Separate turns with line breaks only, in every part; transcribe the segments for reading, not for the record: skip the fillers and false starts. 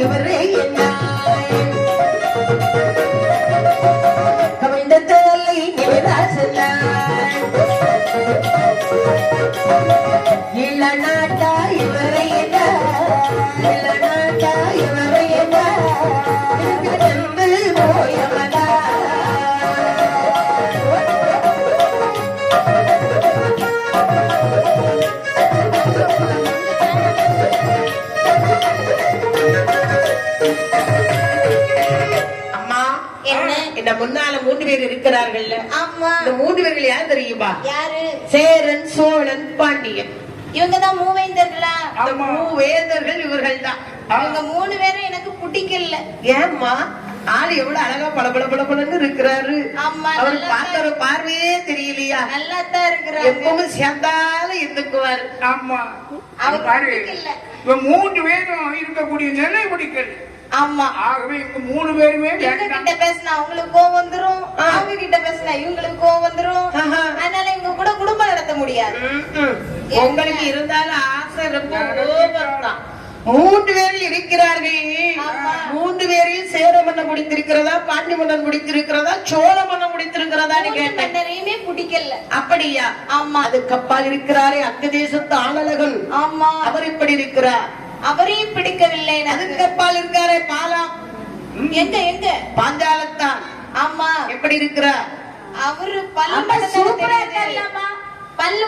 இவரே என்ன கவிழ்ந்த தலை நிமிராசன இளநாட்டா இவரே என்ன இளநாட்டா இவரே என்ன போயவனா இந்த முன்னால 3 பேர் இருக்கிறார்கள்.
ஆமா.
இந்த 3 பேர்கள் யார் தெரியுமா?
யாரு?
சேரன், சோழன், பாண்டியன்.
இவங்க தான் மூவேந்தர்களா?
மூவேந்தர்கள் இவர்கள் தான்.
இவங்க 3 பேரும் எனக்கு பிடிக்கல.
ஏம்மா? ஆளு எவ்வளவு அழகா பளபளன்னு இருக்கிறாரு.
ஆமா.
அவர் பாக்குற பார்வையே தெரியலையா?
நல்லா தான் இருக்கிறாரு.
எப்பவும் சேர்ந்தாலும் இருந்துக்குவாரு.
ஆமா.
அவர் பிடிக்கல.
இவ 3 பேரும் இருக்கக்கூடிய நிலை பிடிக்கல.
ஆமா.
ஆகவே இவங்க 3 பேருமே
கிட்ட பேசினா அவங்களுக்கு கோவம் வந்துரும், அவங்க கிட்ட பேசினா இவங்களுக்கு கோவம் வந்துரும். அதனால இவங்க கூட குடும்பம் நடத்த முடியாது.
உங்களுக்கு இருந்தாலும் ஆசை ரொம்ப ஓவர் தான். 3 பேரில் இருக்கிறார்கள். 3 பேரையும் சேர மன்னம் முடித்திருக்கிறதா, பாண்டி மன்னன் முடித்திருக்கிறதா, சோழ மன்னம் முடித்திருக்கிறதான்னு
கேட்டேன். பிடிக்கல.
அப்படியா? ஆமா. அதுக்கு அப்பால் இருக்கிறாரே அக்க தேசத்து ஆளழகன். ஆமா. அவர் இப்படி இருக்கிறார்.
அவரையும் பிடிக்கவில்லை.
அதுக்கு அப்பால் இருக்காரே பாலா.
எங்க எங்க?
பாஞ்சாலத்தான்.
ஆமா.
எப்படி இருக்கிறார்?
அவரு பல்லு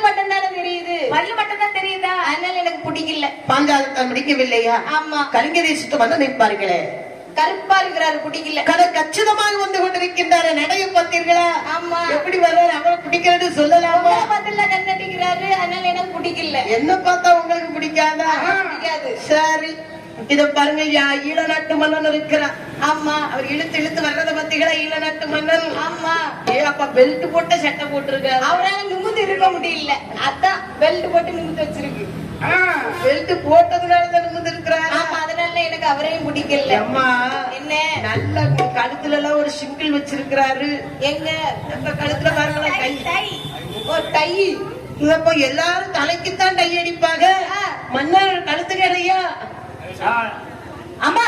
மட்டும் தானே தெரியுது. பல்லு மட்டும் தான் தெரியுதா? அதனால எனக்கு பிடிக்கல.
பாஞ்சாலத்தான் பிடிக்கவில்லையா? ஆமா. கலிங்க தேசத்து மன்னன் நிற்பார்களே,
கருப்பா இருக்கிறாரு, பிடிக்கல.
கச்சிதமாக வந்து கொண்டிருக்கின்றாரு. நடையும் பார்த்தீர்களா?
ஆமா.
எப்படி வர்றாரு? அவரை பிடிக்கிறது சொல்லலாமா?
பதில கண்ணடிக்கிறாரு, அதனால எனக்கு பிடிக்கல.
என்ன பார்த்தா உங்களுக்கு பிடிக்காதா?
பிடிக்காது.
சரி, இத பாருங்க. ஈழ நாட்டு மன்னன் இருக்கிறார்.
ஆமா.
அவர் இழுத்து இழுத்து வர்றத பார்த்தீங்களா? ஈழ நாட்டு மன்னன்.
ஆமா.
அப்ப பெல்ட் போட்ட சட்டை போட்டிருக்காரு.
அவரால் நிமிந்து இருக்க முடியல, அதான் பெல்ட் போட்டு நிமிந்து வச்சிருக்கு.
பெல்ட் போட்டதுனாலதான் நிமிந்து இருக்கிறார்.
ஆமா. அதனால எனக்கு அவரையும் பிடிக்கல.
அம்மா,
என்ன
நல்ல கழுத்துல எல்லாம் ஒரு சிங்கிள் வச்சிருக்கிறாரு.
எங்க?
கழுத்துல பாருங்களா,
டை. ஒரு டை.
இப்ப எல்லாரும் தலைக்குத்தான் டை அடிப்பாங்க. மன்னர் கழுத்துக்கு இல்லையா?
ஆமா.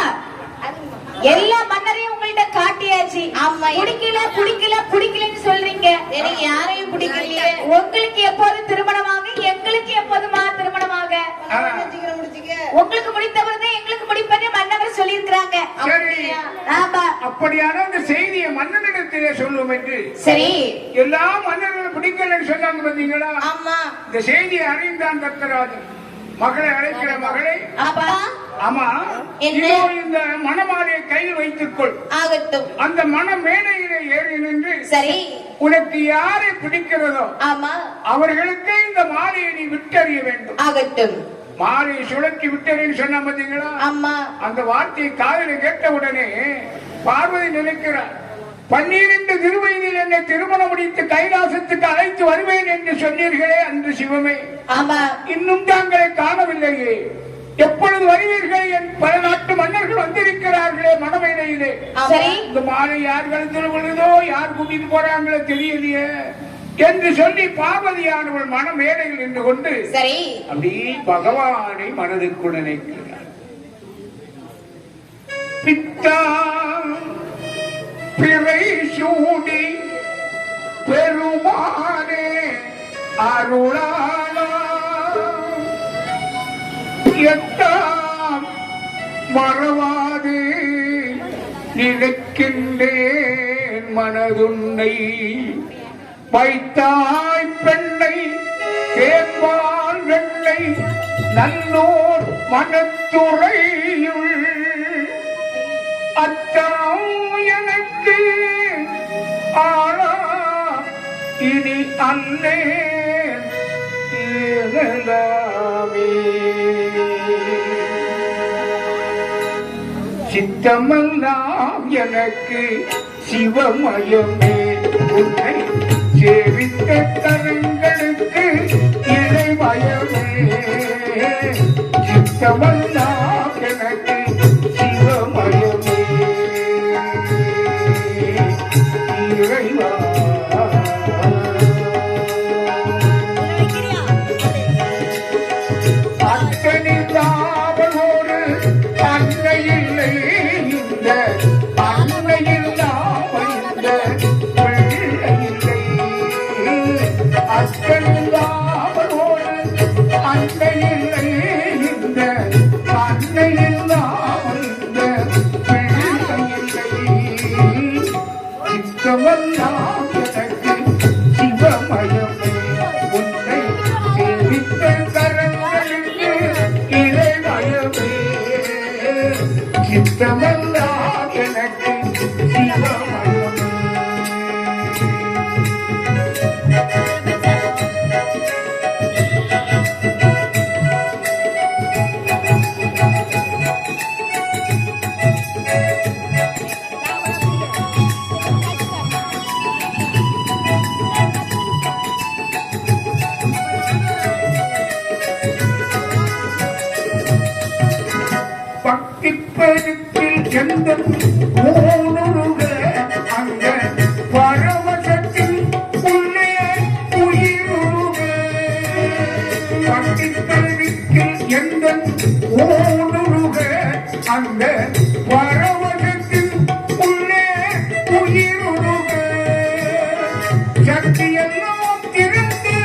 எல்லா மன்னரையும் உங்கள்ட்ட காட்டியாச்சு. ஆமா. பிடிக்கலன்னு சொல்றீங்க. எனக்கு யாரையும் பிடிக்கலையே. உங்களுக்கு எப்போது திருமணமாக, எங்களுக்கு எப்போதுமா திருமணமாக? உங்களுக்கு பிடித்தவர் தான் எங்களுக்கு பிடிப்பது மன்னவர் சொல்லியிருக்கிறாங்க. ஆமா.
அப்படியான அந்த செய்தியை மன்னனிடத்திலே சொல்லும் என்று.
சரி.
எல்லா மன்னர்களும் பிடிக்கலன்னு சொன்னாங்க பாத்தீங்களா?
ஆமா.
இந்த செய்தியை அறிந்தான் தக்கராஜன். மகளை அழைக்கிற மகளை. ஆமா. இந்த மணமாலையை கையில் வைத்துக் கொள்.
ஆகட்டும்.
அந்த மண மேடையிலே ஏறி நின்று.
சரி.
உனக்கு யாரை பிடிக்கிறதோ
ஆமா
அவர்களுக்கு இந்த மாலையை நீ விட்டறிய வேண்டும்.
ஆகட்டும்.
மாலையை சுழற்றி விட்டறின்னு சொன்ன பாத்தீங்களா?
ஆமா.
அந்த வார்த்தையை காதலை கேட்டவுடனே பார்வதி நினைக்கிறார், 12 திருவயதில் என்னை திருமணம் முடித்து கைலாசத்துக்கு அழைத்து வருவேன் என்று சொன்னீர்களே அன்று சிவமே.
ஆமா.
இன்னும் தாங்களை காணவில்லையே, எப்பொழுது வருவீர்கள்? என் பல நாட்டு மன்னர்கள் வந்திருக்கிறார்களே மணமேடையிலே. இந்த மாலை யார் கழுத்தில் விழுதோ, யார் கூட்டிட்டு போறாங்களோ தெரியலையே என்று சொல்லி பார்வதியானவள் மணமேடையில் நின்று கொண்டு
சரி
அப்படி பகவானை மனதிற்குள் நினைக்கிறார். பித்தா பிறை சூடி பெருமானே அருளாளா, எட்டாம் மறவாது நினைக்கின்றேன் மனதுன்னை, வைத்தாய் பெண்ணை தேர்வால் வெள்ளை நல்லோர் மனத்துறையுள், அச்சாம் எனக்கு ஆளா இனி அல்லே ஏகலாமே, சித்தமெல்லாம் எனக்கு சிவமயமே, உன்னை சேவித்த தரங்களுக்கு இறைமயமே, சித்தமெல்லாம் எனக்கு சிவமயமே இறைவா. அத்தனை தாவலோடு அன்னை இல்லை இல்லாமலோடு அன்னை இல்லை இந்த அன்னை இல்லாமல் இந்த பிள்ளை இல்லை சித்தமெல்லாம் எனக்கு சிவமயமே உன்னை சேவித்த கரங்களுக்கு இளைமயமே சித்தமெல்லாம் எனக்கு சிவமயமே பக்திப்பெருக்கில் எந்த ஊனுருக அங்க பரவசத்தில் உள்ளே உயிருருக பக்திப்பெருக்கில் எந்த ஊனுருக அங்க பரவசத்தில் உள்ளே உயிருருக சக்தியெல்லாம் திறந்து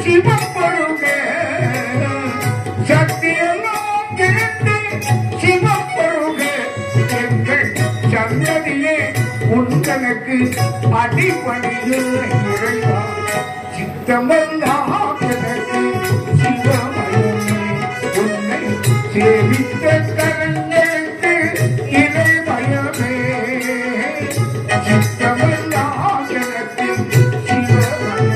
சிவப்பருக சக்தியெல்லாம் திறந்து சிவப்பருக எங்கள் சந்ததியே உந்தனக்கு அடிபணிய இறைவா சித்தமெல்லாம் எனக்கு சிவமயமே உன்னை சேவித்த கரங்களுக்கு இறைமயமே சித்தமெல்லாம் எனக்கு சிவமயமே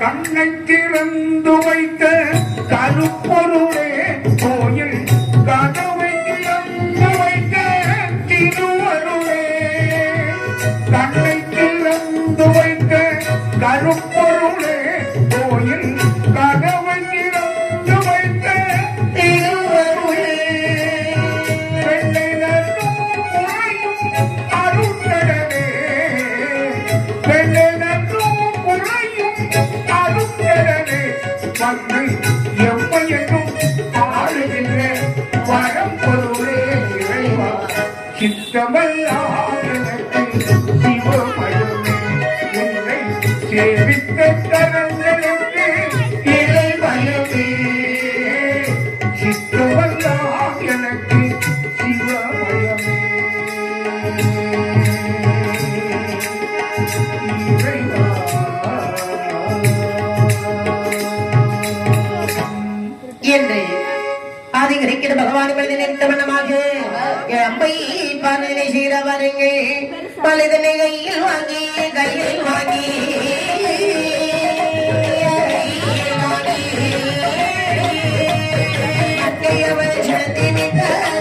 கண்ணை திறந்து வைத்த கருப்பொருளே கோயில் கதவை திறந்து வைத்த திருவருளே கண்ணை திறந்து வைத்த கருப்பொருளே கோயில் கதவை திறந்து வைத்த திருவருளே வெள்ளை நன்னும் முறையும் அருட்கடலே வெள்ளை நன்னும் முறையும் அருட்கடலே தன்னை எம்மையென்றும் ஆளுகின்ற பரம்பொருளே இறைவா சித்தமெல்லாம் எனக்கு சிவமயமே உன்னை சேவித்த கரங்களுக்கு இறைமயமே சித்தமெல்லாம் எனக்கு சிவமயமே
என்று ஆதி கிடைக்கிற பகவான் மனிதன் வண்ணமாக அம்பை பானை செய்த வருங்க மனிதனை கையில் வாங்கி அக்கையவள் சுழத்தி விட்டார்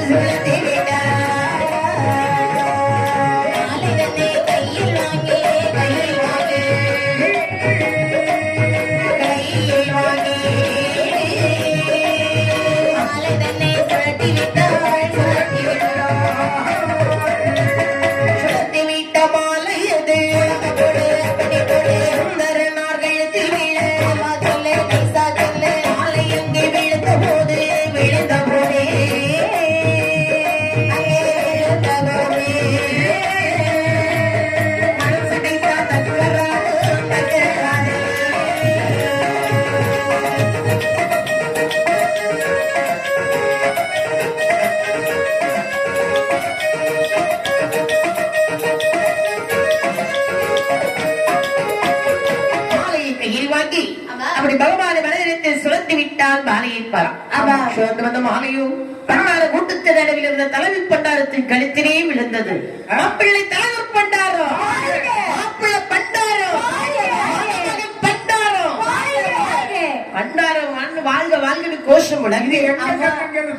அப்படி பகவானை மனதில் சுழத்தி விட்டால் மாலையை சுழந்து வந்த மாலையும் பண்டார கூட்டத்தின் அளவில் இருந்த தலைவி பண்டாரத்தின் கழுத்திலே விழுந்தது. மாப்பிள்ளை தலைவர் பண்டாரோ, மாப்பிள்ளை பண்டாரோ, பண்டாரம் வாழ்க வாழ்க கோஷம் முழங்குது.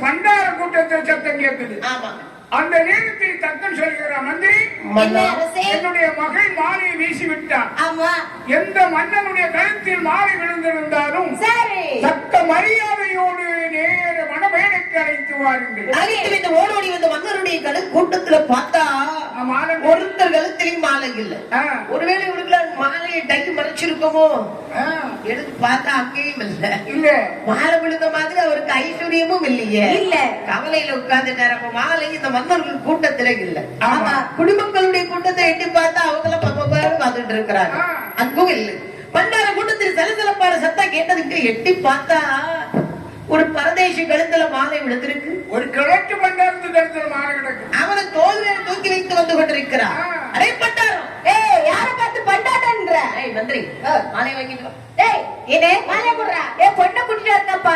பண்டார கூட்டத்தில் சத்தம் கேட்குது.
ஆமா,
அந்த நேரத்தில் தக்கன் சொல்கிற மந்திரி,
என்ன அரசே?
என்னுடைய மகள் மாலையை வீசிவிட்டான்.
ஆமா
எந்த மன்னனுடைய கழுத்தில் மாலை விழுந்திருந்தாலும்
சரி
தக்க மரியாதையோடு நேர மணமேடைக்கு அழைத்து வாருங்கள்.
அருகில் இந்த ஓடோடி வந்த மன்னருடைய கூட்டத்துல பார்த்தா
மாலை
ஒருத்தர் கழுத்திலையும் மாலை இல்ல. ஒருவேளை இவருக்குள்ள மாலையை டைக்கு மறைச்சிருக்கோமோ எடுத்து பார்த்தா அங்கேயும் இல்ல.
இல்ல
மாலை விழுந்த மாதிரி அவருக்கு ஐஸ்வர்யமும் இல்லையே.
இல்ல
கவலையில உட்கார்ந்துட்டாரு. அப்ப மாலை இந்த மன்னர்கள் கூட்டத்திலே இல்ல.
ஆமா.
குடிமக்களுடைய கூட்டத்தை எட்டி பார்த்தா அவங்கள பார்த்துட்டு இருக்கிறாங்க. அங்கும் இல்லை. பண்டார கூட்டத்தில் சலசலப்பான சத்தம் கேட்டதுக்கு எட்டி பார்த்தா ஒரு பரதேசி கழுத்துல மாலை விழுந்திருக்கு.
ஒரு கிழக்கு பண்டாரத்து கழுத்துல மாலை கிடக்கு.
அவனை தோல்வியை தூக்கி வைத்து வந்து கொண்டிருக்கிறான். அடே பண்டாரம்,
யார பார்த்து பண்டாட்டன்ற
மந்திரி மாலை வாங்கிட்டு வா.
இதே மாலை குடுறா. பொண்ணு குட்டிட்டு இருக்கப்பா.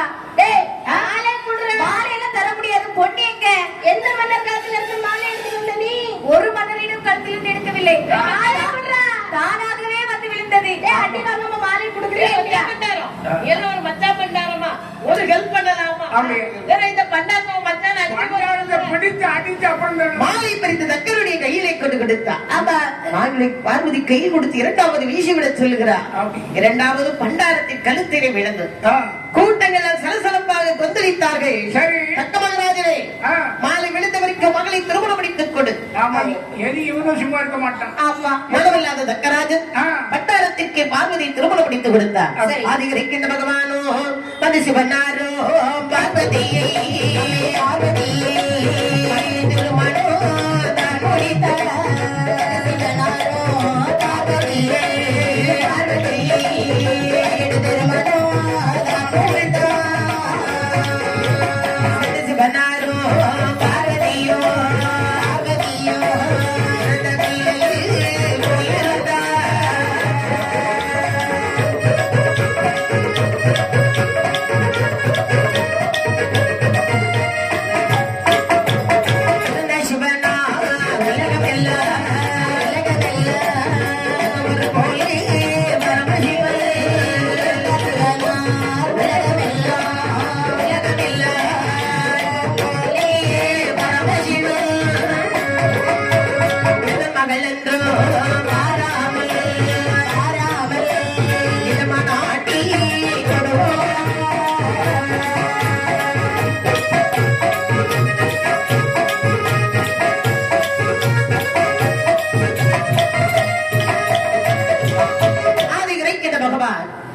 மாலை குடுற. மாலை எல்லாம் தர முடியாது. பொண்ணு எங்க? எந்த மன்னர் கழுத்துல இருந்து மாலை எடுத்து வந்த நீ? ஒரு மன்னரிடம் கழுத்திலிருந்து எடுக்கவில்லை. மாலை குடுறா. தானாகவே வந்து விழுந்தது. அடி வாங்காம மாலை குடுக்குறீங்க.
பண்டாரம் என்ன ஒரு மச்சா பண்டாரமா? ஒரு ஹெல்ப் பண்ணலாமா? வேற இந்த பண்டாரம் மச்சான்
பிடித்து அடித்து அப்புறம்
மாலை பறித்து தக்கருடைய கையிலே கொண்டு கொடுத்தான். மாலை பார்வதி கையில் கொடுத்து இரண்டாவது வீசிவிட சொல்லுகிறார். இரண்டாவது பண்டாரத்தின் கழுத்திலே விழுந்தது. கூட்டங்கள் சலசலப்பாக கொந்தளித்தார்கள். தக்க மகராஜரே, மாலை விழுந்தவருக்கு மகளை திருமணம் முடித்துக் கொடு.
சும்மா இருக்க மாட்டான்.
ஆமா, மனமில்லாத தக்கராஜன் பட்டாரத்திற்கு பார்வதி திருமணம் முடித்து கொடுத்தார். ஆதிகிரிக்கின்ற பகவானோ வந்து சிவனாரோ பார்வதியை திருமணம் தான் முடித்தார்.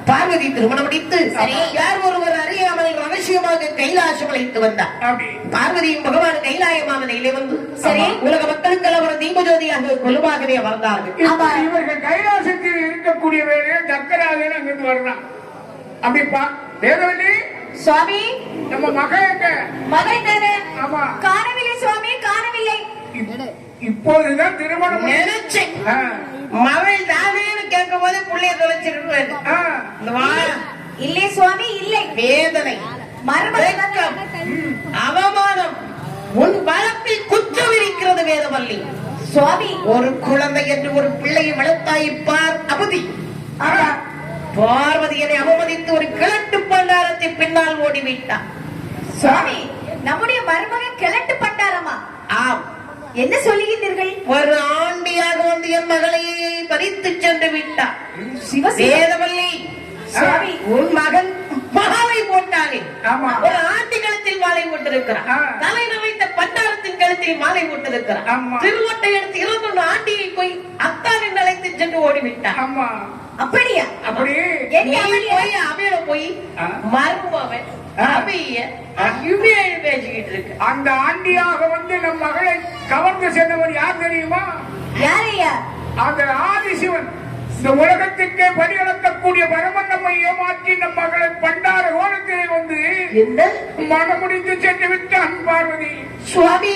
பார்வதி திருமணம் முடித்து யார் ஒருவர் அறியாமல் ரகசியமாக கைலாசம் அழைத்து வந்தார். பார்வதியும் பகவான் கைலாய மாமனையிலே வந்து உலக மக்களுக்கெல்லாம் ஒரு தீபஜோதியாக கொலுவாகவே வந்தார்கள்.
இவர்கள் கைலாசத்தில் இருக்கக்கூடிய வேலையை தக்கராஜன் அங்கிருந்து வரலாம். அப்படிப்பா வேதவல்லி
சுவாமி,
நம்ம மகன்
மகன் தானே?
ஆமா.
காணவில்லை சுவாமி, காணவில்லை.
இப்போதுதான் திருமணம்
நினைச்சேன். மகள் தானேன்னு கேட்கும் போது புள்ளைய தொலைச்சிருப்பேன்.
இல்லை சுவாமி, இல்லை.
வேதனை,
மர்மம்,
அவமானம், உன் வளர்ப்பில் குற்றம் இருக்கிறது வேதவல்லி.
சுவாமி,
ஒரு குழந்தை என்று ஒரு பிள்ளையை வளர்த்தாய்ப்பார் அவதி. பார்வதியை அவமதித்து ஒரு கிழட்டு பண்டாரத்தை பின்னால் ஓடிவிட்டார்.
சுவாமி, நம்முடைய மருமகன் கிழட்டு பண்டாரமா?
ஆம்.
என்ன சொல்லுகிறீர்கள்?
ஒரு ஆண்டியாக வந்து என் மகளை பறித்து சென்று விட்டார். வேதவல்லி,
சுவாமி,
உன் மகன் மாலை போட்டானே, ஒரு ஆண்டி கழுத்தில் மாலை போட்டிருக்கிறார். தலை நமைத்த பண்டாரத்தின் கழுத்தில் மாலை போட்டிருக்கிறார். திருவட்டை எடுத்து 21 ஆண்டியை போய் அத்தானின் அழைத்து சென்று ஓடிவிட்டார்.
அப்படியா?
அப்படி போய் அவையில போய் மருமவன் பேசிக்கிட்டு இருக்கு.
அந்த ஆண்டியாக வந்து நம் மகளை கவர்ந்து சென்றவர் யார் தெரியுமா?
யாரையா?
அந்த ஆதிசிவன். இந்த உலகத்திற்கே பரிகலக்கக்கூடிய பரமன் நம்மை ஏமாற்றி நம் மகளை பண்டார கோலத்திலே வந்து மனமுடித்து சென்று விட்டான் பார்வதி.
சுவாமி,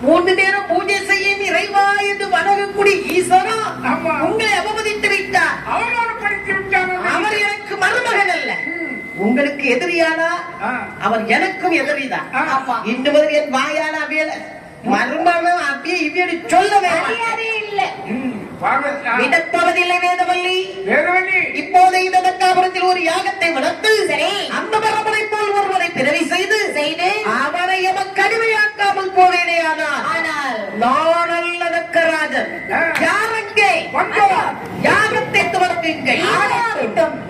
3 நேரம் பூஜை செய்ய இறைவா என்று வணங்கக்கூடிய ஈஸ்வரா உங்களை அவமதித்து விட்டார்.
அவரோடு படித்து விட்டார்.
அவர் எனக்கு மருமகன் அல்ல, உங்களுக்கு எதிரியானா? அவர் எனக்கும் எதிரிதான். இன்று முதல் என் வாயால அவையில மருமகன் அப்படியே இவ்வியடி சொல்லவே
இல்லை.
விடப்பவதில்லை வேதவல்லி. இப்போது இந்த தக்காபுரத்தில் ஒரு யாகத்தை வளர்த்து அந்த பரம்பரை போல் ஒருவரை பிறவி செய்து அவரை எமக்கு அடிமையாக்காமல் போவேனே. ஆனால்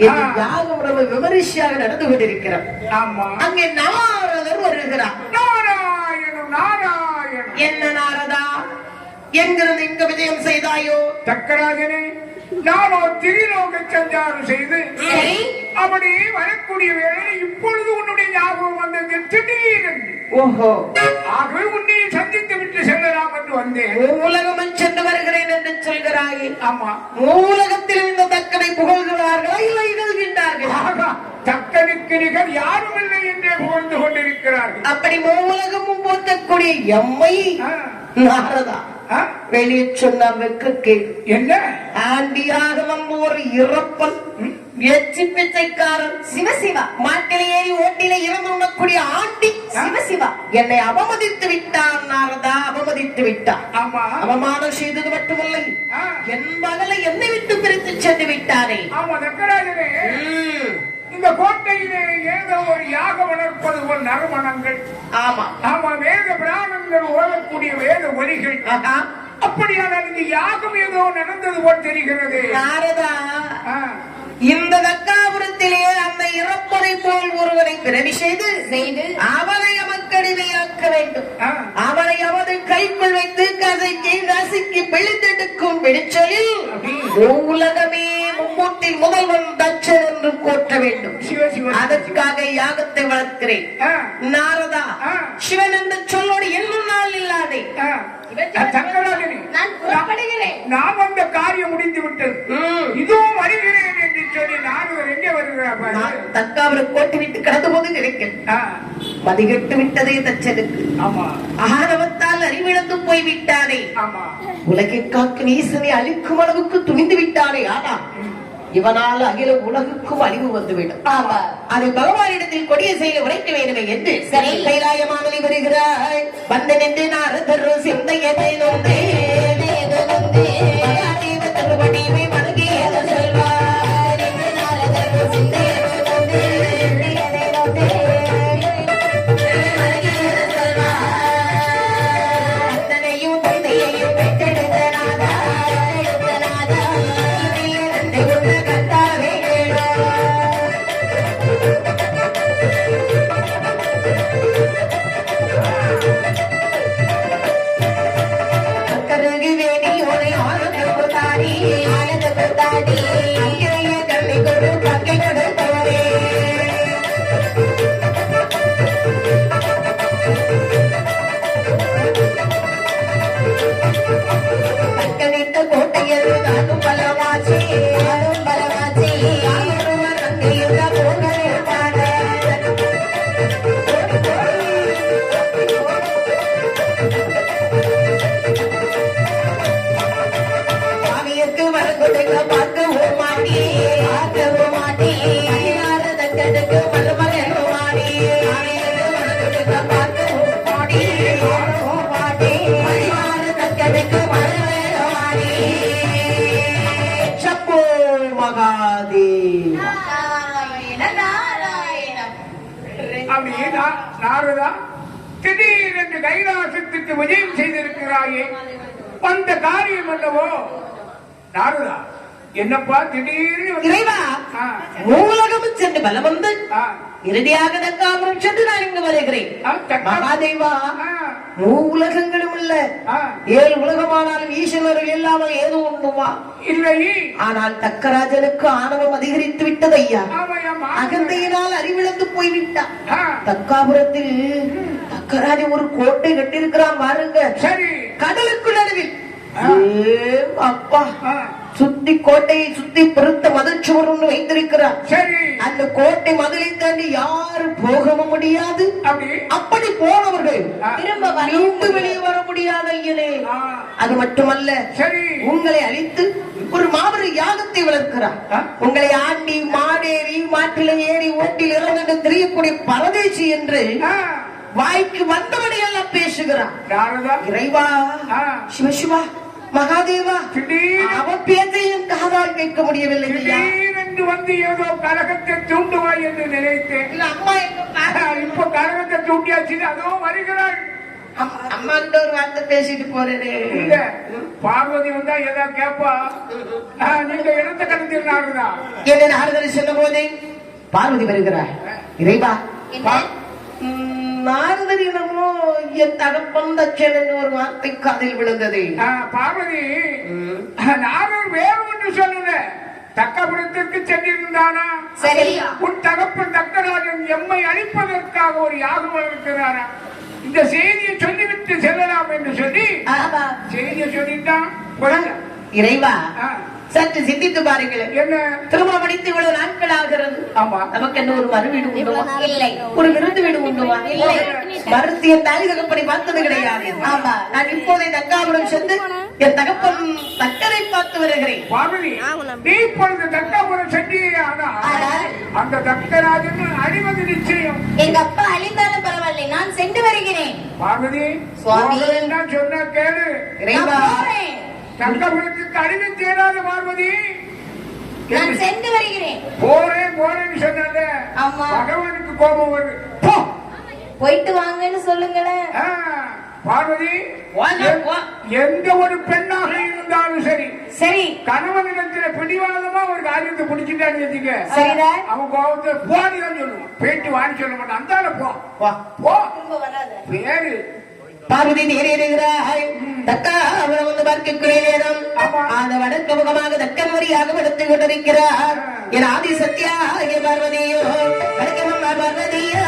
இந்த யாகம் ரொம்ப விமரிசையாக நடந்து கொண்டிருக்கிறார்.
ஆமா.
அங்கே நாரதர் வருகிறார்.
நாராயணம் நாராயணம்.
என்ன நாரதா, எங்கிருந்து இங்கு விஜயம் செய்தாயோ?
தக்கராஜனே, நானோ திரிலோக சஞ்சாரம் செய்து அப்படி வரக்கூடிய வேலை இப்பொழுது உன்னுடைய ஞாபகம் வந்தது திடீரென்று.
ஓஹோ,
ஆகவே உன்னை சந்தித்து விட்டு செல்லலாம் என்று வந்தேன்.
மூலகம் சென்று வருகிறேன் என்று சொல்கிறாய்.
ஆமா.
மூலகத்தில் இந்த தக்கனை புகழ்கிறார்களா இல்லை இகழ்கின்றார்களா?
தக்கனுக்கு நிகர் யாரும் இல்லை என்றே புகழ்ந்து கொண்டிருக்கிறார்கள்.
அப்படி மூலகமும் போற்றக்கூடிய எம்மை நாரதா வெளியே சொன்ன வெக்கு
என்ன
ஆண்டியாக வந்து ஒரு இறப்பல் எச்சி பிச்சைக்காரன்
சிவசிவா
மாட்டிலே ஏறி ஓட்டிலே இறந்து உண்ணக்கூடிய ஆண்டி
சிவசிவா
என்னை அவமதித்து விட்டான் நாரதா, அவமதித்து விட்டான்.
ஆமா.
அவமானம் செய்தது மட்டுமல்ல, என் மகளை என்னை விட்டு பிரித்து சென்று விட்டானே.
ஆமா தக்கராஜனே, இந்த கோட்டையிலே ஏதோ ஒரு யாக வளர்ப்பது போல் நறுமணங்கள்.
ஆமா
ஆமா, வேத பிராணங்கள் ஓடக்கூடிய வேத ஒலிகள். அப்படியானால் இந்த யாகம் ஏதோ நடந்தது போல் தெரிகிறது.
நாரதா, இந்த தக்காபுரத்திலே அந்த இறப்பதை போல் ஒருவனை பிறவி செய்து அவனை அமக்கடிமையாக்க வேண்டும். அவனை அவனை கைக்குள் வைத்து கதைக்கு நசுக்கி பிழித்தெடுக்கும் விடுச்சலில் உலகமே மும்மூட்டில் முதல்வன் தட்சன் என்று போற்ற வேண்டும். அதற்காக யாகத்தை வளர்க்கிறேன். நாரதா, சிவன் என்ற சொல்லோடு என்னும் நாள் இல்லாதே.
நான் வந்த காரியம் முடிந்து விட்டது, இதோ வருகிறேன் என்று சொல்லி நாரதர் எங்கே வருகிறார்?
தக்காவரை கோட்டு விட்டு கடந்த போது கிடைக்கும் மதிகட்டு விட்டதே தச்சனுக்கு.
ஆமா.
ஆணவத்தால் அறிவிழந்து போய் விட்டானே.
ஆமா.
உலகை காக்கும் ஈசனை அழிக்கும் அளவுக்கு துணிந்து விட்டானே. ஆனா இவனால் அகில உலகுக்கும் அழிவு வந்துவிடும்.
ஆமா.
அதை பகவானிடத்தில் கொடிய செயலை உரைக்க வேண்டுமே என்று சரி கைலாயமானலி வருகிறாய். வந்து நின்று நாரதர் சிந்தையதை நொந்தே திருவடிமை மனகேத சொல்வார். நாரதர் சிந்தையதை நொந்தே அத்தனையும் தந்தையையும் பெற்றெடுத்த நாதா, கோட்டையில் நானும் பலவாசி பலவாசி பாவியற்கு வரக்கூடிய பார்க்கவும் மாட்டி பார்க்கவும் மாட்டி தக்கனுக்கு மருமகன் மாடி பார்க்கவும் மாடி மாட்டி தக்கனுக்கு மருமகன் மாடி. சப்போ மகாதேவ.
அப்படியே நாரதா, திடீரென்று கைலாசத்துக்கு விஜயம் செய்திருக்கிறாயே, அந்த காரியம் அல்லவோ? நாரதா, என்னப்பா திடீர்னு
மூலகம் சென்று பலம் வந்து இறுதியாக தக்காபுரம் சென்று நான் இங்கு வருகிறேன். மகாதேவா, உலகங்களும் இல்ல 7 உலகமானாலும் ஈஸ்வரர்கள் இல்லாமல் ஏதோ ஒண்ணுமா
இல்லை.
ஆனால் தக்கராஜனுக்கு ஆணவம் அதிகரித்து விட்டது ஐயா. அகந்தையினால் அறிவிழந்து போய்விட்டான். தக்காபுரத்தில் தக்கராஜன் ஒரு கோட்டை கட்டியிருக்கிறான் பாருங்க.
சரி.
கடலுக்கு நடுவில் அப்பா சுத்தி கோட்டையை சுத்தி பெருத்த மதில் சுவர் ஒன்று வைத்திருக்கிறார்.
சரி.
அந்த கோட்டை மதிலை தாண்டி யாரும் போகவும் முடியாது. அப்படி போனவர்கள் திரும்ப வெளியே வர முடியாத ஐயனே. அது மட்டுமல்ல,
சரி,
உங்களை அழித்து ஒரு மாபெரும் யாகத்தை வளர்க்கிறார். உங்களை ஆண்டி மாடேறி மாட்டில ஏறி ஓட்டில் இறந்து தெரியக்கூடிய பரதேசி என்று வாய்க்கு வந்தவனை எல்லாம் பேசுகிறான். இறைவா, சிவசிவா, மகாதேவா, அவன் பேச்சையும் காதால் கேட்க முடியவில்லை.
என்று வந்து ஏதோ கரகத்தை தூண்டுவாய் என்று நினைத்தேன்.
அம்மா
இப்ப கரகத்தை தூண்டியாச்சு, அதோ வருகிறாள்.
அம்மா கிட்ட ஒரு வார்த்தை பேசிட்டு போறேன்.
இல்ல, பார்வதி வந்தா ஏதா கேப்பா, நீங்க இடத்த கடத்தினாங்க. சொன்னார்.
என்ன நாரதர் சொன்ன போதே பார்வதி வருகிறார். இறைவா, நாரதர் என்னமோ என் தகப்பன் தச்சன் என்று ஒரு வார்த்தை காதில் விழுந்தது.
பார்வதி, நாரதர் வேறு ஒன்று சொல்லல, தக்கபுரத்திற்கு சென்றிருந்தானா?
சரி.
உன் தகப்பன் தக்கராஜன் எம்மை அழிப்பதற்காக ஒரு யாகம் இருக்கிறாரா? இந்த செய்தியை சொல்லிவிட்டு செல்லலாம் என்று சொல்லி செய்தியை சொல்லிட்டான்.
இறைவா, சற்று சிந்தித்து பாருங்கள்.
என்ன
திருமணம் முடித்து இவ்வளவு நாட்கள் ஆகிறது.
ஆமா,
நமக்கு என்ன ஒரு மறு வீடு உண்டுமா?
இல்லை.
ஒரு விருந்து வீடு உண்டுமா?
இல்லை.
மருத்துவ தாய் தகப்பனை பார்த்தது கிடையாது. ஆமா, நான் இப்போதை தக்காபுரம் சென்று என் தகப்பன் தக்கரை பார்த்து வருகிறேன்.
பார்வதி, நீ இப்பொழுது தக்காபுரம் சென்றீரே, ஆனால் அந்த தக்கராஜன் அழிவது நிச்சயம்.
எங்க அப்பா அழிந்தாலும் பரவாயில்லை, நான் சென்று வருகிறேன்.
பார்வதி,
சுவாமி
சொன்ன கேளு.
இறைவா,
தக்கபுரத்துக்கு அழிவு தேடாத பார்வதி.
நான் சென்று வருகிறேன்.
போறேன்னு சொன்னால பகவானுக்கு கோபம் வருது.
போயிட்டு வாங்கன்னு சொல்லுங்களேன்.
பார்வதி, எந்த ஒரு பெண்ணாக இருந்தாலும் சரி
சரி,
கணவனிடத்துல பிடிவாதமா ஒரு காரியத்தை பிடிச்சிட்டான்னு வச்சுக்க,
சரிதான்,
அவன் கோபத்தை போடிதான் சொல்லுவான், போயிட்டு வான்னு சொல்ல மாட்டான். அந்தால போ பேரு.
பார்வதி நேரேறுகிறாய். தக்காபுரம் வந்து பார்க்கக்கூடிய நேரம் அந்த வடக்கு முகமாக தக்கன் வரியாக எடுத்துக் கொண்டிருக்கிறார். என் ஆதி சத்யா பார்வதியோ வடக்கமாக பார்வதியா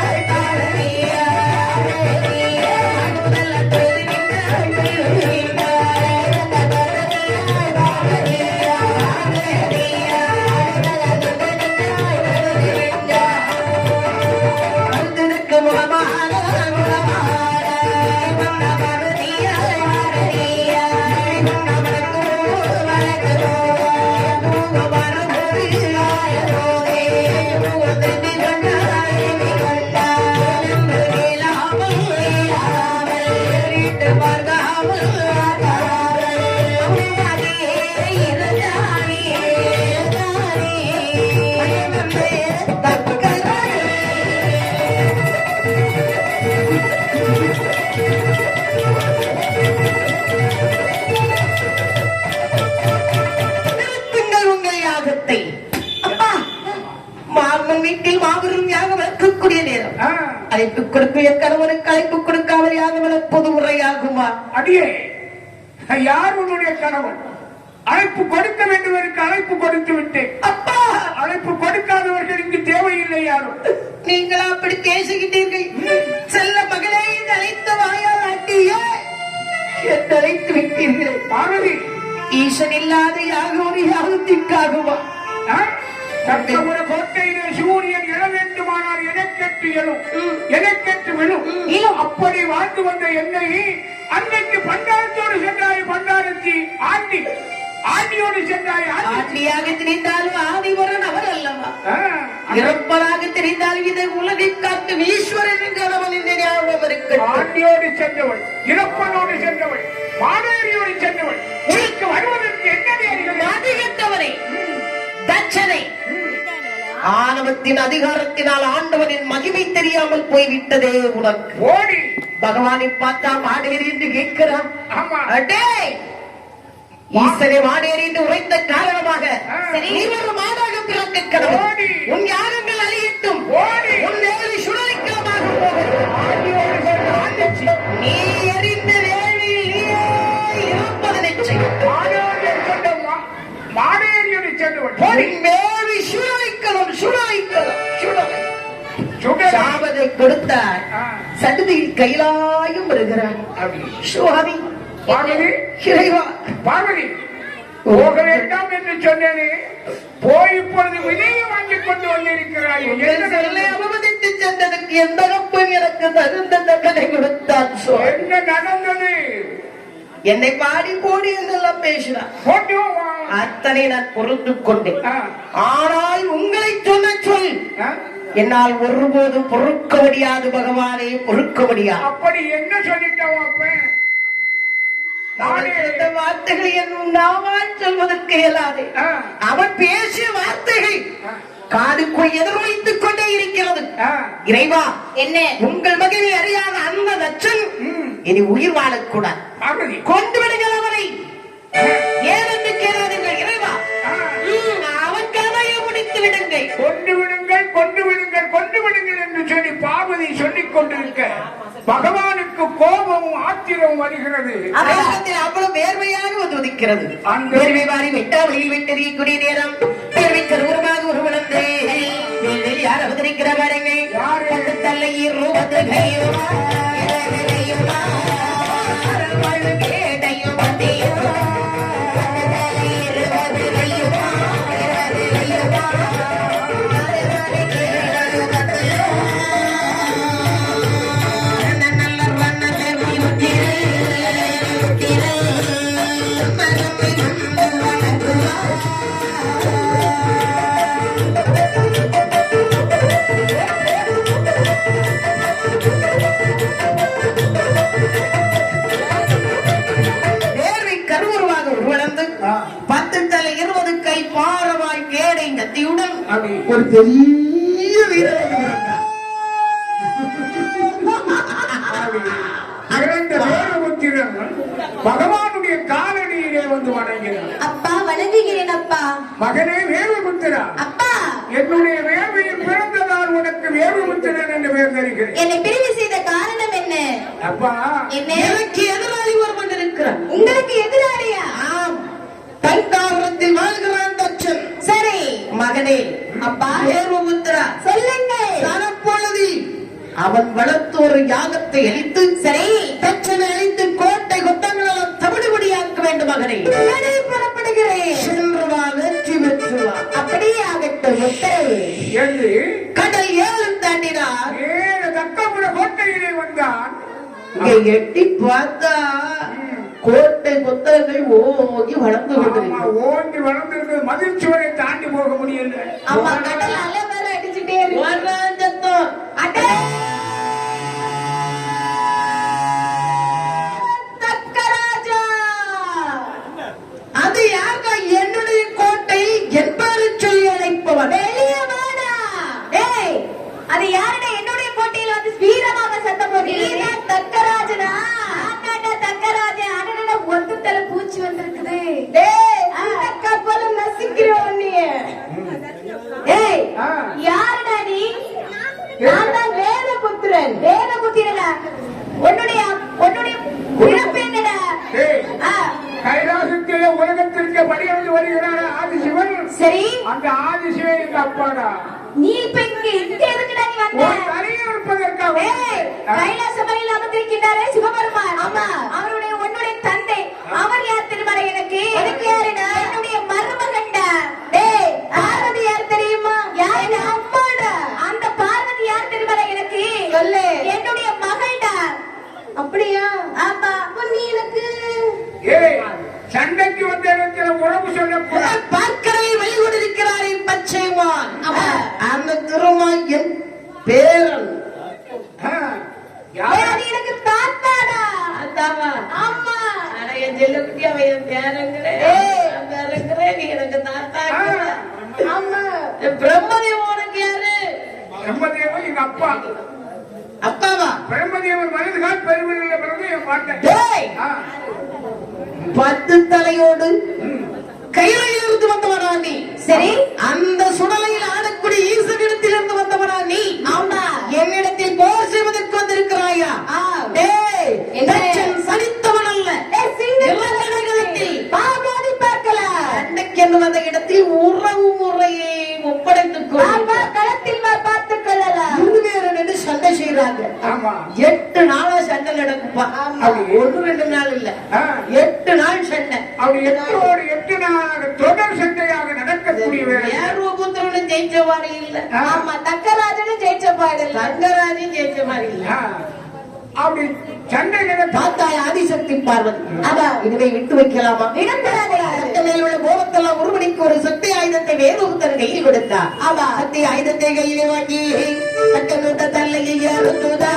வீட்டில் மாபெரும் யாகம் வளர்க்கக்கூடிய நேரம். அழைப்பு கொடுக்க என் கணவனுக்கு அழைப்பு கொடுக்காமல் யாகம் வளர்ப்பது முறையாகுமா?
அடியே, யார் உன்னுடைய கணவன்? அழைப்பு கொடுக்க வேண்டுவதற்கு அழைப்பு கொடுத்து விட்டேன். அப்பா, அழைப்பு கொடுக்காதவர்கள் இங்கு தேவையில்லை யாரும்.
நீங்களா அப்படி பேசுகிட்டீர்கள்? செல்ல மகளே, அழைத்த வாயால் ஆட்டியே அழைத்து விட்டீர்கள்.
பார்வதி,
ஈசன் இல்லாத யாகம் ஒரு யாகத்திற்காகுமா?
தக்கபுர கோட்டையிலே சூரியன் எழ வேண்டுமானால் எனக்கெட்டு எழும், எனக்கெட்டு விழும். அப்படி வாழ்ந்து வந்த என்னை அன்னைக்கு பண்டாரத்தோடு சென்றாய், பண்டாரத்தி ஆண்டியோடு சென்றாய்.
ஆண்டியாக தெரிந்தாலும் ஆதிவரன் அவர் அல்லவா? இறப்பதாக தெரிந்தாலும் இதை உலகை காக்கும் ஈஸ்வரன் என்றவன் இந்த ஞாபகம் இருக்கு.
ஆண்டியோடு சென்றவள், இறப்பனோடு சென்றவள், மாடேரியோடு சென்றவள், உனக்கு வருவதற்கு என்ன நேரில்?
அதிகத்தவரை தட்சனை ஆணவத்தின் அதிகாரத்தினால் ஆண்டவனின் மகிமை தெரியாமல் போய்விட்டதே உனக்கு.
ஓடி
பகவானை பார்த்தா மாடேறி என்று கேட்கிறான்.
அடே,
ஈஸ்வரை மாடேறி என்று உரைத்த காரணமாக ஒரு மாடாக பிறக்க கடவுள். உன் யாகங்கள் அழியட்டும், உன் வேலை சுழலிக்கலமாக நீ எறிந்த வேலையில் இருப்பது நிச்சயம்.
மாடேரியோடு சென்றவள்
வேலை சுழலிக்கலாம், சுழலிக்கலாம், சாபத்தை கொடுத்தார். சடுதியில் கைலாயம் வருகிறார். சுவாமி, இறைவா,
பார்வதி, போக வேண்டாம் என்று சொன்னேனே, போய் இப்பொழுது விதையை வாங்கிக் கொண்டு வந்திருக்கிறாய்.
சொல்லை அவமதித்து சென்றதுக்கு எந்த கப்பன் எனக்கு தகுந்த தண்டனை கொடுத்தான்.
என்ன நடந்தது?
என்னை பாடி போடி என்றெல்லாம் பேசினார். அத்தனை நான் பொறுத்து கொண்டேன். ஆனால் உங்களை சொன்ன சொல் என்னால் ஒருபோதும் பொறுக்க முடியாது. பகவானே, பொறுக்க முடியாது.
அப்படி என்ன சொல்லிட்டோம்?
வார்த்தைகளை நாவால் சொல்வதற்கு இயலாது. அவன் பேசிய வார்த்தைகள் காதுக்குள் எதிரொலித்துக் கொண்டே இருக்கிறது. இறைவா, என்ன உங்கள் மகனை அறியாத அந்த தச்சன் இனி உயிர் வாழக்கூடாது. கொண்டு விடுங்கள் அவனை. ஏனென்று கேளாதீர்கள். இறைவா, அவன் கதை
விடுங்கள் கொண்டு விடுங்கள் என்று சொல்லி பார்வதி சொல்லிக் கொண்டிருக்க பகவானுக்கு கோபமும் ஆத்திரமும் வருகிறது.
அவ்வளவு வேர்வையாக வந்து உதிக்கிறது.
அந்த
வேர்வை மாறி வெட்டாவளியில் விட்டது குடி நேரம் வேர்வை கருவரமாக உருவனந்தே யார் அவதரிக்கிற பாருங்க தலையில் ரூபத்தையும் கேட்டையும்
ஒரு பெரிய வீரர் பகவானுடைய காலடியிலே வந்து வணங்கினார்.
அப்பா வணங்குகிறேன் அப்பா.
மகனே வேலுபுத்திரா,
அப்பா
என்னுடைய வேர்வையில் பிறந்ததால் உனக்கு வேலுபுத்திரன் என்று பெயர் தருகிறேன்.
என்னை பிரிவு செய்த காரணம் என்ன?
அப்பா
எனக்கு எதிராளி ஒருவன் இருக்கிறான்.
உங்களுக்கு எதிராளியா?
ஆம், தஞ்சாவூரத்தில் வாழ்கிறான் தச்சன்.
சரி
மகனே,
அப்பா
வேலுபுத்திரா,
சொல்லுங்கள்.
சனப்பொழுதி அவன் வளர்த்து ஒரு யாகத்தை அழித்து
சரி
தச்சனை அழித்து கோட்டை கொத்தங்களெல்லாம் தவிடுபடியாக்க வேண்டும். மகனே
புறப்படுகிறேன்.
சென்றுவா வெற்றி பெற்றுவா.
அப்படியே ஆகட்டும். உத்தரவு
என்று
கடல் 7 தாண்டினார்.
தக்கபுர கோட்டையிலே வந்தான்.
இங்கே எட்டி பார்த்தா கோட்டை புத்தகங்கள் ஓங்கி வளர்ந்து கொண்டிருக்கிறது.
ஓங்கி வளர்ந்திருக்கிறது. மதில் சுவரை தாண்டி போக முடியல.
அம்மா கடல் அலை வேற அடிச்சுட்டே இருக்கு. அடே தக்கராஜா,
அது யாருக்கா? என்னுடைய கோட்டை என்பதை சொல்லி அழைப்பவன்.
வெளியே வாடா. ஏய், அது யாருடா என்னுடைய கோட்டையில வந்து வீரமாக சத்தம் போடுறீங்க? தக்கராஜனா? ஆனாடா தக்கராஜா. அடடா ஒத்துத்தல பூச்சி வந்திருக்குது. டேய், அந்த கப்பல நசிக்கிறோம் நீ. ஏய், யாருடா நீ? நான் தான் வேதபுத்திரன். வேதபுத்திரனா? உன்னுடைய பிறப்பு என்னடா?
கைலாசத்திலே உலகத்திற்கு படியெடுத்து வருகிறாரா ஆதிசிவன்.
சரி,
அந்த ஆதிசிவன் எங்க அப்பாடா.
நீ இப்ப இங்க எதுக்குடா நீ வந்த?
ஒரு தலையை இருப்பதற்காக.
கைலாச மலையில் அமர்ந்திருக்கின்றாரே சிவபெருமான். ஆமா, அவருடைய உன்னுடைய தந்தை. அவர் யார் தெரியுமா எனக்கு? எனக்கு யாருடா? என்னுடைய மருமகன்டா. டேய், பார்வதி யார் தெரியுமா? யாரு? அம்மாடா. அந்த பார்வதி யார் தெரியுமா எனக்கு? சொல்லு. என்னுடைய மகள்டா. அப்படியா? ஆமா. நீ எனக்கு
சண்டைக்கு வந்த இடத்துல உறவு சொல்ல
பார்க்கவே வெளிகொண்டிருக்கிறாரே பச்சைமான். அந்த திருமாயன் பேரன்.
எனக்கு தாத்தாடா.
அதாவா?
ஆமா.
என் செல்லக்குட்டி அவன் என் பேரங்கிறேன். நீ எனக்கு தாத்தா.
ஆமா.
பிரம்மதேவன் உனக்கு யாரு?
பிரம்மதேவன் எங்க அப்பா.
அப்பாவா?
பிரம்மதேவன் வலதுகால் பெருமையில பிறகு என் பாட்டேன்.
10 தலையோடு கையிலிருந்து இருந்து வந்தவனா நீ.
சரி,
அந்த சுடலையில் ஆடக்கூடிய ஈசனிடத்தில் இருந்து வந்தவனா நீ.
ஆமா.
என்னிடத்தில் போர் செய்வதற்கு வந்திருக்கிறாயா? சனித்தவன் அல்ல. பார்க்கலாம் வந்த இடத்தில் உறவு முறையை ஒப்படைத்துக்
களத்தில் பார்த்துக் கொள்ளலாம்.
என்று சண்டை செய்யறாங்க. 8 நாளா சண்டை நடக்கும்பா. 1-2 நாள் இல்ல, 8 நாள் சண்டை.
அப்படி 8 நாளாக தொடர் சண்டையாக நடக்கக்கூடிய
ஏர்வபுத்திரனும் ஜெயிச்ச மாதிரி இல்ல.
ஆமா, தக்கராஜனும் ஜெயிச்ச பாடு இல்ல.
தங்கராஜும் ஜெயிச்ச மாதிரி இல்ல.
அப்படி சண்டைகளை
பார்த்தாய் ஆதிசக்தி பார்வதி. இதுவை விட்டு வைக்கலாமா? மேல் உள்ள கோபத்தெல்லாம் ஒருவனுக்கு ஒரு சக்தி ஆயுதத்தை வேறொருத்தன் கையில் கொடுத்தார். சக்தி ஆயுதத்தை கையிலே வாங்கி தக்க தல்லையை அறுத்துதா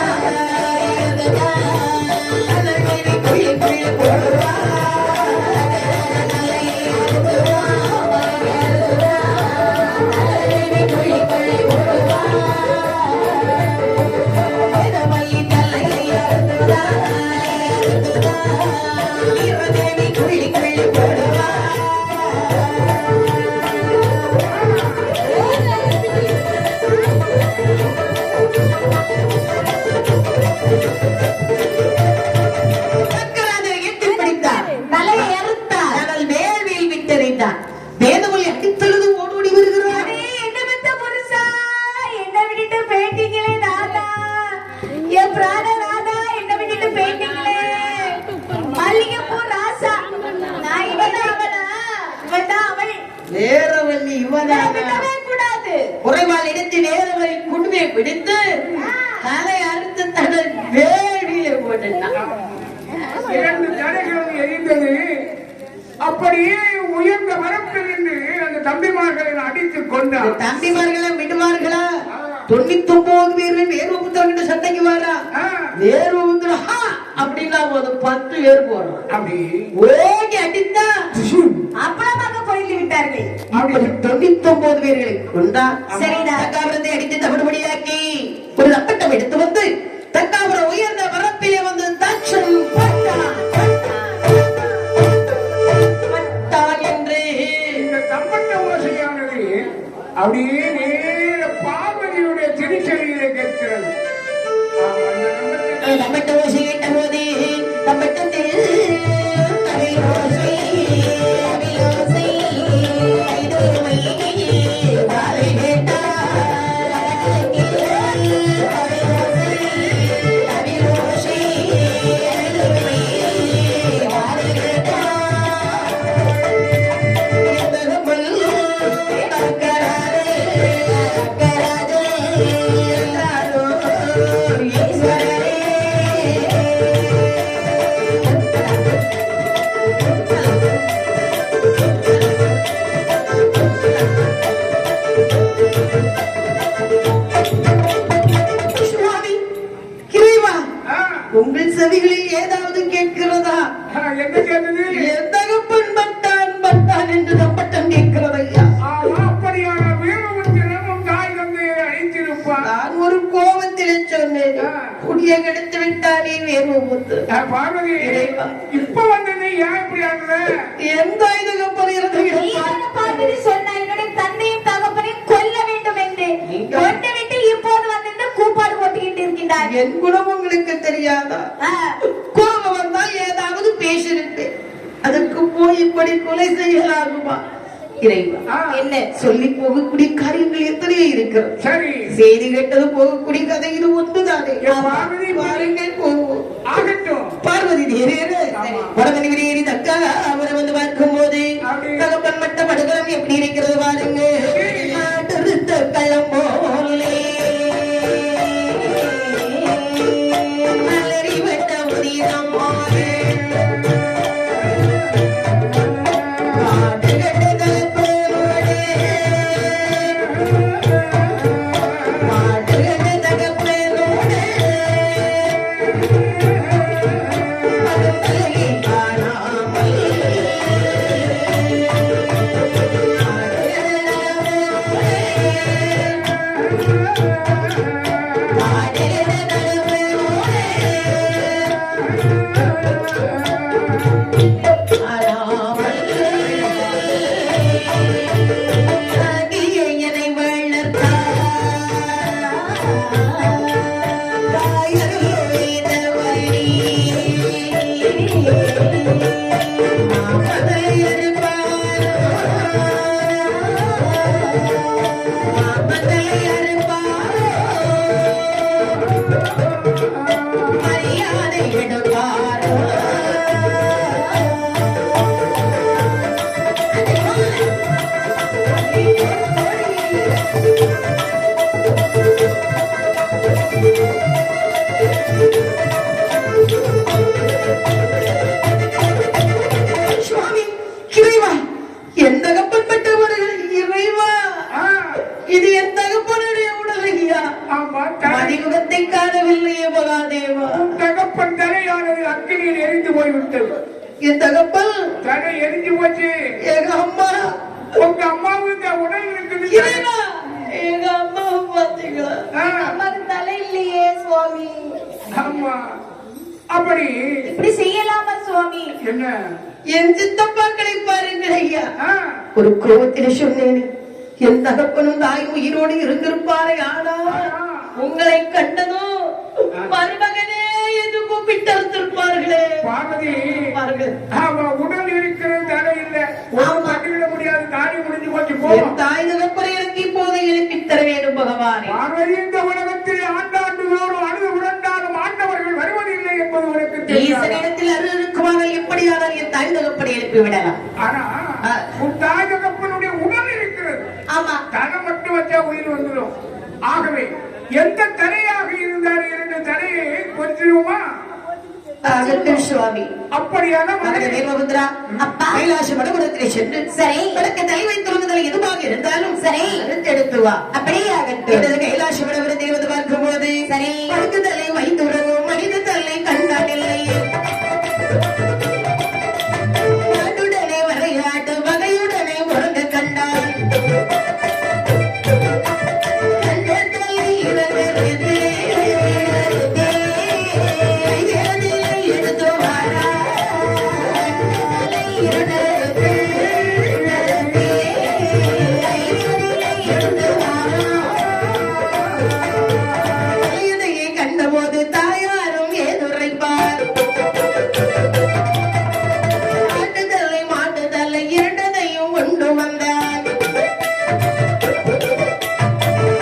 கட்டி நேரம் வரை குடுமையை பிடித்து தலை அறுத்து தலை வேடியில போட்டுட்டான்.
2 தலைகளும் எரிந்தது. அப்படியே உயர்ந்த மரத்தில் நின்று அந்த தம்பிமார்களை அடித்துக் கொண்டார்.
தம்பிமார்களா விடுவார்களா? 99 பேர்கள் வேர்வபுத்திரங்கிட்ட சண்டைக்கு வாரா. வேர்வபுத்திரம் அப்படின்னா ஒரு 10 பேர் போறோம். அப்படி ஓகே அடித்தா
அப்பளமாக பொழிந்து விட்டார்கள்.
அப்படி 99 பேர்களை கொண்டா.
சரிடா.
தக்காபுரத்தை அடித்து தவிடுபடியாக்கி ஒரு அப்பட்டம் எடுத்து வந்து தக்காபுரம் உயர்ந்த வரப்பிலே வந்து தட்சன் என்று
இந்த தம்பட்ட ஓசையானது அப்படியே நேர பார்வதியுடைய திருச்செவியிலே கேட்கிறது.
தம்பட்ட ஓசை கேட்ட போதே தம்பட்டத்தில் உங்கள் செவிகளில் ஏதாவது கேட்கிறதா?
என்ன கேட்டது?
எந்தகப்பன் பட்டான் பட்டான் என்று தம்பட்டம் கேட்கிறதையா?
அப்படியான வேறும் தாய் தந்தை அழைத்திருப்பார்.
நான் ஒரு கோபத்திலே சொன்னேன். குடிய கெடுத்து விட்டானே வேறுபுத்து.
பார்வதி இப்ப வந்தது ஏன் இப்படி ஆகுற?
எந்த இதுகப்பன்
பார்வதி சொன்ன என்னுடைய தந்தையும் தகப்பனையும் கொல்ல வேண்டும் என்று கொண்டு விட்டு இப்போது வந்து கூப்பாடு போட்டுக்கிட்டு இருக்கின்றார்.
என் குணம் உங்களுக்கு தெரியாதா? கோபம் வந்தால் ஏதாவது பேசியிருப்பேன். அதற்கு போய் இப்படி கொலை செய்யலாகுமா? இறைவா, என்ன சொல்லி போகக்கூடிய காரியங்கள் எத்தனையோ இருக்கிறது.
சரி,
செய்தி கேட்டது போகக்கூடிய கதை இது ஒன்றுதானே.
பார்வதி
பாருங்கள் போவோம்.
ஆகட்டும்.
பார்வதி தேரேறு வடமணி விரையேறி தக்கா அவரை வந்து பார்க்கும் போது தகப்பன் மட்ட படுகளம் எப்படி இருக்கிறது பாருங்க. கள்ளம் போலே மலரி வட்ட உதிரம் போலே சுவாமி இறைவா, என் தகப்பன் பெற்றவர்கள் இறைவா, இது என் தகப்பனுடைய உடலையா? மதிமுகத்தை காணவில்லையே மகாதேவா.
தகப்பன் தலையானது அக்கினியில் எரிந்து போய்விட்டது.
என் தகப்பன்
தலை எரிஞ்சு போச்சு.
எங்க அம்மா,
உங்க அம்மாவுக்கு உடல் இருக்குது.
இறைவா, எங்க அம்மாவை பாத்தீங்களா?
அம்மாவுக்கு தலை இல்லையே சுவாமி.
ஆமா, அப்படி
இப்படி செய்யலாமா சுவாமி?
என்ன?
என் சித்தப்பாக்களை பாருங்கள் ஐயா. ஒரு கோபத்தில் சொன்னேன், என் தகப்பனும் தாயும் உயிரோடு இருந்திருப்பாரே. ஆனா உங்களை கண்டதும் மருமகனே என்று கூப்பிட்டு அறுத்திருப்பார்களே.
பார்வதி
பாருங்கள்,
உடல் இருக்கிறது, தலை இல்லை. கட்டிவிட முடியாது, தாடி முடிஞ்சு போச்சு.
என் தாய் தகப்பனை எனக்கு இப்போது எழுப்பி தர வேண்டும் பகவானே.
பார்வதி, இந்த உலகத்தில் ஆண்டாண்டுகளோடு அழுது உடன்றாலும் ஆண்டவர்கள் வருவதில்லை என்பது உனக்கு தெரியும்.
ஈசனிடத்தில் அருள் இருக்குமானால் எப்படியானால் என் தாய் தகப்பனை எழுப்பி விடலாம்.
ஆனா உன் தாய் தகப்பனுடைய உடல் இருக்கிறது.
ஆமா,
தலை மட்டும் வச்சா உயிர் வந்துடும். ஆகவே எந்த தலையாக இருந்தார் 2 தலையை கொஞ்சமா
ஆகட்டும் சுவாமி.
அப்படியான
மகனே வீரபத்ரா,
அப்பா.
கைலாச மடபுரத்திலே சென்று
சரி.
உனக்கு தலை வைத்திருந்ததில் எதுவாக இருந்தாலும்
சரி.
எடுத்து வா.
அப்படியே ஆகட்டும்.
எனது கைலாச மடபுரத்தை வந்து பார்க்கும் போது
சரி.
உனக்கு தலை வைத்துறவும் மனித தலை கண்டாடில்லை. நாடுடனே வரையாட்டு வகையுடனே உறங்க கண்டாய். கண்ட தலை இறங்குகிறது. எடுத்து வாரா. இதையை கண்டபோது தாயாரும் ஏதுரைப்பார். ஆட்டுதலை மாட்டுதலை இரண்டதையும் கொண்டு வந்தார்.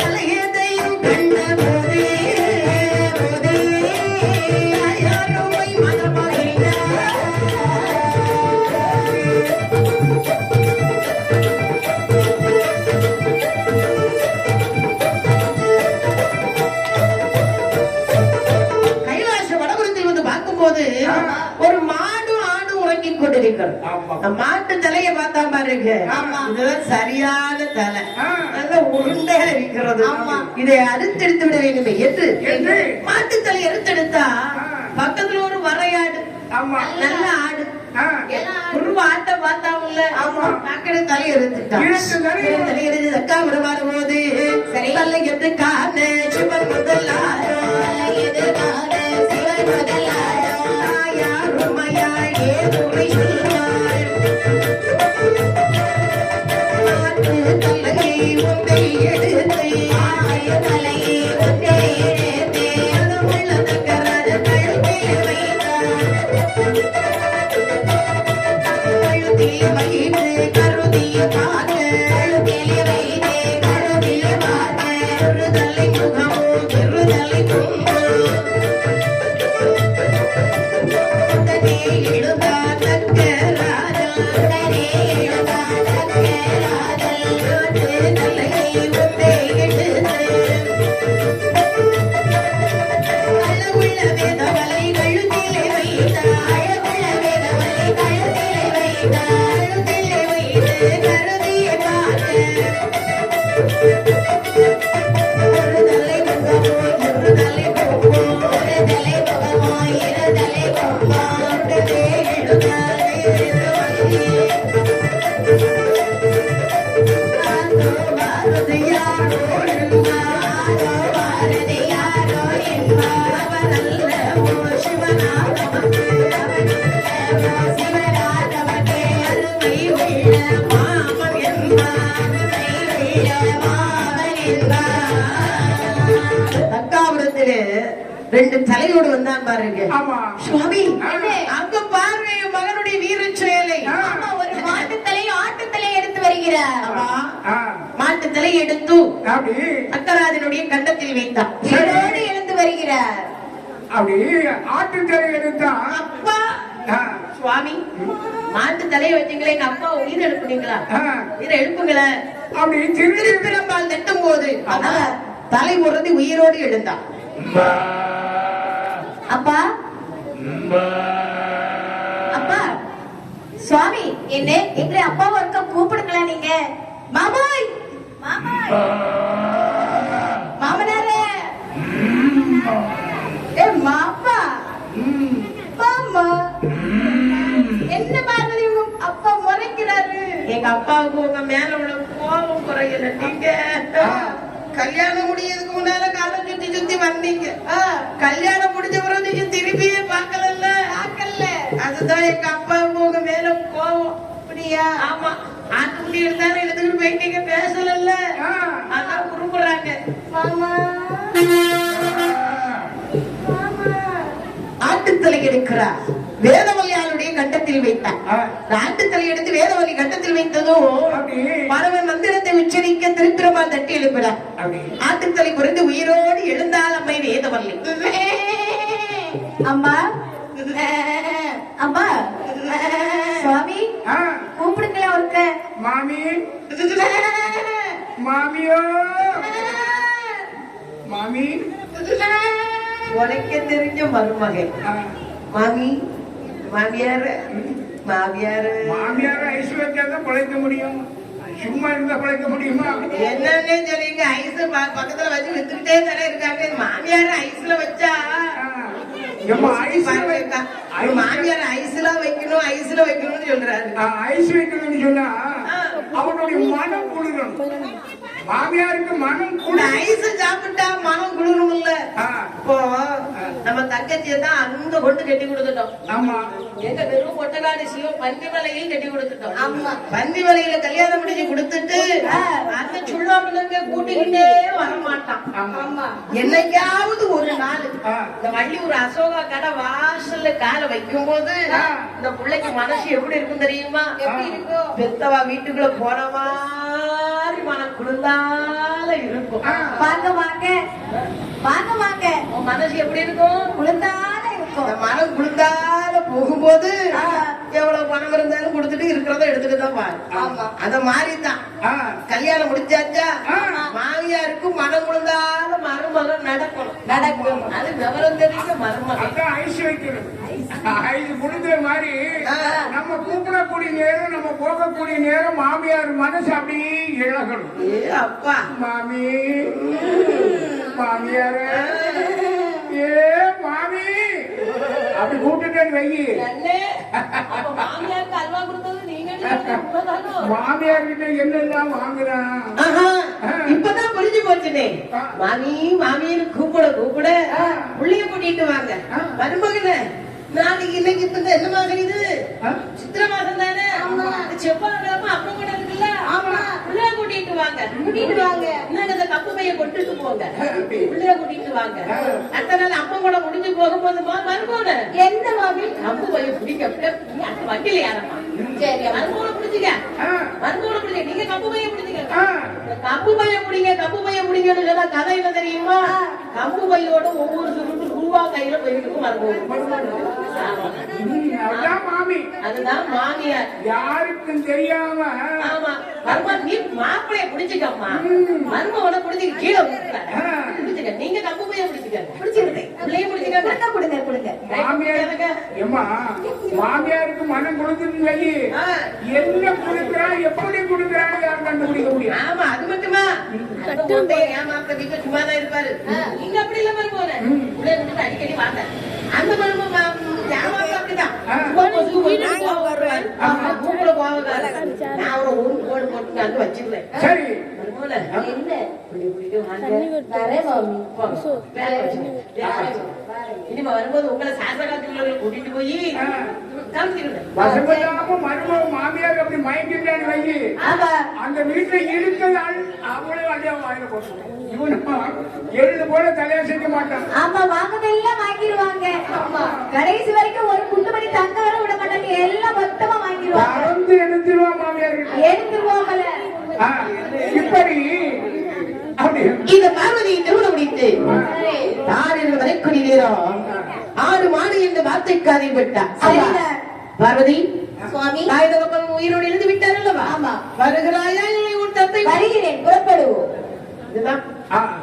தலையதையும் கண்டபோதே யாருமை மனமாகினார். கைலாச வடபுரத்தில் வந்து பார்க்கும்போது ஒரு மாடு ஆடு உறங்கிக் கொண்டிருக்கிறது.
ஆமா.
அந்த மாட்டு தலையை பார்த்தா பாருங்க,
ஆமா.
இதுதான் சரியான தலை,
ஆ.
நல்ல உருண்டையா இருக்கிறது.
ஆமா.
இதை அறுத்தெடுத்து விட வேண்டும் என்று
என்று?
மாட்டு தலை அறுத்தெடுத்தா
ஆ.
பக்கத்துல ஒரு வரையாடு,
ஆமா.
நல்ல ஆடு,
ஆ.
குருவ ஆட்டை பார்த்தாவுல
ஆமா.
பக்கத்து தலை எடுத்துட்டான்.
இரண்டு தலையும்.
தலை எடுத்து தக்கா விட வரும்போது
சரி.
தலை எடுத்து காண சிவன் முதலாரோ எதிர்கால சிவன் முதலாரோ யாருமையாய் ஏதுரை சொல்வார். மாட்டு தலையை ஒன்றை எடுத்து தலையை ஒன்றை எடுத்து அதுவுள்ள தக்கராத கழுத்தில் வைத்தார். கழுத்தில் வைத்து கருதிய பார்க்க கழுத்தில் வைத்து கருதிய பார்க்க பெருதலை முகமோ பெருதலை கொம்போ உடனே எழுந்தார் தக்கராஜல். உடனே எழுந்தார் தக்கராஜல். நாட்டு தலையை ஒன்றை எடுத்து அழகுள்ள வேதவலை கழுத்திலே வைத்தார். அழகுள்ள வேதவலை கழுத்திலே வைத்தார். கழுத்திலே வைத்து கருதிய பார்க்க ஒருதலை முகமோ இருதலை கொம்போ ஒருதலை முகமோ இருதலை கொம்போ உடனே எழுந்தார் ஆதோ பாரதியாரோ என்பாரோ பாரதியாரோ என்பார். அவரல்லவோ சிவனாகவனே அவரல்லவோ சிவனாகவனே அருமை உள்ள மாமன் என்பார். அருமை உள்ள மாமன் என்பார். தக்காபுரத்திலே 2 தலையோடு வந்தான் பாருங்க.
ஆமா.
சுவாமி,
ஆமா.
அங்க பாருங்க என் மகனுடைய வீர செயலை.
ஆமா, ஒரு மாட்டு தலையும் ஆட்டு தலையும் எடுத்து வருகிறார்.
ஆமா.
ஆ.
மாட்டு தலை எடுத்து
அப்படி
அக்கராஜனுடைய கண்டத்தில் வைத்தான்.
இதோடு எழுந்து வருகிறார்.
அப்படி ஆட்டு தலை எடுத்தா.
அப்பா
ஆ.
சுவாமி, மாட்டு தலையை வச்சீங்களே, எங்க அப்பா உயிர் எழுப்புனீங்களா?
ஆ.
உயிர் எழுப்புங்கள.
அப்படி திருப்பி
திருப்பிரம்பால் தட்டும் போது தலை உறந்து உயிரோடு எழுந்தான்.
அப்பா அப்பா சுவாமி, என்ன எங்களை அப்பா ஒருக்க கூப்பிடுங்களா நீங்க? மாமாய் மாமாய் மாமனாரே ஏ மாப்பா மாமா என்ன பார்வதி உங்க அப்பா முறைக்கிறாரு?
எங்க அப்பாவுக்கு உங்க மேல உள்ள கோபம் குறையல. நீங்க கல்யாணம் முடியறதுக்கு முன்னால காலம் சுத்தி சுத்தி வந்தீங்க. கல்யாணம் முடிஞ்ச பிறகு நீங்க திரும்பியே பார்க்கல. அதுதான் எங்க அப்பாவுக்கு உங்க மேல கோபம். அப்படியா? ஆமா. ஆட்டுக்குட்டி இருந்தாலும் எடுத்துக்கிட்டு போயிட்டீங்க, பேசல. அதான் குறும்புறாங்க.
மாமா
ஆட்டுத்தலை எடுக்கிறார். வேதவல்லியாளுடைய கண்டத்தில் வைத்தார். ஆட்டுத்தலை எடுத்து வேதவல்லி கண்டத்தில் வைத்ததும் பரவன் மந்திரத்தை உச்சரிக்க திருப்பிரமால் தட்டி எழுப்பினார். ஆட்டுத்தலை குறைந்து உயிரோடு எழுந்தால் அம்மை வேதவல்லி.
அம்மா அம்மா சுவாமி கூப்பிடுங்களா ஒருக்க?
மாமி மாமியோ மாமி
உனக்க தெரிஞ்ச மருமகன் மாமி மாமியார் மாமியார்
மாமியார் ஐஸ் வச்சாதான் பிழைக்க முடியும், சும்மா இருந்தா பிழைக்க முடியுமா?
என்னன்னு சொல்லிங்க ஐஸ் பக்கத்துல வச்சு வித்துக்கிட்டே தானே இருக்காங்க. மாமியார் ஐஸ்ல வச்சா மாமியார் ஐஸ்ல வைக்கணும் ஐஸ்ல வைக்கணும்னு சொல்றாரு.
ஐஸ் வைக்கணும்னு சொன்னா அவனுடைய மனம் குளிரும். மாமியாருக்கு மனம் கூட
ஐஸ் சாப்பிட்டா மனம் குளிரும் இல்ல. இப்போ நம்ம தங்கச்சியை தான் அங்க கொண்டு கட்டி கொடுத்துட்டோம்.
ஆமா,
எங்க வெறும் பொட்டகாடு சிவ பந்தி மலையும் கட்டி கொடுத்துட்டோம். ஆமா, பந்தி மலையில கல்யாணம் முடிஞ்சு கொடுத்துட்டு அந்த சுள்ளாமலங்க கூட்டிக்கிட்டே வரமாட்டான். ஆமா, என்னைக்காவது ஒரு நாள் இந்த வள்ளியூர் அசோகா கடை வாசல்ல காலை வைக்கும் போது இந்த பிள்ளைக்கு மனசு எப்படி இருக்கும் தெரியுமா? எப்படி இருக்கும்? பெத்தவா வீட்டுக்குள்ள போன மாதிரி மனம் குளிர்ந்தால இருக்கும்.
வாங்க வாங்க வாங்க வாங்க,
உன் மனசு எப்படி இருக்கும்?
குளிர்ந்தால இருக்கும்.
மனம் குளிர்ந்தால போகும்போது எவ்வளவு பணம் இருந்தாலும் கொடுத்துட்டு இருக்கிறத எடுத்துட்டு தான் பாரு. அத மாதிரிதான் கல்யாணம் முடிச்சாச்சா மாமியாருக்கு மனம் குளிர்ந்தால மருமகன் நடக்கணும். நடக்கணும், அது விவரம் தெரிஞ்ச மருமகன்.
ஐஸ் வைக்கணும். ஐஸ் முடிஞ்ச மாதிரி நம்ம கூப்பிடக்கூடிய நேரம், நம்ம போகக்கூடிய நேரம் மாமியார் மனசு அப்படியே இழகணும்.
அப்பா
மாமி மாமியார ஏ மாமி அப்படி கூப்பிட்டுட்டேன்னு வை.
மாமியாருக்கு அல்வா கொடுத்தது நீங்க.
மாமியார் கிட்ட என்னெல்லாம் வாங்குறான்
இப்பதான் புரிஞ்சு போச்சுனே. மாமி மாமின்னு கூப்பிட கூப்பிட புள்ளைய கூட்டிட்டு வாங்க. மருமகன நாளைக்கு இன்னைக்கு இப்ப என்ன மாசம் இது? சித்திரை மாசம் தானே. செவ்வாய்க்கிழமை அப்பம் கூட இருக்குல்ல. புள்ளைய கூட்டிட்டு வாங்க. கூட்டிட்டு வாங்க. இந்த கப்பு பைய கொட்டுட்டு போங்க. புள்ளைய கூட்டிட்டு வாங்க. அடுத்த நாள் அப்பம் கூட முடிஞ்சு போகும்போது மருமகன என்ன மாமி கப்பு பைய பிடிக்க வண்டியில யாரம்மா? சரி, மருமகனை பிடிச்சிக்க. மருமகனை பிடிச்ச நீங்க கப்பு பைய பிடிச்சிக்க. கப்பு பைய முடிங்க, கப்பு பைய முடிங்கன்னு சொன்னா கதை என்ன தெரியுமா? கப்பு பையோட ஒவ்வொரு சுருட்டு ரூபா கையில போயிட்டு மருமகன்.
மாமி
அதுதான் மாமியார்.
யாருக்கும் தெரியாம.
ஆமா, மருமகன் நீ மாப்பிளைய பிடிச்சிக்கம்மா. மருமகனை பிடிச்சிக்க கீழே பிடிச்சிக்க. நீங்க கப்பு பைய பிடிச்சிக்க. பிடிச்சிருக்கேன் பிள்ளைய பிடிச்சிக்க. கொடுங்க கொடுங்க.
மாமியாருக்கு மனம் கொடுத்துன்னு சொல்லி என்ன கொடுக்குறா எப்படி கொடுக்குறாங்க யாரும் கண்டுபிடிக்க முடியும்.
ஆமா, அது மட்டுமா ஏமாத்த வீட்டுல சும்மாதான் இருப்பாரு. நீங்க அப்படி இல்ல மருமகன் பிள்ளைய விட்டுட்டு அடிக்கடி வாங்க. அந்த மருமகன் ஏமாத்த அப்படிதான். நான் ஒரு கோடு போட்டு அங்க வச்சிருவேன்.
சரி
என்ன இனிமே வரும்போது உங்களை சாஸ்திரகாலத்துக்குள்ள கூட்டிட்டு போய்
மாமியார் அப்படி மயங்கிட்டான்னு வை. அந்த வீட்டுல இருக்கிறாள் அவளே அதே வாயில போட்டு எழுது போல தலையா செய்ய மாட்டான்.
ஆமா, வாங்கதெல்லாம் வாங்கிடுவாங்க. கடைசி வரைக்கும் ஒரு குண்டுமணி தங்க வர விட மாட்டாங்க. எல்லாம் மொத்தமா வாங்கிடுவாங்க.
எடுத்துருவான் மாமியார்.
எடுத்துருவாங்கல்ல.
இப்படி
இந்த பார்வதியை திருமணம் முடித்து தாரின் வரைக்குடி நேரம் ஆடு மாடு என்ற வார்த்தைக்கு அதை விட்டார். பார்வதி
சுவாமி
தாய் தகப்பன் உயிரோடு இருந்து விட்டார் அல்லவா? வருகிறாயா இல்லை உன் தந்தை?
வருகிறேன், புறப்படுவோம்.
இதுதான்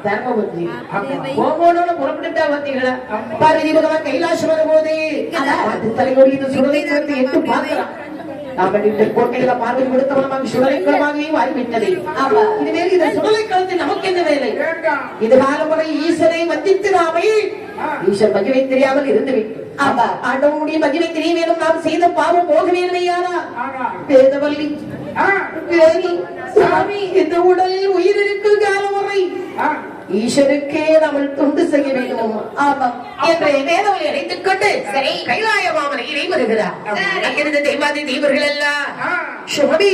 தர்மபுத்தி. கோபோனோட புறப்பட்டுட்டா பார்த்தீங்களா? பார்வதி பகவான் கைலாசம் வரும்போது தலைவருடைய இந்த சுடலை சேர்த்து எட்டு பார்க்கலாம். கோட்டையில பார்வை கொடுத்தவனமாக சுடலைக்களமாகவே வாய்விட்டது. இனிமேல் இந்த சுடலைக்களத்தில் நமக்கு என்ன வேலை? இது காலமுறை ஈசனை வந்தித்து நாமே ஈசன் மகிமை தெரியாமல் இருந்து விட்டு ஆண்டவனுடைய மகிமை தெரிய வேணும். நாம் செய்த பாவம் போக வேணுமையாரா? வேதவல்லி சாமி, இந்த உடலில் உயிர் இருக்கு காலமுறை ஈஸ்வருக்கே நம்மள் தொண்டு செய்ய வேண்டும். ஆமாம் என்ற வேதவழி அழைத்துக் கொண்டு சரி கைலாய மாமலையிலே வருகிறார். அங்கிருந்த தெய்வாதி தெய்வர்கள் எல்லாம் சுமதி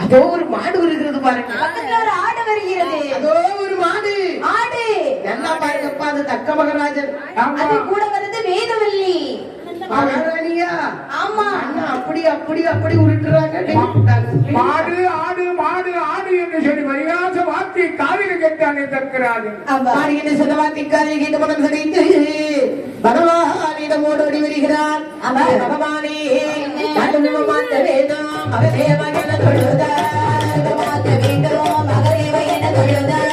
அதோ ஒரு மாடு வருகிறது பாருங்க.
ஒரு ஆடு வருகிறது.
அதோ ஒரு மாடு
ஆடு
நல்லா பாருங்கப்பா. அது தக்க மகராஜன்.
அது கூட வருது வேதவல்லி
மகாராணியா.
ஆமா,
அப்படி அப்படி அப்படி உருட்டுறாங்க.
மாடு ஆடு மாடு ஆடு என்று சொல்லி மரியாத வார்த்தை காவிரி கேட்டானே தற்கிறாரு.
மாடு என்று சொன்ன வார்த்தை காவிரி கேட்டு மனம் சடைத்து பகவானிடம் ஓடோடி வருகிறார். பகவானே மாற்ற வேண்டும் மகதேவ என தொழுதார். மாற்ற வேண்டும் மகதேவ என தொழுதார்.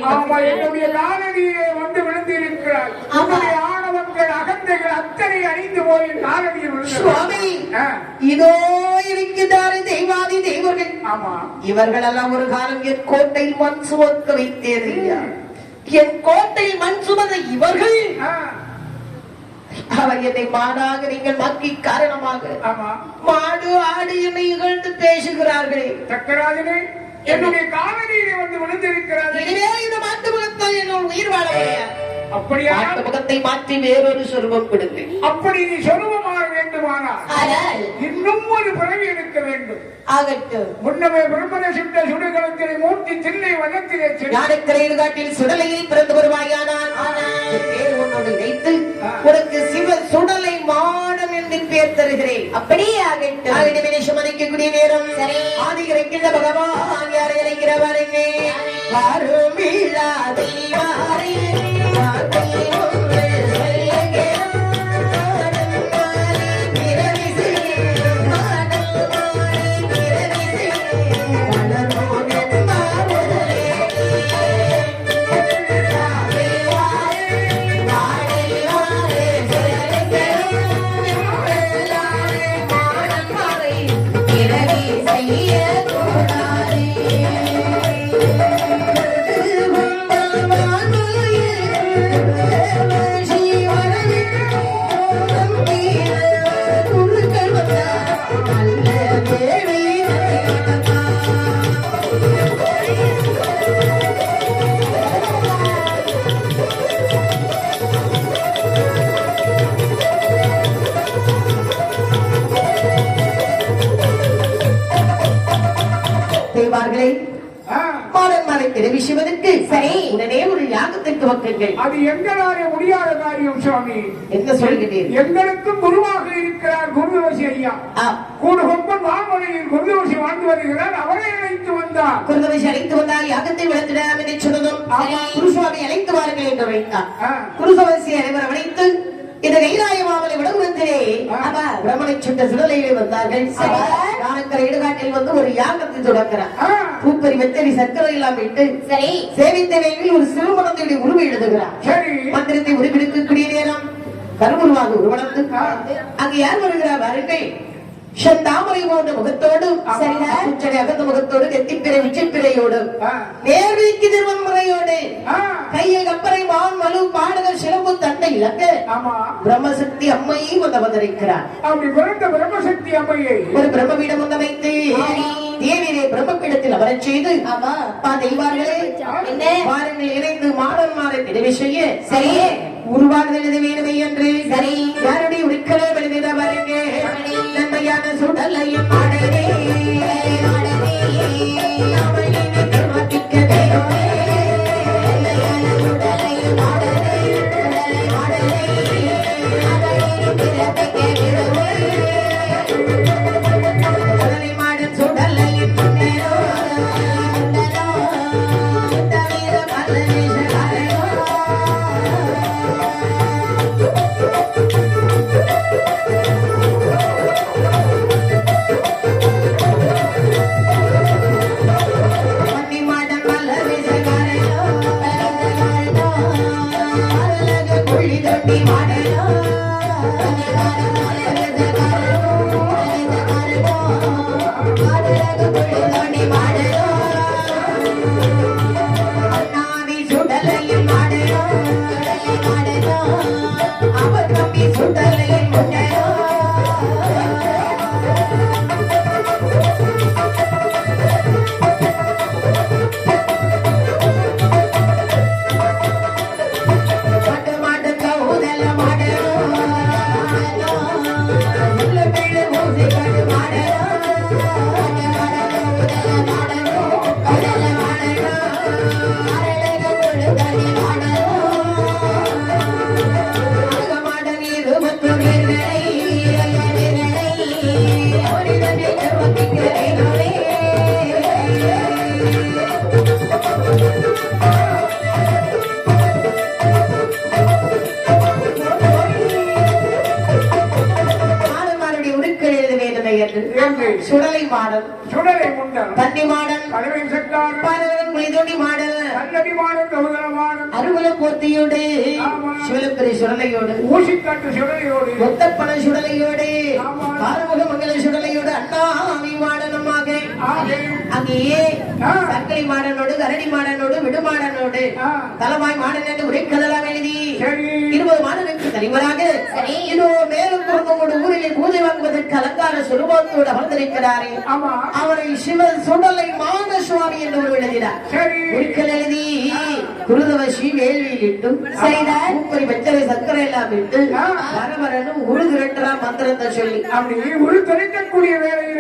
ஆமா, என்னுடைய காலடியிலே வந்து விழுந்திருக்கிறாய். உன்னுடைய ஆணவங்கள் அகந்தைகள் அத்தனை அழிந்து போய் காலடியில்
சுவாமி, இதோ இருக்கிறாரு தெய்வாதி தெய்வர்கள்.
ஆமா,
இவர்களெல்லாம் ஒரு காலம் என் கோட்டை மண் சுமக்க வைத்தேன். என் கோட்டை மண் சுமந்த இவர்கள் அவர் என்னை மாடாக நீங்கள் மக்கி காரணமாக மாடு ஆடு என்னை இகழ்ந்து பேசுகிறார்களே.
சக்கராஜனே, என்னுடைய காலடியிலே வந்து விழுந்திருக்கிறார்கள்.
இனிமே இந்த மாட்டு முகத்தால் என்னோட உயிர் வாழ முடியாது.
அப்படியா?
முகத்தை மாற்றி வேறொரு சொருபம் விடுங்கள்.
அப்படி நீ சொருபமாக வேண்டுமானால் இன்னும் ஒரு பிறவி எடுக்க வேண்டும்.
ஆகட்டும்.
முன்னமே பிரம்மன சித்த சுடுகளத்திலே மூர்த்தி தில்லை வனத்திலே
ஞானக்கரையில் காட்டில் சுடலையில் பிறந்து வருவாயானால் உன்னோடு வைத்து உனக்கு சிவ சுடலை மாடம் என்று பேர் தருகிறேன். அப்படியே ஆகட்டும். நிமிஷம் அணைக்கக்கூடிய நேரம் ஆதி இறைக்கின்ற பகவான் யாரை இறைக்கிறவருங்க விஷயத்துக்கு சரி உடனே ஒரு யாகத்தை துவக்குங்கள்.
அது எங்களாலே முடியாத காரியம் சுவாமி.
என்ன சொல்கிறீர்கள்?
எங்களுக்கும் குருவாக இருக்கிறார் குருதோஷி ஐயா. கூடுகொம்பன் வாமொழியில் குருதோஷி வாழ்ந்து வருகிறார். அவரை அழைத்து வந்தார்.
குருதோஷி அழைத்து வந்தால் யாகத்தை விளத்திடாம் என்று சொன்னதும் குருசுவாமி அழைத்து வாருங்கள் என்று வைத்தார். குருதோஷி அனைவரும் அழைத்து இந்த கைலாய மாமலை விடவுலத்திலே பிரம்மனை சுட்ட சுடலையிலே வந்தார்கள். ஞானக்கரை இடுகாட்டில் வந்து ஒரு யாகத்தை தொடக்கிறார். பூப்பறி வெத்தடி சர்க்கரை எல்லாம் விட்டு சேவித்த வேளையில் ஒரு சிறுமணத்தையுடைய உருவை எழுதுகிறார். மந்திரத்தை உருவெடுக்கக்கூடிய நேரம் கருவுருவாக உருவனத்து அங்கு யார் வருகிறார் வாருங்கள். தாமரை போன்ற முகத்தோடு அகந்த முகத்தோடு நெத்திப்பிறை உச்சிப்பிறையோடு நேர்விக்கு திருவன்முறையோடு கையில் கப்பரை மான் மலு பாடகர் சிலம்பு தண்டை இலக்க பிரம்மசக்தி அம்மையை வந்தவதரிக்கிறார்.
பிரம்மசக்தி அம்மையை
ஒரு பிரம்மபீடம் வந்து வைத்து தேவியை பிரம்மபீடத்தில் அமரச் செய்து தெய்வார்களே வாருங்கள் இணைந்து மாடன்மாரை நிறைவு செய்ய சரியே உருவாகுதல் வேணுமை என்று சரி யாருடைய உரிக்கலை வெளிவிட வருங்க நன்மையான சுடலையும் மாடனே சுடலை மாடன்
சுடலை முண்டன்
தண்ணி மாடன்
கலவை சட்டார்
குளிதோண்டி மாடல்
கல்லடி மாடன் கௌதலமாடன்
அருகுல போத்தியோடு
ஆமா.
சிவலப்பெரிய சுடலையோடு
ஊசிக்காட்டு சுடலையோடு
ஒத்தப்பன சுடலையோடு
ஆமா.
ஆறுமுக மங்கல சுடலையோடு அண்ணாவி மாடனமாக
ஆகே.
அங்கேயே
ஆ.
சர்க்கரை மாடனோடு கரடி மாடனோடு விடுமாடனோடு
ஆ.
தலவாய் மாடன் என்று உரைக்கதெல்லாம் எழுதி
சரி
20 மாடனுக்கு தலைவராக இதோ மேலும் குடும்பமோடு ஊரிலே பூஜை வாங்குவதற்கு அலங்கார சுரூபத்தோடு அமர்ந்திருக்கிறாரே
ஆமா
அவரை சிவ சுடலை மான சுவாமி என்று ஒரு எழுதினார்
சரி
ஒரிக்கல் எழுதி குருதவசி வேள்வியில் இட்டும்
சரிதான்.
உப்பரி வெச்சரை சர்க்கரை எல்லாம் இட்டு
ஆ.
வரவரனும் உரு திரட்டா மந்திரத்தை சொல்லி
அப்படி ஒரு தெரிக்கக்கூடிய வேலையில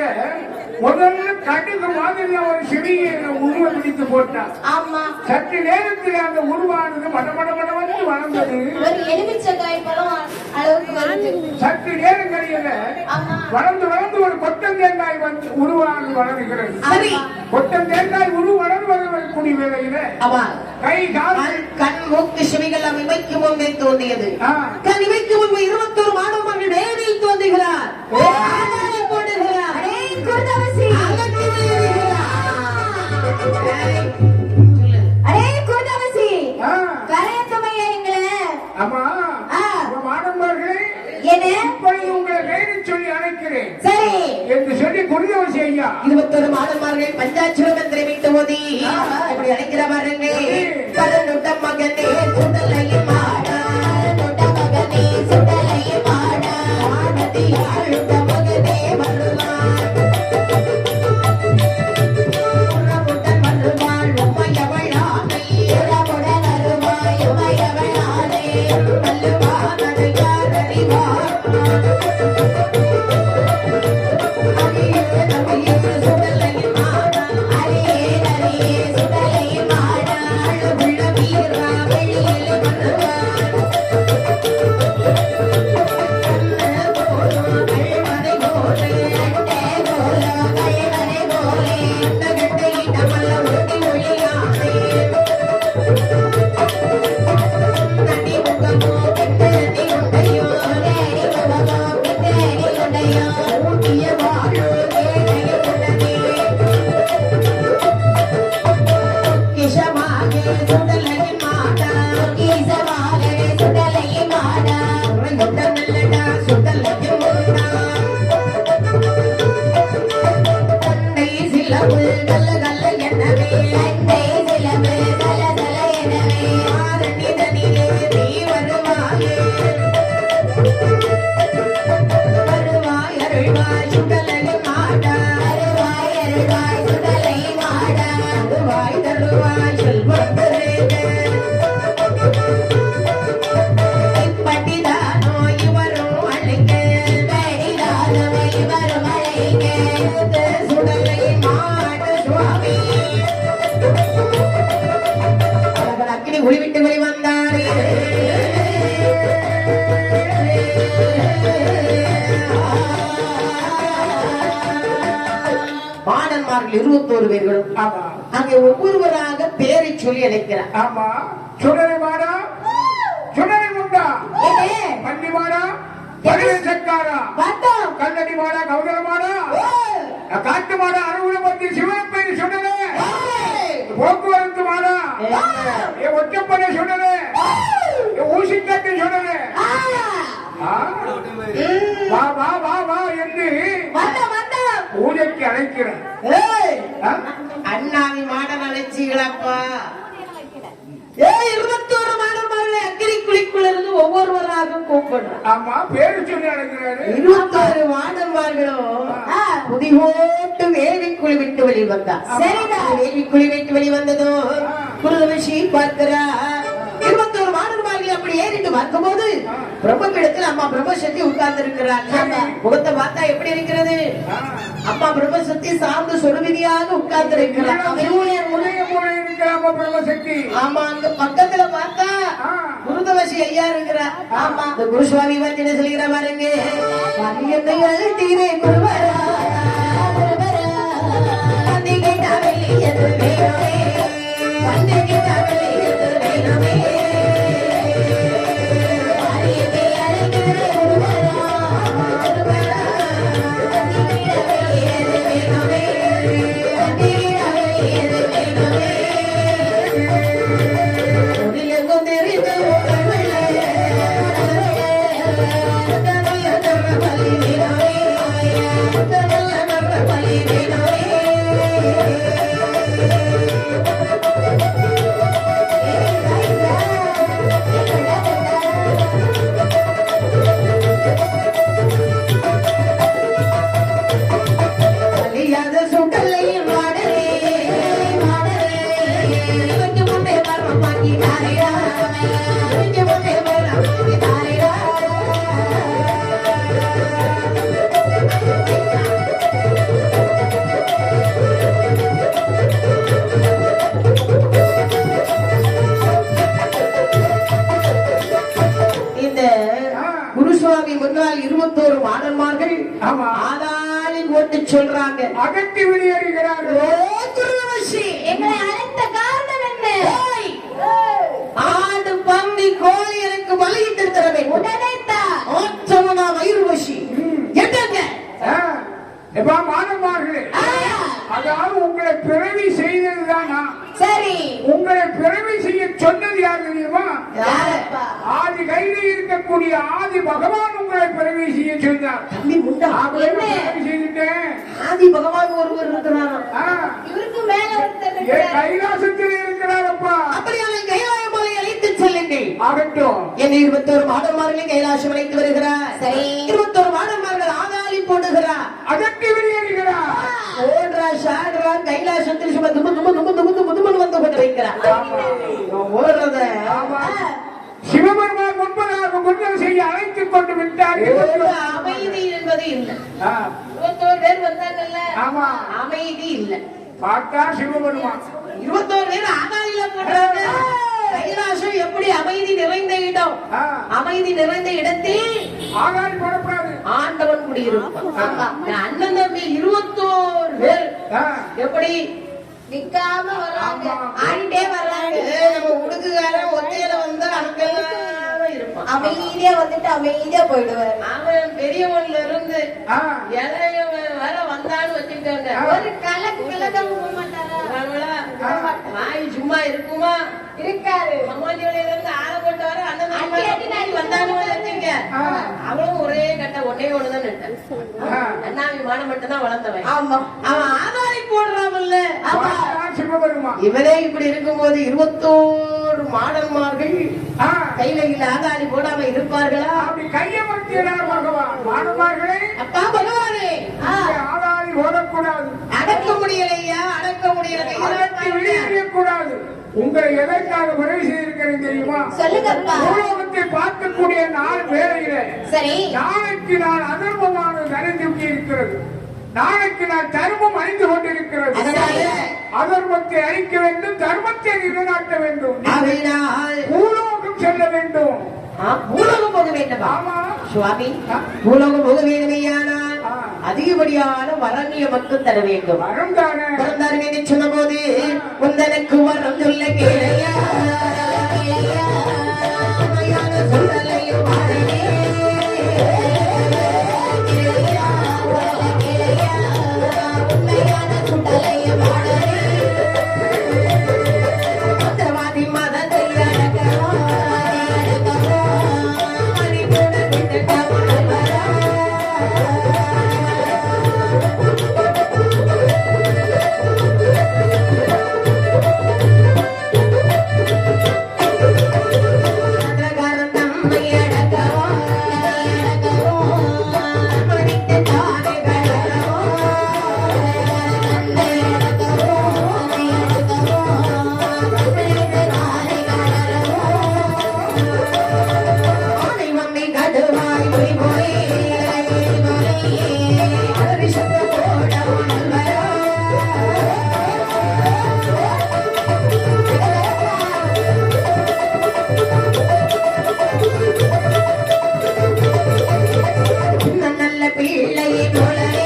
முதல்ல கடுகு மாதிரி ஒரு செடியை உருவ பிடித்து போட்டார்
ஆமா
சற்று நேரத்தில் அந்த உருவானது மடமடமடவென்று வளர்ந்தது
ஒரு எலுமிச்சக்காய் பழம் அளவுக்கு வருது
சற்று நேரம் கழியல
ஆமா
வளர்ந்து வளர்ந்து ஒரு கொட்டந்தேங்காய் வந்து உருவானது வளர்கிறது
சரி
கொட்டந்தேங்காய் வரக்கூடிய வேலையில
அவா
கை கால்
கண் மூக்கு செவிகள் இமைக்கும் முன்பே தோன்றியது
ஆ.
கண் இமைக்கும் முன்பு 21 மாணவர்கள் நேரில் தோன்றுகிறார் ஆதாரம் போடுகிறார்
அடே குருதவசி
அகற்றி விடுகிறார். ஏய், சொல்லு.
அடே குருதவசி
ஆ.
கரையத்தமையா எங்களை
ஆமா
ஆ.
உங்க மாணவர்களே
என்ன
இப்பொழுது உங்களை பெயரை சொல்லி அழைக்கிறேன்
சரி
என்று சொல்லி குருதவசி ஐயா
21 மாணவர்கள் பஞ்சாட்சரம் என்று விட்டு ஓதி இப்படி அழைக்கிற பாருங்க பலனுட்டம் மகனே சுடலையும் மாடா நுட்ட மகனே சுடலையும் மாடா ஆனதியாளுட்ட மகனே வருவான் உறவுடன் வருவாள் உமையவளானை உறவுடன் வருவாய் உமையவளானை வல்லுவான் அடையார் அறிவார் ஒளிவிட்டு வெளிவந்தாரே மாடன்மார்கள் 21 பேர்களும்
ஆமா
அங்கே ஒவ்வொருவராக பேரை சொல்லி அழைக்கிறார்
ஆமா சுடலை மாடா சுடலை முண்டா
என்ன
பள்ளி மாடா பள்ளி சக்காரா
பார்த்தோம்
கல்லடி மாடா கௌதல மாடா காட்டு மாடா அறுபது சிவப்பேரி சுடலே போக்குவரத்து மாடா ஒற்றப்பனை சுடலே ஊசிக்காட்டு சுடலே வா வா வா வா என்று பூஜைக்கு அழைக்கிறேன்
அண்ணாவி மாடன் அழைச்சிகளப்பா 21 மாணவர்களை அக்கிரி குழிக்குள்ள இருந்து ஒவ்வொருவராக கூப்பிடுறான்
ஆமா பேரு சொல்லி அழைக்கிறாரு
21 மாணவர்களும் புதிகோட்டு வேள்விக்குழி விட்டு வெளிவந்தார்
சரிதான்.
வேள்விக்குழி விட்டு வெளிவந்ததும் குருதவசி பார்க்கிறார் 21 மாணவர்கள் அப்படி ஏறிட்டு பார்க்கும்போது பிரம்மபீடத்தில் அம்மா பிரம்மசக்தி உட்கார்ந்து இருக்கிறாங்க முகத்தை பார்த்தா எப்படி இருக்கிறது அம்மா பிரம்மசக்தி சார்ந்து சொருவிதியாக உட்கார்ந்து இருக்கிறார்
பிரம்மசக்தி
ஆமா அங்க பக்கத்துல பார்த்தா குருதவசி ஐயா இருக்கிறார் ஆமா இந்த குருசுவாமி வந்து என்ன சொல்லிக்கிற பாருங்க பரியத்தை அழுத்தீரே குருவரா குருவரா வந்திகிட்ட வெளியது வேணுமே வந்திகிட்ட வெளியது வேணுமே பரியத்தை அழுத்தீரே குருவரா குருவரா வந்திகிட்ட வெளியது வேணுமே வந்திகிட்ட வெளியது வேணுமே குருசுவாமி முன்னால் 21 மாடன்மார்கள்
ஆமா.
ஆதாளி போட்டு சொல்றாங்க,
அகற்றி வெளியேறுகிறார்கள்.
ஓ குருவசி,
எங்களை அழைத்த காரணம் என்ன?
ஆடு பந்தி கோழி எனக்கு பலியிட்டு தரவே
உடனே தான்
ஓச்சமனா வயிறு வசி என்னங்க
எப்பா மாணவர்களே, அதாவது உங்களை பிறவி செய்ததுதானா?
சரி,
உங்களை பிறவி செய்ய சொன்னது யார் தெரியுமா?
யாரப்பா?
ஆதி கையில் இருக்கக்கூடிய ஆதி பகவான் உங்களை பிறவி செய்ய சொன்னார்.
தம்பி முண்டா,
என்ன பிறவி செய்துட்டேன்?
ஆதி பகவான் ஒருவர் இருக்கிறாராம்.
இவருக்கு மேல ஒருத்தர்
ஏ
இருக்கிறார்.
கைலாசத்தில் இருக்கிறாரப்பா.
அப்படியான கைலாய மலை அழைத்து செல்லுங்கள்.
ஆகட்டும்.
என்னை 21 மாடன்மார்களை கைலாசம் அழைத்து வருகிறார்.
சரி.
21 மாடன்மார்கள் ஆதாளி போடுகிறார்,
அகற்றி வெளியேறுகிறார்.
ஓடுறா சாடுறா கைலாசத்தில் சும்மா தும்பு தும்பு தும்பு தும்பு தும்பு தும்புன்னு வந்து கொண்டு வைக்கிறார். ஓடுறத
ஆமா. சிவபெருமான் முன்பதாக முன்னல் செய்ய அழைத்துக் கொண்டு விட்டார்.
அமைதி என்பது இல்லை.
ஆ,
21 பேர் வந்தாங்கல்ல,
ஆமா.
அமைதி இல்லை.
பார்த்தா சிவபெருமான்
21 பேர் ஆதாளில போடுறாங்க. கைலாசம் எப்படி அமைதி நிறைந்த இடம்?
ஆ,
அமைதி நிறைந்த இடத்தில்
ஆகாரி போடக்கூடாது.
ஆண்டவன் குடியிருப்பான். அண்ணன் தம்பி 21 பேர்
ஆ,
எப்படி
நிக்காம வராங்க,
ஆமா.
ஆடிட்டே வர்றாங்க.
நம்ம உடுக்குகாரன் ஒத்தையில வந்து அடக்கலாம இருப்பான்.
அமைதியா வந்துட்டு அமைதியா போயிடுவாரு.
அவன் பெரியவன்ல இருந்து
ஆ,
இளையவன் வர வந்தான்னு வச்சுக்கிட்டாங்க.
ஒரு கலக்கு கலக்க போக மாட்டாரா?
வாய் சும்மா இருக்குமா?
இருக்காரு.
சமாதி வலையில இருந்து ஆரம்பிட்டு வர அண்ணன்
அடி அடி
தம்பி வந்தான்னு வச்சுங்க. அவளும் ஒரே கட்ட ஒன்னே ஒண்ணுதான் நட்டான். அண்ணாவி மானம் மட்டும் தான் வளர்ந்தவன்.
ஆமா.
அவன் ஆதாரி போடுறாமல்ல.
பார்த்தா சிவபெருமான்.
இவனே இப்படி இருக்கும்போது 21 மாடன்மார்கள்
ஆ,
கையில இல்ல ஆதாரி போடாம இருப்பார்களா?
அப்படி கையமர்த்தினார் பகவான். மாணவர்களே,
அப்பா பகவானே,
ஆதாரி ஓடக்கூடாது.
அடக்க முடியலையா? அடக்க முடியல.
அகற்றி வெளியேறக்கூடாது. உங்களை எதற்காக பிறவி செய்திருக்கிறேன் தெரியுமா?
சொல்லுங்கப்பா.
பூலோகத்தை பார்க்கக்கூடிய நாள் வேளையில
சரி.
நாளைக்கு நான் அதர்மமான நனைந்து இருக்கிறது. நாளைக்கு நான் தர்மம் அழிந்து கொண்டிருக்கிறது.
அதனால
அதர்மத்தை அழிக்க வேண்டும், தர்மத்தை நிலைநாட்ட வேண்டும்.
ஆகையினால்
பூலோகம் செல்ல வேண்டும்.
பூலோகம் போக வேண்டுமா?
ஆமா
சுவாமி, பூலோகம் போக வேண்டுமையானால்
ஆ.
அதிகப்படியான வரணிய மட்டும் தர வேண்டும்.
வரம் தானே.
பிறந்தார் என்று சொன்ன போது உந்தனுக்கு வரம் சொல்ல கேளையா, உண்மையான சொல்லலையும் பாருங்க. மந்திரவாதி மதத்தை அடக்கவோ, மணிக்கூட விட்டுட்ட மணவரா. நல்ல பிள்ளையை போலவே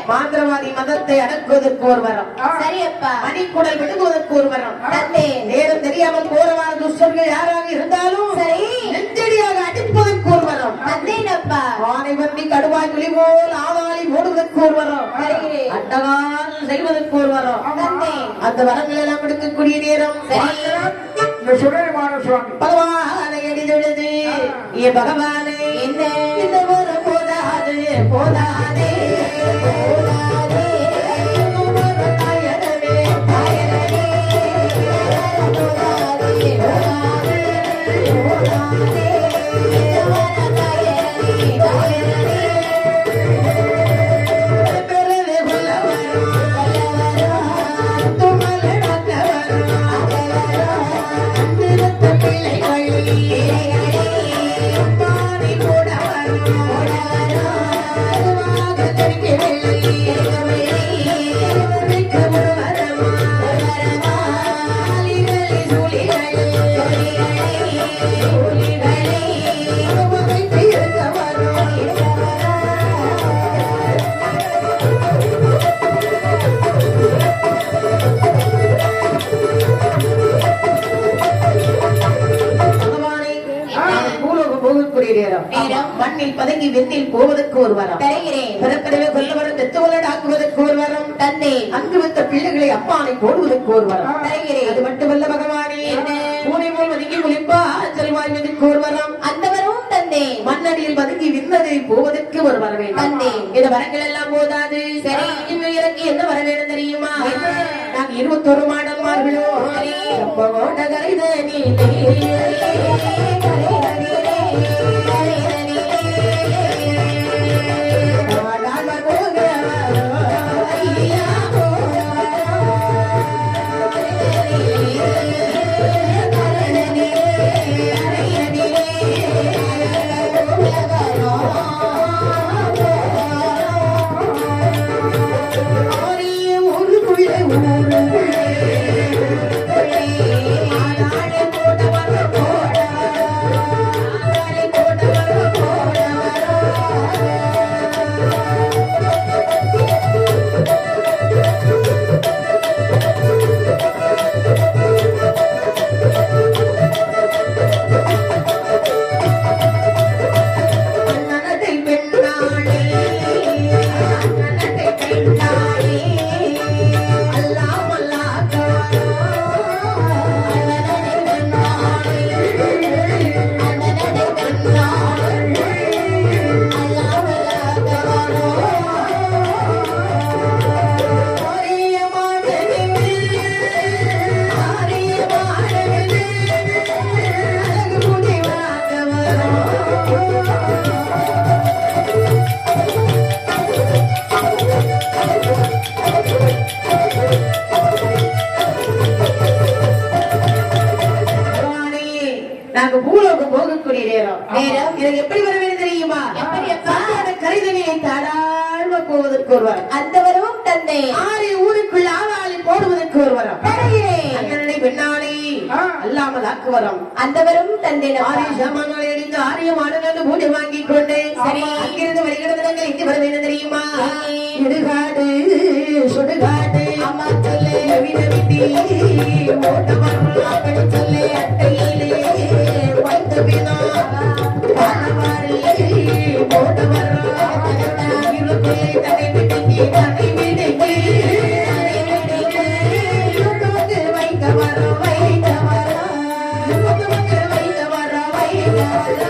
மாந்திரவாதி மதத்தை அடக்குவதற்கு ஒரு வரம்,
சரியப்பா.
மணிக்குடல் விடுவதற்கு ஒரு வரம்.
தந்தை.
நேரம் தெரியாமல் போறவான துஷ்டர்கள் யாராக இருந்தாலும்
சரி.
நெஞ்சடியாக அடிப்பதற்கு ஒரு ஒரு வரம்.
தந்தேனப்பா.
ஆனை வண்டி கடுவாய் புலி போல் ஆதாளி ஓடுவதற்கு ஒரு வரம்.
சரி.
அட்டகாரம் செய்வதற்கு ஒரு வரம்.
தந்தேன்.
அந்த வரங்கள் எல்லாம் எடுக்கக்கூடிய நேரம்
இந்த சுடரிமான சுவாமி
பகவானை அடிதொழுது ஏ பகவானே
என்ன?
இந்த வரம் போதாது போதாதே போதாதே இன்னும் ஒரு தாயனவே தாயனவே போதாதே போதாதே போதாதே இந்த வரம் தாயனவே தாயனவே பெறவே வல்லவரோ வல்லவரோ துமலடக்க வரோ அந்தரத்த பிள்ளைகளே பாடி போட வரோ அதுவாக தெரிக்கவில்லை வெற்றிக்கு ஒரு வரமா அலிகளே சூழிகளே சூழிகளே வைத்து இருக்க வரோ பகவானே, நான் பூலோகம் போகக்கூடிய நேரம். மண்ணில் பதங்கி வெண்ணில் போவதற்கு ஒரு வரம்.
தருகிறேன்.
பிறப்பிடவே கொல்லவரம் பெத்தவளை ஆக்குவதற்கு ஒரு வரம்.
தந்தேன்.
அங்கு வைத்த பிள்ளைகளை அம்மானை போடுவதற்கு ஒரு வரம்.
தருகிறேன்.
அது மட்டுமல்ல பகவானே, பூனை போல் ஒதுங்கி ஒளிப்பா ஆச்சரி வாழ்வதற்கு ஒரு வரம்.
அந்த வரவும் தந்தேன்.
மண்ணடியில் பதுங்கி விண்ணதை போவதற்கு ஒரு வர வேண்டும்.
தந்தேன்.
இந்த வரங்கள் எல்லாம் போதாது. சரி, இன்னும் எனக்கு என்ன வர வேண்டும் தெரியுமா? நாங்க 21 மாடல்மார்களோ நாங்க பூலோகம் போகக்கூடிய நேரம். இதை எப்படி வர வேண்டும் தெரியுமா?
எப்படி அப்பா?
கரிதனையை தாராளமா போவதற்கு ஒரு வரம்.
அந்த வரவும் தந்தேன்.
6 ஊருக்குள் ஆவாளி போடுவதற்கு ஒரு வரம்.
தருகிறேன்.
அண்ணனை பெண்ணாளி அல்லாமல் ஆக்கு வரம்.
அந்த வரவும் தந்தேன்.
ஆரிய சாமான்களை அடித்து ஆரியமானது பூஜை வாங்கிக் கொண்டு
சரி.
அங்கிருந்து வருகிறது இங்கு வர வேண்டும் தெரியுமா? இடுகாடு சுடுகாடு
அம்மா சொல்லு.
வினவித்தி ஓட்ட வரலாறு சொல்லு அட்டையிலே வைத்த பினா பணவாரி ஓட்ட வரலாறு தன்னை விடுங்கி தன்னை விடுங்கி வைக்க வர வைக்க வர வைக்க வர வைக்க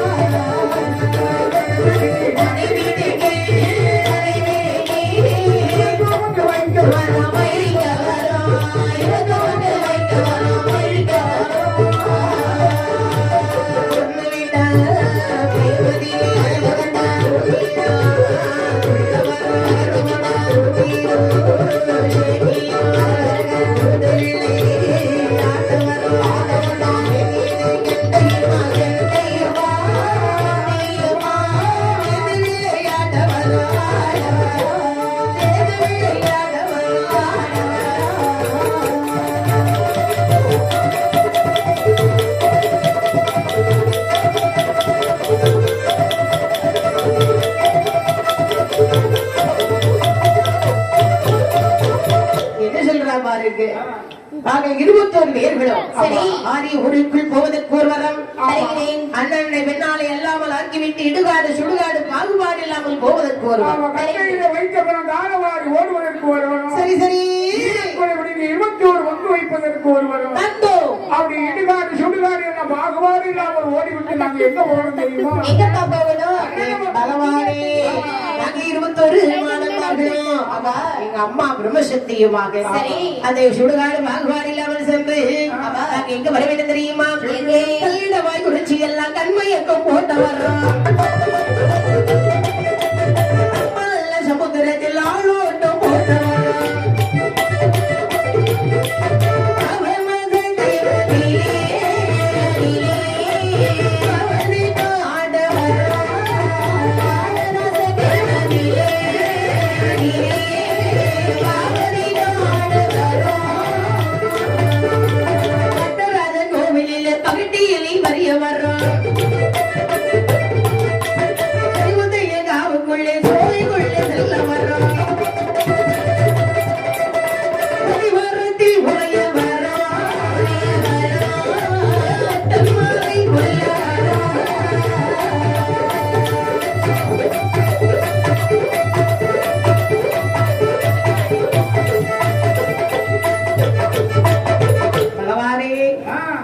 என்ன சொல்றா பாருங்க, நாங்கள் 21 பேர்களும்
சரி.
ஆரிய ஊருக்குள் போவதற்கு ஒரு வரம்.
தருகிறேன்.
அண்ணனை வெண்ணாலை அல்லாமல் ஆக்கிவிட்டு இடுகாடு சுடுகாடு பாகுபாடு இல்லாமல் போவதற்கு ஒரு வரம்.
ஆமா, கட்டையில வைத்த பிறகு தானவாரி ஓடுவதற்கு ஒரு வரும்.
சரி சரி
21 பங்கு வைப்பதற்கு ஒரு வரும்.
தந்தோம்.
அப்படி இடுகாடு சுடுகாடு என்ன பாகுபாடு இல்லாமல் ஓடிவிட்டு நாங்க எங்க போகணும் தெரியுமா?
எங்கப்பா போகணும்?
பகவானே, நாங்கள் 21 மாதமாகிறோம். எங்க அம்மா பிரம்மசக்தியுமாக
சரி.
அந்த சுடுகாடு பாகுபாடு இல்லாமல் சென்று நாங்க எங்க வர வேண்டும் தெரியுமா? கல்லிடவாய் குறிச்சி எல்லாம் கண்மையக்கம் போட்டு வர்றோம். நல்ல சமுத்திரத்தில் ஆளோட்டம் போட்டு வர்றோம். அவன் மகன் தேவனிலே, அவனை ஆட வர்றோம். தேவனிலே, அவனை ஆட வர்றோம். பட்டராஜ கோவிலில் பகட்டியலை வரிய வர்றோம். அறிவுதைய காவுக்குள்ளே சோலைக்குள்ளே செல்ல வர்றோம். பரிவாரத்தில் உரைய வர்றோம். தன்மாரை கொல்ல வர்றோம். பகவானே,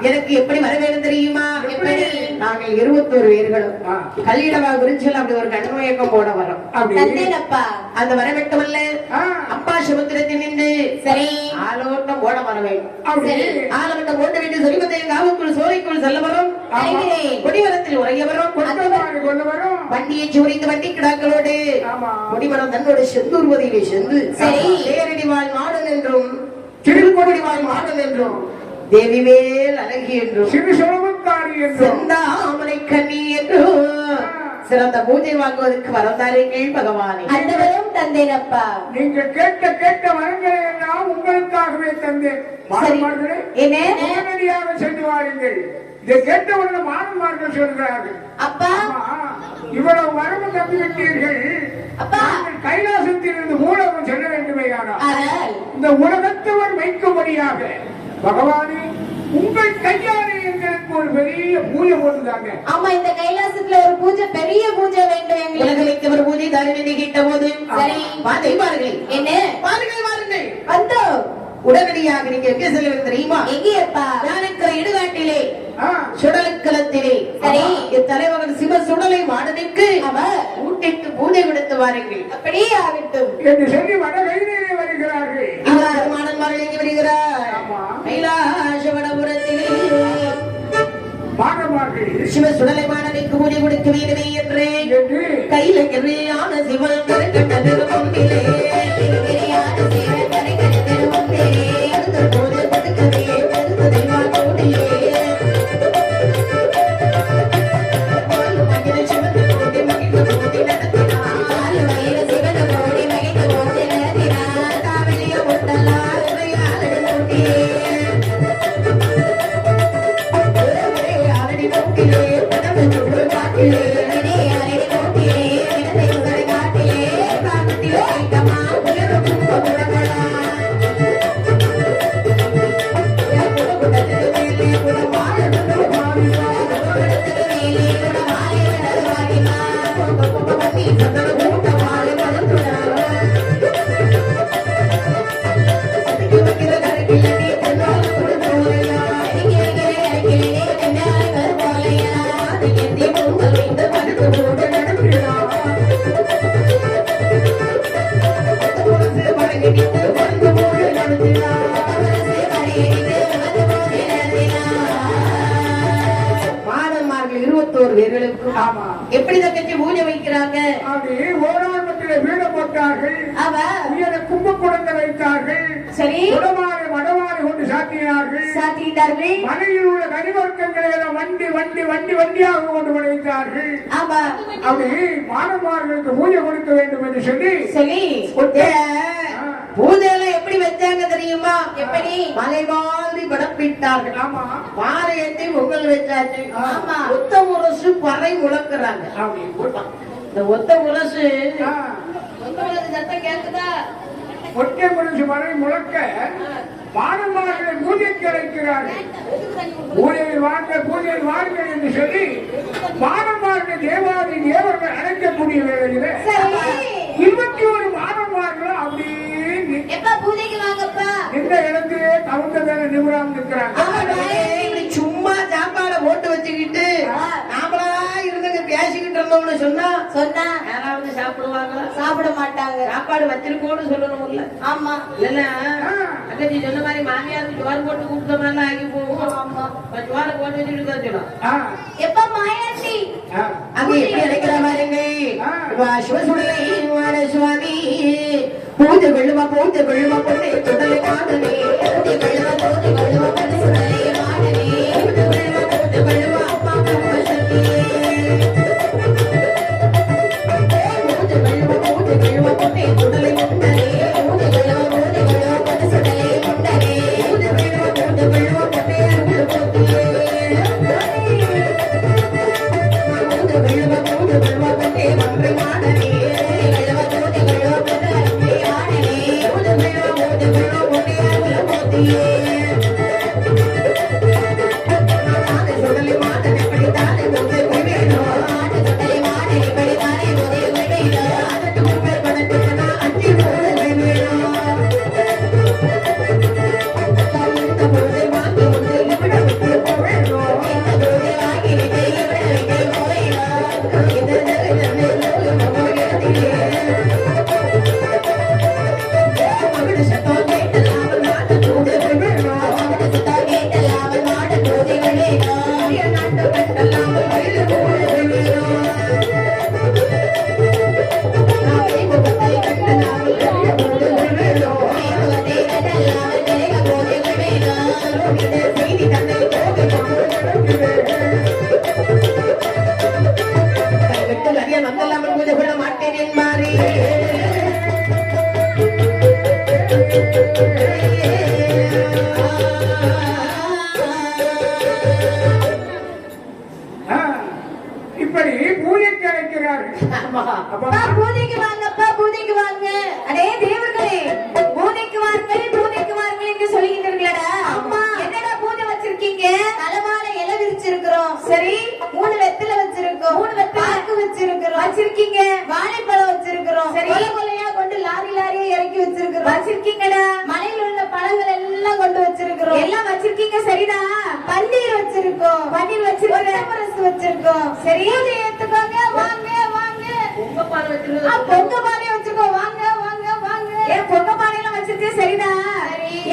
எனக்கு எப்படி வர வேண்டும் தெரியுமா?
எப்படி?
நாங்கள் 21 பேர்களும்
ஆ.
கல்லிடவா குறிச்சல் அப்படி ஒரு கண்மயக்கம் போட வரோம்.
அப்படி
தந்தேனப்பா.
அந்த வர மட்டுமல்ல,
ஆ.
அப்பா சமுத்திரத்தில் நின்று
சரி.
ஆலோட்டம் போட வர வேண்டும்.
அப்படி
ஆலோட்டம் போட்டு விட்டு சொல்லிமத்தை காவுக்குள் சோலைக்குள் செல்ல வரும்.
தருகிறேன்.
கொடிமரத்தில் உரைய வரும்.
கொண்டவாரி கொண்டு வரும்.
வண்டியை சுரிந்து வண்டி கிடாக்களோடு
ஆமா.
கொடிமரம் தன்னோட செந்தூர்வதியிலே சென்று
சரி.
தேரடி வாழ் மாடன் என்றும் திருக்கொடி வாழ் மாடன் என்றும் தேவிவேல் அழகி என்றும்
சிறு சொலவக்காரி என்றும்
செந்தாமரை கண்ணி என்றும் சிறந்த பூஜை வாங்குவதற்கு வரந்தாரீர்கள் பகவானே.
அந்தவரும் தந்தேனப்பா.
நீங்க கேட்ட வரங்களை எல்லாம் உங்களுக்காகவே தந்தேன். மாணவர்களே,
என்ன?
உடனடியாக சென்று வாருங்கள். இதை கேட்டவுடனே மாணவர்கள் சொல்கிறார்கள்,
அப்பா.
அம்மா, இவ்வளவு வரவு தந்துவிட்டீர்கள்.
அப்பா.
நாங்கள் கைலாசத்திலிருந்து மூலகம் செல்ல வேண்டுமே. ஆனால்
ஆனால்
இந்த உலகத்தவர் வைக்கும்படியாக பகவானே உங்கள் கையாலே எங்களுக்கு ஒரு பெரிய பூஜை போட்டுதாங்க.
ஆமா, இந்த கைலாசத்துல ஒரு பூஜை, பெரிய பூஜை வேண்டும் எங்களுக்கு.
உலகமைத்தவர் பூஜை தருவினை கேட்ட போது
சரி.
வாருங்கள் வாருங்கள்.
என்ன?
வாருங்கள் வாருங்கள்.
வந்தோம்.
உடனடியாக நீங்க எங்கே செல்ல வேண்டும் தெரியுமா?
எங்கேயப்பா?
நான் இருக்கிற இடுகாட்டிலே
ஆ,
சுடலுக்களத்திலே
சரி.
என் தலைவன் சிவ சுடலை மாடனுக்கு
அவர்
ஊட்டிட்டு பூஜை கொடுத்து வாருங்கள்
அப்படியே ஆகட்டும்.
என்று சொல்லி வடகையிலே வருகிறார்கள்.
இந்த பெருமானன்மார்கள் எங்கே வருகிறார்?
ஆமா.
கைலாச வடபுறத்திலே
மாணவர்கள்
சிவ சுடலை மாடனுக்கு பூஜை கொடுக்க வேண்டுமே என்று
என்று
கையில எறியான சிவன் கண்ட திருமம்பிலே அடுத்த பூஜை கொடுக்கவே அடுத்ததை வாழ்க்கையிலே மாதன்மார்கள் 21 பேர்களுக்கும்
ஆமா.
எப்படி தக்கச்சி பூஜை வைக்கிறாங்க?
அப்படி ஓராமத்திலே வீடு போட்டார்கள்.
அவ
உயர கும்பக்குடங்க வைத்தார்கள்.
சரி.
குடமாறு வடமாறு கொண்டு சாத்தினார்கள்.
சாத்திட்டார்கள்.
மலையில் உள்ள கனிவர்க்கங்களை எல்லாம் வண்டி வண்டி வண்டி வண்டியாக கொண்டு வைத்தார்கள்.
ஆமா.
அப்படி மாணவர்களுக்கு பூஜை கொடுக்க வேண்டும் என்று சொல்லி
சரி.
பூஜையெல்லாம் எப்படி வச்சாங்க தெரியுமா?
எப்படி?
மலை மாதிரி படப்பிட்டார்கள்.
ஆமா.
பாறையத்தை பொங்கல் வச்சாச்சு.
ஆமா.
ஒத்த முரசு பறை முழக்கிறாங்க.
அப்படி
இந்த ஒத்த முரசு
ஆ,
சத்தம் கேக்குதா?
ஒற்றை முரசு மறை முழக்க மாணவர்கள் வருகிறார்கள். பூஜையில் வாருங்கள் என்று சொல்லி மாணவர்கள் தேவாதி தேவர்கள் அழைக்கக்கூடிய வேளையிலே 21 மாணவர்களும் அப்படியே
எப்ப பூஜைக்கு வாங்கப்பா
இந்த இடத்திலே தகுந்த வேலை நிபுணம் இருக்கிறாங்க.
சும்மா சாப்பாட போட்டு வச்சுக்கிட்டு நாமளா இருந்துங்க பேசிக்கிட்டு இருந்தோம்னு சொன்னா யாராவது சாப்பிடுவாங்களா?
சாப்பிட மாட்டாங்க.
சாப்பாடு வச்சிருக்கோன்னு சொல்லணும்ல.
ஆமா
இல்லன்னா அங்க நீ சொன்ன மாதிரி மாமியாருக்கு ஜோறு போட்டு கூப்பிட்ட மாதிரி ஆகி போகும்.
ஆமா
ஜோறு போட்டு வச்சுட்டு தான் சொல்லலாம்.
எப்ப மாயாண்டி
அங்க எப்படி அழைக்கிற மாதிரிங்க சிவசுடலை சுவாமி பூஜை கொள்ளுமா பொண்ணை தொடலை காணனே பூஜை கொள்ளுமா பொண்ணு சுடலை மாடனே பூஜை கொள்ளுமா அப்பா சக்தியே பூஜை கொள்ளுமா பொண்ணை தொடலை முண்டனே பூஜை கொள்ளுமா பொண்ணு சுடலை முண்டனே பூஜை கொள்ளுமா பொண்ணை போத்தியே
இப்படி பூஜைக்கு அழைக்கிறார்கள்.
பூஜைக்கு வாங்கப்பா பூஜைக்கு வாங்க. அடே தேவர்களே பூஜைக்கு வாருங்கள் என்று சொல்லுகிறீர்களா? அம்மா என்னடா பூஜை வச்சிருக்கீங்க? தலைமால இலை விரிச்சிருக்கிறோம். சரி 3 வெத்தலை வச்சிருக்கோம். 3 வெத்தலை வச்சிருக்கீங்க. வாழைப்பழம் வச்சிருக்கிறோம். சரி கொலையா கொண்டு லாரியா இறக்கி வச்சிருக்கீங்கடா. மலையில் உள்ள பழங்கள் எல்லாம் கொண்டு வச்சிருக்கிறோம். எல்லாம் வச்சிருக்கீங்க. சரிடா. பன்னீர் வச்சிருக்கோம். வச்சிருக்கோம். சரி ஏத்துக்கோங்க. வாங்க பொங்க பானை வச்சிருக்கோம். வாங்க பொங்க பானை எல்லாம் வச்சிருக்கேன். சரிடா.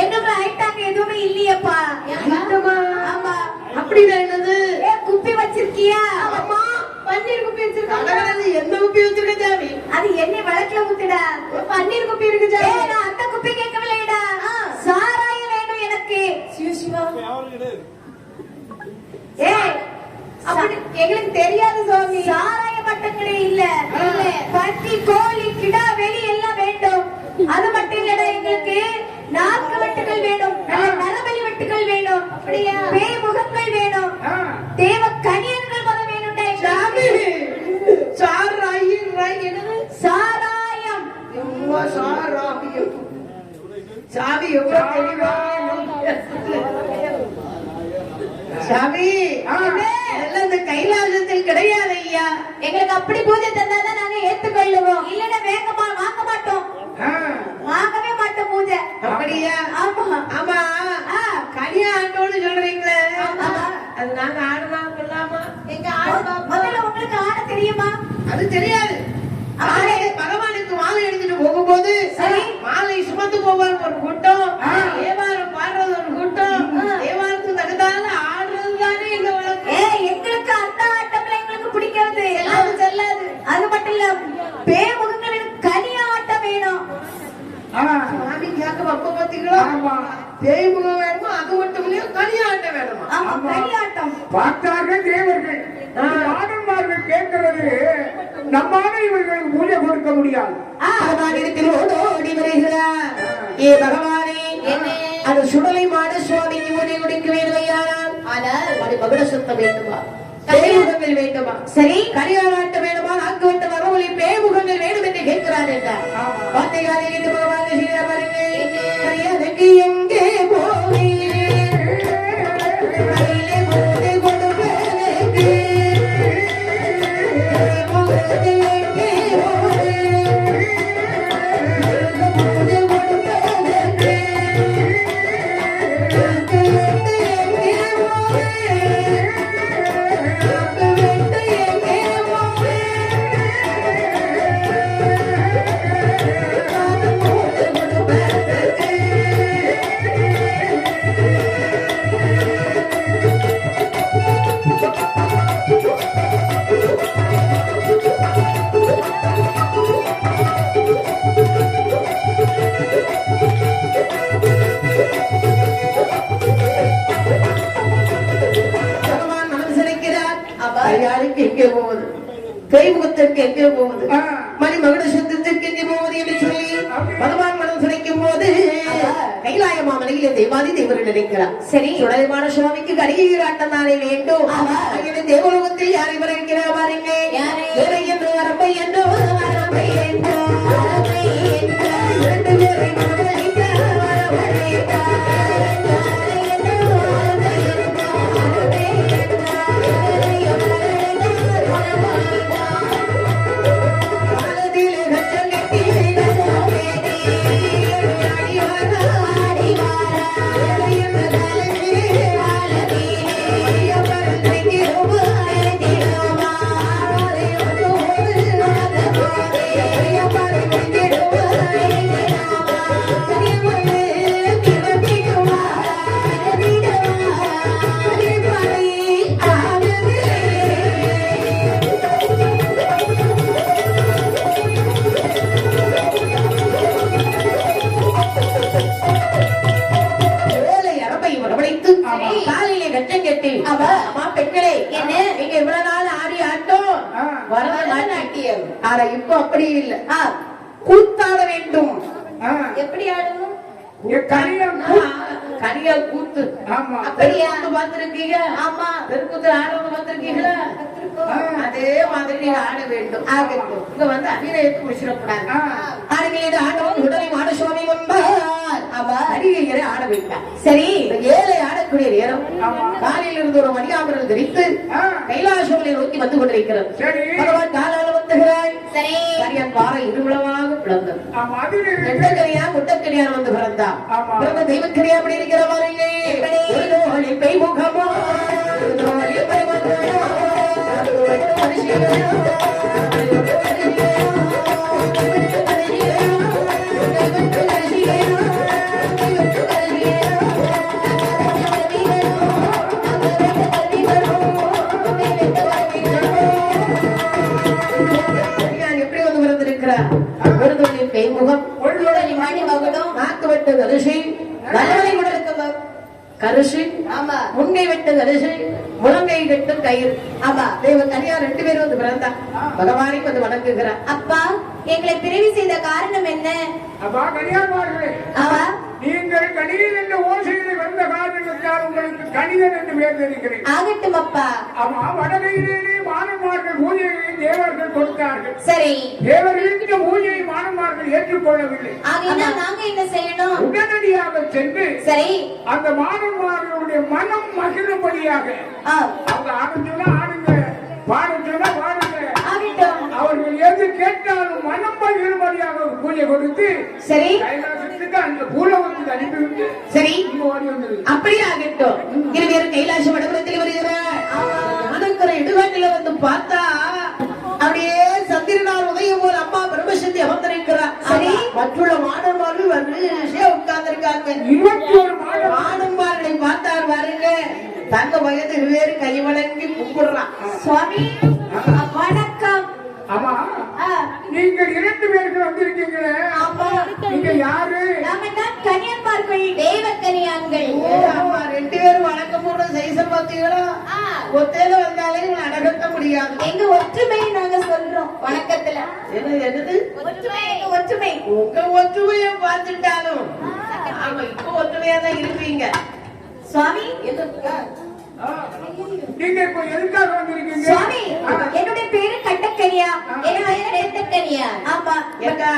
எங்களுக்கு ஐட்டாங்க எதுவுமே இல்லையப்பா. ஆமா
அப்படிதான் என்னது
குப்பி வச்சிருக்கியா?
ஆமா
பன்னீர் குப்பி வச்சிருக்காங்க.
என்ன குப்பி வச்சிருக்க ஜாமி?
அது எண்ணெய் வழக்குல ஊத்துடா. பன்னீர் குப்பி இருக்கு ஜாமி. நான் அந்த குப்பி கேட்கவில்லைடா. சாராயம் வேணும் எனக்கு. சிவசிவா அப்படி எங்களுக்கு தெரியாது சுவாமி. சாராய பட்டங்களே இல்ல. பட்டி கோழி கிடா வெளி எல்லாம் வேண்டும். அது மட்டும் இல்லடா எங்களுக்கு நாக்கு வெட்டுகள் வேணும். நரபலி வெட்டுகள் வேணும். அப்படியா? பேய் முகங்கள் வேணும். தேவ கனியன்கள் வர வேணும்டா
சாமி. சாராயம் சாமி எவ்வளவு தெளிவா சாமி இந்த கைலாசத்தில் கிடையாது ஐயா.
எங்களுக்கு அப்படி பூஜை தந்தாதான் நாங்க ஏத்துக்கொள்ளுவோம். இல்லன்னா வாங்க மாட்டோம். வாங்கவே மாட்டோம் பூஜை.
அப்படியா? ஆமா கனியா ஆண்டோன்னு சொல்றீங்களே, அது நாங்க ஆடுனா கொள்ளாமா?
எங்க முதல்ல உங்களுக்கு ஆட தெரியுமா?
அது தெரியாது. பகவானுக்கு மாலை எடுத்துட்டு போகும்போது மாலை சுமந்து போவார் ஒரு கூட்டம், தேவாரம் பாடுறது ஒரு கூட்டம், தேவாரத்துக்கு தகுந்தால ஆடுறது தானே எங்க வழக்கம்.
எங்களுக்கு அந்த ஆட்டம்ல எங்களுக்கு பிடிக்கிறது அது செல்லாது. அது மட்டும் இல்ல பேமுகங்களுக்கு கனி ஆட்டம் வேணும்.
சாமி கேட்க அப்ப பாத்தீங்களா? பேய்முகம் வேணுமா? அது மட்டும் இல்லையா கனியாட்டம் வேணுமா?
கனியாட்டம்
பார்த்தார்கள் தேவர்கள். மாணவர்கள் கேட்கிறது நம்மால இவர்களுக்கு பூஜை கொடுக்க முடியாது.
ஓடி வருகிறார். ஏ பகவானே, அது சுடலை மாட சுவாமிக்கு பூஜை கொடுக்க வேண்டுமையானால் அது மகுட சுத்தம் வேண்டுமா? பேய்முகங்கள் வேண்டுமா? சரி கரியாராட்டம் வேண்டுமா? நாக்கு விட்டு வரவழி பேய்முகங்கள் வேண்டும் என்று கேட்கிறார் என்றார். வார்த்தைகளை கேட்டு பகவான் பாருங்க. கரியாதைக்கு எங்கே போவீரே பேய்முகத்திற்கு எங்கே போவது
ஆ.
மணி மகுட சுத்தத்திற்கு எங்கே போவது என்று சொல்லி பகவான் மனம் சுனைக்கும் போது கைலாய மாமலையிலே தேவாதி தேவர் நினைக்கிறார்.
சரி.
சுடலைமான சுவாமிக்கு கடிகையில் ஆட்டம் தானே வேண்டும். அங்கே தேவலோகத்தில் யாரை வரவேற்கிறார் பாருங்க. வேலை என்று அரம்பை என்று அரம்பை என்று இரண்டு பேரை பெண்களே என்ன நீங்க இவ்வளவு நாள் ஆடி ஆட்டம் பரதநாட்டியம். ஆனா இப்ப அப்படி இல்லை, கூத்தாட வேண்டும்.
எப்படி ஆடணும்?
கனியா கூத்து.
ஆமா.
அப்படியா?
பார்த்திருக்கீங்க?
ஆமா.
தெருக்கூத்து ஆடுறது பார்த்திருக்கீங்களா? அதே மாதிரி நீங்க ஆட வேண்டும். இங்க வந்து அபிநயத்தை முடிச்சிடக்கூடாது. ஆடுகளே ஆடவும் உடனே மாடசுவாமி வந்தார். அடிகளை ஆட வேண்டாம்.
சரி.
ஏழை ஆடக்கூடிய நேரம் காலையில் இருந்து ஒரு மணியாமரல் தெரித்து கைலாசமலை நோக்கி வந்து கொண்டிருக்கிறது. பகவான் காலால வந்துகிறாய்.
சரி.
கரியான் பாறை இருவிளமாக பிளந்தது. கரியா முட்டக்கரியான் வந்து பிறந்தா பிறந்த தெய்வக்கரியா அப்படி இருக்கிற பாருங்க. பெய்முகமோ எப்படி வந்து பிறந்திருக்கிறார்? விருதுகளின் பெய்முகம், நாக்கு வெட்டு கரிசி, நல்லவனை விடுத்த கரிசி, முன்கை வெட்டு கரிசி, முழங்கை வெட்டும் கயிறு. ஆமா, தேவ தனியா 2 பேரும் வந்து பிறந்தா பகவானை வந்து வணங்குகிறார்.
அப்பா, எங்களை பிரிவு செய்த காரணம் என்ன?
அப்பா கனியாமார்களே, நீங்கள் கணிதன் என்ற ஓசையில் வந்த காரணத்தால் உங்களுக்கு கணிதன் என்று பேர் தெரிகிறேன்.
ஆகட்டும் அப்பா.
ஆமா, வடகையிலே மாணவர்கள் பூஜையை தேவர்கள் கொடுத்தார்கள்.
சரி.
தேவர்களுக்கு பூஜையை மாணவர்கள் ஏற்றுக்கொள்ளவில்லை.
ஆகையினால் நாங்க என்ன செய்யணும்?
உடனடியாக சென்று
சரி
அந்த மாணவர்களுடைய மனம் மகிழும்படியாக அவங்க ஆடுச்சுன்னா ஆடுங்க, பாடுச்சுன்னா பாடுங்க, அவர்கள் எது கேட்டாலும் மனம் மகிழும்படியாக பூஜை கொடுத்து
சரி
கைலாசத்துக்கு அந்த பூலோகத்துக்கு அனுப்பிவிட்டு
சரி
ஓடி வந்தது.
அப்படியே ஆகட்டும். இருவேறு கைலாச வடபுறத்தில் வருகிறார். அனுக்கிற இடுகாட்டில வந்து பார்த்தா அப்படியே சந்திரனார் உதயம் போல் அம்மா பிரம்மசக்தி அமர்ந்திருக்கிறார். சரி, மற்றுள்ள மாணவர்கள் வந்து உட்கார்ந்திருக்காங்க.
21
மாணவர்களை பார்த்தார் பாருங்க. தங்க வயது இருவேறு கை வணங்கி கும்பிடுறான்.
சுவாமி வணக்கம்.
ஆமா, நீங்கள் 2 பேருக்கு வந்திருக்கீங்களே.
ஆமா.
நீங்க யாரு?
நாம தான் கன்னியன்மார்கள், தேவ கன்னியான்கள்.
ஆமா, 2 பேரும் வணக்கம் போடுற சைசல் பார்த்தீங்களா? ஒத்தையில வந்தாலே அடகட்ட முடியாது.
எங்க ஒற்றுமையை நாங்க சொல்றோம் வணக்கத்துல.
என்னது
ஒற்றுமை? ஒற்றுமை.
உங்க ஒற்றுமையை பார்த்துட்டாலும் ஆமா, இப்ப ஒற்றுமையா தான் இருப்பீங்க.
சுவாமி
நீங்க இப்ப எதுக்காக வந்திருக்கீங்க?
சுவாமி, என்னுடைய பேரு கட்டக்கனியா. கட்டக்கனியா. ஆமா.
ஏக்கா,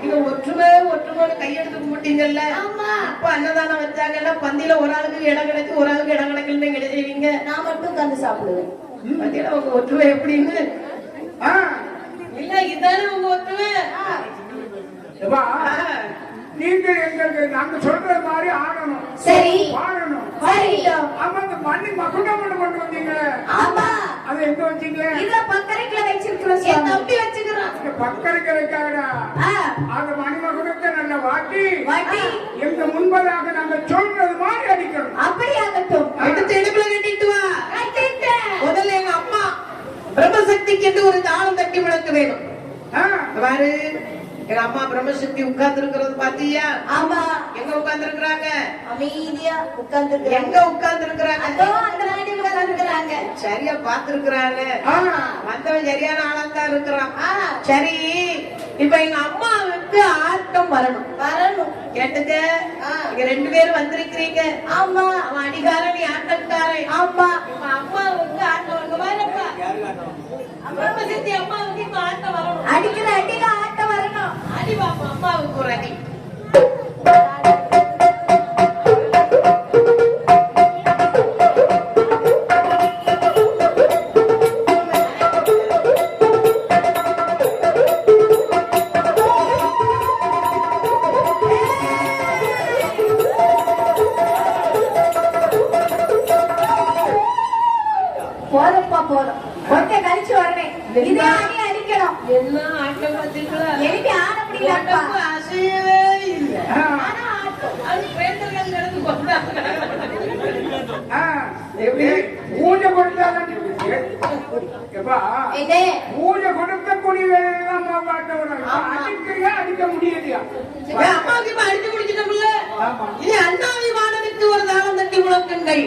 நீங்க ஒற்றுமை ஒற்றுமைன்னு கையெடுத்து கும்பிட்டீங்கல்ல.
ஆமா.
இப்ப அன்னதானம் வச்சாங்கல்ல, பந்தியில ஒரு ஆளுக்கு இடம் கிடைச்சு ஒரு ஆளுக்கு இடம் கிடைக்கலன்னு கிடைச்சிருவீங்க.
நான் மட்டும் உட்கார்ந்து சாப்பிடுவேன்.
பத்தியில உங்க ஒற்றுமை எப்படின்னு இல்ல, இதானே உங்க ஒற்றுமை.
நீங்கள் எங்களுக்கு நாங்க சொல்ற மாதிரி ஆடணும்.
சரி.
வாழணும். ஆமா, அந்த மண்ணி மகுடம் கொண்டு வந்தீங்க.
ஆமா.
அதை எங்க வச்சீங்க?
இதுல பக்கரைக்குள்ள வச்சிருக்கிறோம். என் தம்பி வச்சுக்கிறோம்.
பக்கரைக்கு வைக்காடா. அந்த மணி மகுடத்தை நல்ல வாட்டி எங்க முன்பதாக நாங்க சொல்றது மாதிரி அடிக்கணும்.
அப்படி ஆகட்டும்.
எடுத்து இடுப்புல கட்டிட்டு வா. முதல்ல எங்க அம்மா பிரம்மசக்திக்கு என்று ஒரு தாளம் தட்டி விளக்க வேணும். பாரு, எங்க அம்மா பிரம்மசக்தி உட்கார்ந்து இருக்கிறது பாத்தியா?
ஆமா.
எங்க உட்கார்ந்து இருக்கிறாங்க?
அமைதியா உட்கார்ந்து
எங்க உட்கார்ந்து இருக்கிறாங்க?
அதோ அந்த நாடி உட்கார்ந்து இருக்கிறாங்க.
சரியா பாத்துருக்கிறாங்க. வந்தவன் சரியான ஆளா தான் இருக்கிறான். சரி, இப்ப எங்க அம்மாவுக்கு ஆட்டம் வரணும். கேட்டுக்க, இங்க 2 பேரும் வந்திருக்கிறீங்க.
ஆமா.
அவன் அடிகாரன், நீ ஆட்டக்காரன்.
ஆமா.
இப்ப அம்மாவுக்கு ஆட்டம் வரப்பா. பிரம்மசக்தி அம்மாவுக்கு இப்ப ஆட்டம் வரணும்.
அடிக்கிற அடியில ஆட்டம் வரணும்.
அடி பாப்பா, அம்மாவுக்கு ஒரு அடி.
போதும்ப்பா போதும். ஒருத்த கழிச்சு வருவேன். இதே அடி அடிக்கணும்.
என்ன ஆட்டம் பார்த்தீங்களா?
எழுதி ஆட முடியலப்பா.
அசையவே இல்லை.
ஆனா ஆட்டம்.
அது பிரேதங்கள் நடந்து கொண்டாங்க.
எப்படி பூஜை கொடுத்தாலும்
என்ன
பூஜை கொடுக்கக்கூடிய வேலையெல்லாம் பாட்ட அடிக்கையா அடிக்க முடியலையா?
அம்மாவுக்கு இப்ப அடிச்சு முடிச்சிட்டோம்ல. இது அண்ணாவி மாணவனுக்கு ஒரு தாளம் தட்டி முழக்குங்கள்.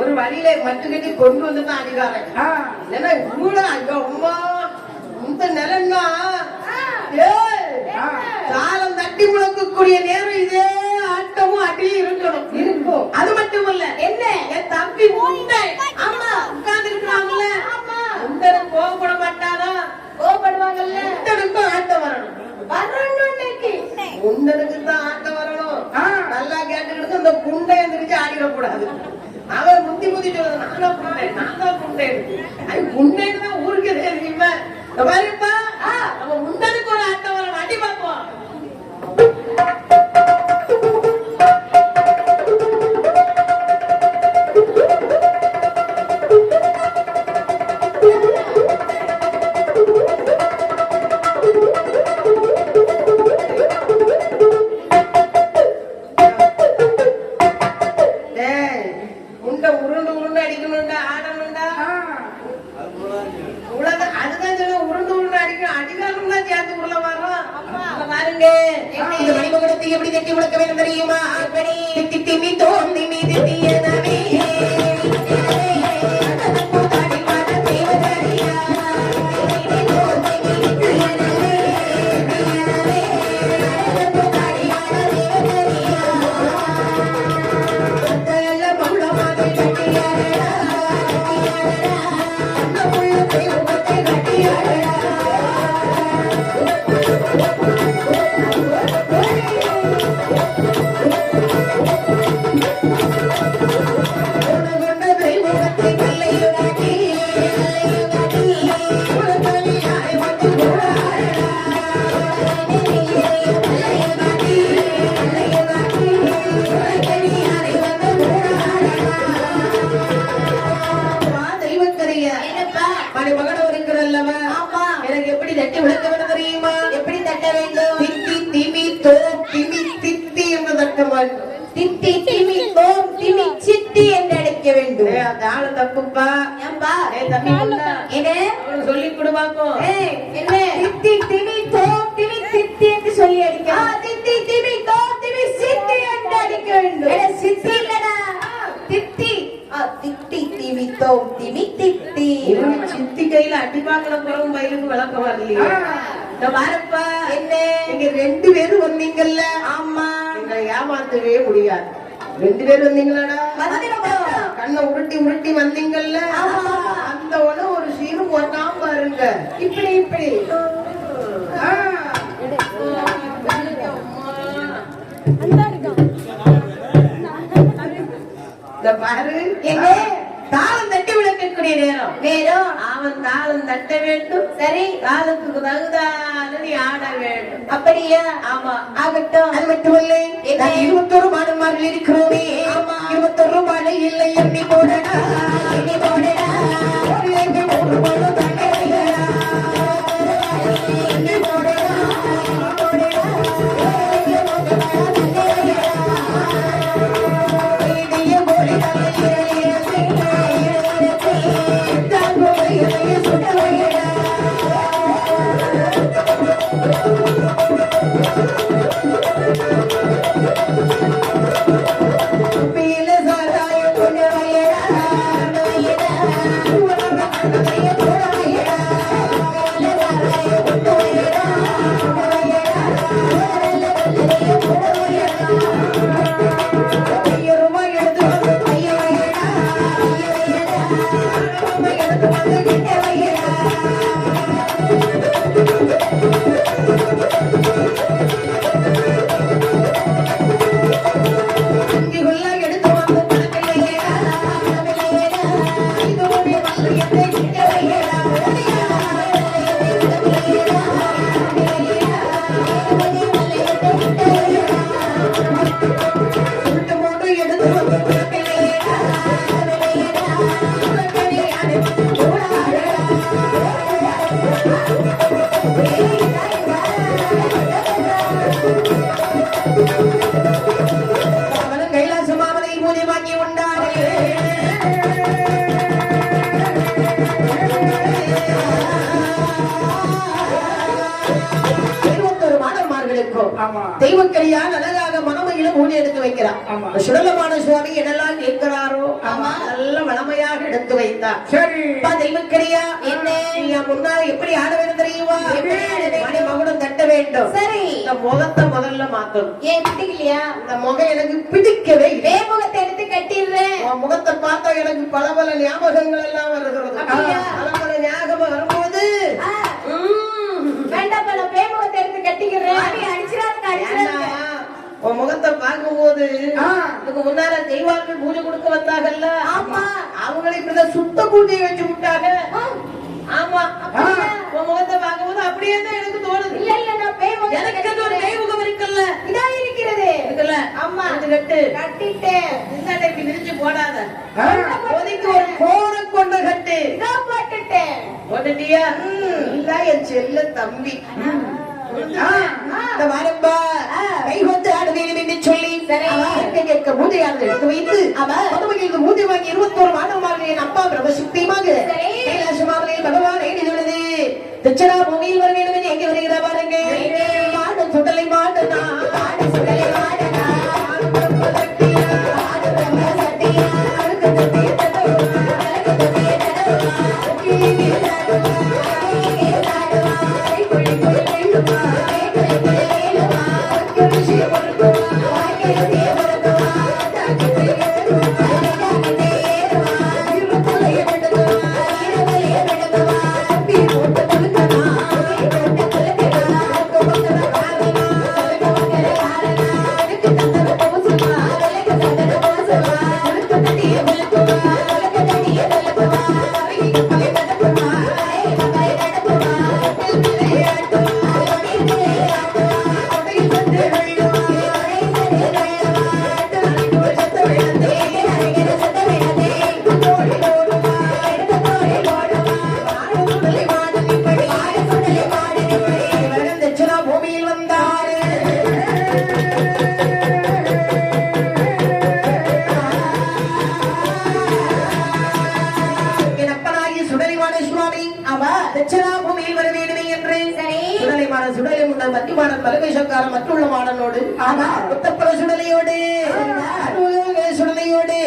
ஒரு வழியில மட்டுக்கட்டி கொண்டு வந்துதான் அடிகாரன். இல்லன்னா இவ்வளவு ஐயோ அம்மா இந்த நிலன்னா காலம் தட்டி முழக்கக்கூடிய நேரம் இதே ஆட்டமும் அடியும் இருக்கணும். இருக்கும். அது மட்டும் இல்ல, என்ன என் தம்பி முண்டை ஆமா உட்கார்ந்து இருக்கிறாங்கல்ல. முண்டனுக்கு கோவப்பட மாட்டாரா? கோவப்படுவாங்கல்ல. முண்டனுக்கும் ஆட்டம் வரணும். முண்டனுக்கு தான் ஆட்டம் வரணும். நல்லா கேட்டுக்கிட்டு அந்த குண்டை எந்திரிச்சு ஆடிடக்கூடாது. அவர் முந்தி சொல்றது நான் தான் குண்டேன். அது குண்டைன்னு தான் ஊருக்கு தெரியுமா? பாருப்பா, நம்ம முண்டனுக்கு ஒரு ஆட்டம் வரணும். அடி பார்ப்போம். எப்படி தட்டி முழக்க வேண்டும் தெரியுமா? திமி தோண்டி மீது தீயனவே சொல்லி கொடுப்பாக்கும்.
சொல்லி அடிக்க அடிக்க வேண்டும். சித்தி இல்லடா தித்தி. திட்டி திமி தோம் திமி திட்டி.
சித்தி கையில அடி பாக்கல பிறகு பயிலுக்கு விளக்கம் வரலையே. பாருப்பா, என்ன நீங்க 2 பேரும் வந்தீங்கல்ல. ஆமா, எங்களை ஏமாத்தவே முடியாது. 2 பேர் வந்தீங்களாடா? கண்ணை உருட்டி உருட்டி வந்தீங்கல்ல. அந்த உடனே ஒரு உயிரும் ஒன்னா பாருங்க.
இப்படி இப்படி
ஆ.
இந்த பாரு
எங்க
தாளம் தட்டி விளக்கக்கூடிய நேரம்.
நேரம்
அவன் தாளம் தட்ட வேண்டும்.
சரி
தாளத்துக்கு தகுதான நீ ஆட வேண்டும்.
அப்படியா
ஆமா.
ஆகட்டும்.
அது மட்டுமல்ல,
என்ன?
நான் 21 மாதமார்கள் இருக்கிறோமே. 21 மாலை இல்லை எண்ணி போடடா, எண்ணி போடடா. ஒரு ஏங்க 3 மாதம் தண்ணி வைடா. எண்ணி போடடா, போடடா. இடிய மொழி சுட வைடா. பீல சாராய கொண்டு வையடா, வையடா. உலக கண்ணதைய போட வையடா. பீல சாராய கொண்டு வையடா, வையடா. உலக கண்ணதைய போட வையடா. ஐயருமா எடுத்து வந்து வைய வையடா, வைய வையடா. அம்மா எடுத்து வந்து கிட்ட வையடா. இங்குள்ள எடுத்து வந்து பணத்தை வையடா, வையடா. இது ஒரு வல்லையத்தை கிட்ட வையடா, வையடா. வையடா, வையடா. இது ஒரு வல்லையத்தை கிட்ட வையடா. சுட்டு போட்டு எடுத்து வந்து பணத்தை வையடா, வையடா. உலகமே அனுப்பி போடாதடா. அவனும் கைலாச மாமலை பூஜை வாங்கி உண்டாரு. மாணவர்களுக்கும்
ஆமா.
தெய்வக்கரியால் அழகாக மனமையில பூஜை எடுத்து வைக்கிறார்.
ஆமா.
சுடலமான சுவாமி என்னெல்லாம் கேட்கிறாரோ
ஆமா.
நல்ல வளமையாக எடுத்து வைத்தார்.
சரி.
அப்பா தெய்வக்கரியா,
என்ன?
நீ முன்னாடி எப்படி ஆட வேண்டும் தெரியுமா?
எப்படி ஆட வேண்டும்?
மணி மகுடம் தட்ட வேண்டும்.
சரி
இந்த முகத்தை முதல்ல மாத்தணும்.
ஏன் பிடிக்கலையா?
இந்த முகம் எனக்கு பிடிக்கவே இல்லை.
வேமுகத்தை எடுத்து கட்டிடுறேன்.
உன் முகத்தை பார்த்தா எனக்கு பல பல ஞாபகங்கள் எல்லாம் வருகிறது.
அப்படியா?
பல பல ஞாபகம் வரும்போது
ஆ, வேண்டாம் பல வேமுகத்தை எடுத்து கட்டிக்கிறேன். அடி அடிச்சிடாங்க அடிச்சிடாங்க.
ஏன்னா, உன் முகத்தை பார்க்கும்போது
ஆ.
இதுக்கு முன்னால தெய்வாக்கள் பூஜை கொடுக்க வந்தாங்கல்ல,
ஆமா.
அவங்களை இப்படிதான் சுத்த பூஜை வச்சு விட்டாங்க. ஆமா.
அப்படியா?
உன் முகத்தை பார்க்கும்போது அப்படியே தான் எனக்கு தோணுது.
இல்ல இல்ல நான் வேமுகத்தை
எனக்கு அது ஒரு கைமுகம் இருக்குல்ல,
இதா இருக்கிறது.
இருக்குல்ல.
ஆமா.
இது கட்டு
கட்டிட்டேன்.
இந்த இப்படி விரிச்சு போடாத.
ஆ.
ஒதுக்கி ஒரு கோண கொண்ட கட்டு.
இதா போட்டுட்டேன்.
போட்டுட்டியா? இல்ல என் செல்ல தம்பி.
ஆ.
இந்த வரம்பா கை கொண்டு ஆட வேண்டும் என்று சொல்லி
சரி.
கேட்க பூஜையானது எடுத்து வைத்து மதுமையில் பூஜை வாங்கி 21 மாதமாக என் அப்பா பிரபசுத்தியமாக
சரி.
கைலாசமாவலில் பகவான் எழுதியுள்ளது. தட்சணா பூமியில் வர வேண்டும் என்று எங்கே வருகிற பாருங்க. மாடு சுடலை மாடுனா, மாடு சுடலை மாடுனா, மாடு பிரம்ம சக்தியா, மாடு பிரம்ம சக்தியா, அழுக்கு தட்டிய தடவுமா, அழுக்கு தட்டிய தடவுமா, கீழே தடவுமா, கீழே தடவுமா, கைக்குழி குழி வேண்டுமா, கைக்குழி குழி வேண்டுமா, கைக்குழி பொறுக்குமா, கைக்குழி பொறுக்குமா, தாக்கிட்டு ஏறுமா, தாக்கிட்டு ஏறுமா, இருமலை எடுத்துமா, இருமலை எடுத்துமா, தம்பி போட்டு குலுக்கமா, போட்டு குலுக்கமா, கொக்கர காரணமா, கொக்கர காரணமா, எனக்கு தந்தர போசுமா, எனக்கு தந்தர போசுமா, எனக்கு தட்டிய விளக்குமா, எனக்கு தட்டிய விளக்குமா, அவைக்கு பகை நடக்குமா, அவைக்கு பகை நடக்குமா, விளையாட்டுமா, விளையாட்டுமா, அவையில் வந்து வெள்ளுமா, அவையில் வந்து வெள்ளுமா, அவைக்கு சத்த விழந்தே, அவைக்கு சத்த விழந்தே, தோழி ஓடுமா, எடுத்த தோழி ஓடுமா, மாடு சுடலை மாடு நிப்படி, மாடு சுடலை மாடு நிப்படி, இவர்கள் தட்சிணா பூமியில் வந்தாரு. என் அப்பனாகிய சுடலைமான சுவாமி தட்சிணா பூமியில் வர வேண்டுமே என்று
சரி.
சுடலைமான சுடலை முன்னர் மத்தியமான பரமேஸ்வரக்காரன் மற்றுள்ள மாடனோடு புத்தப்பல சுடலையோடு அருள்க சுடலையோடு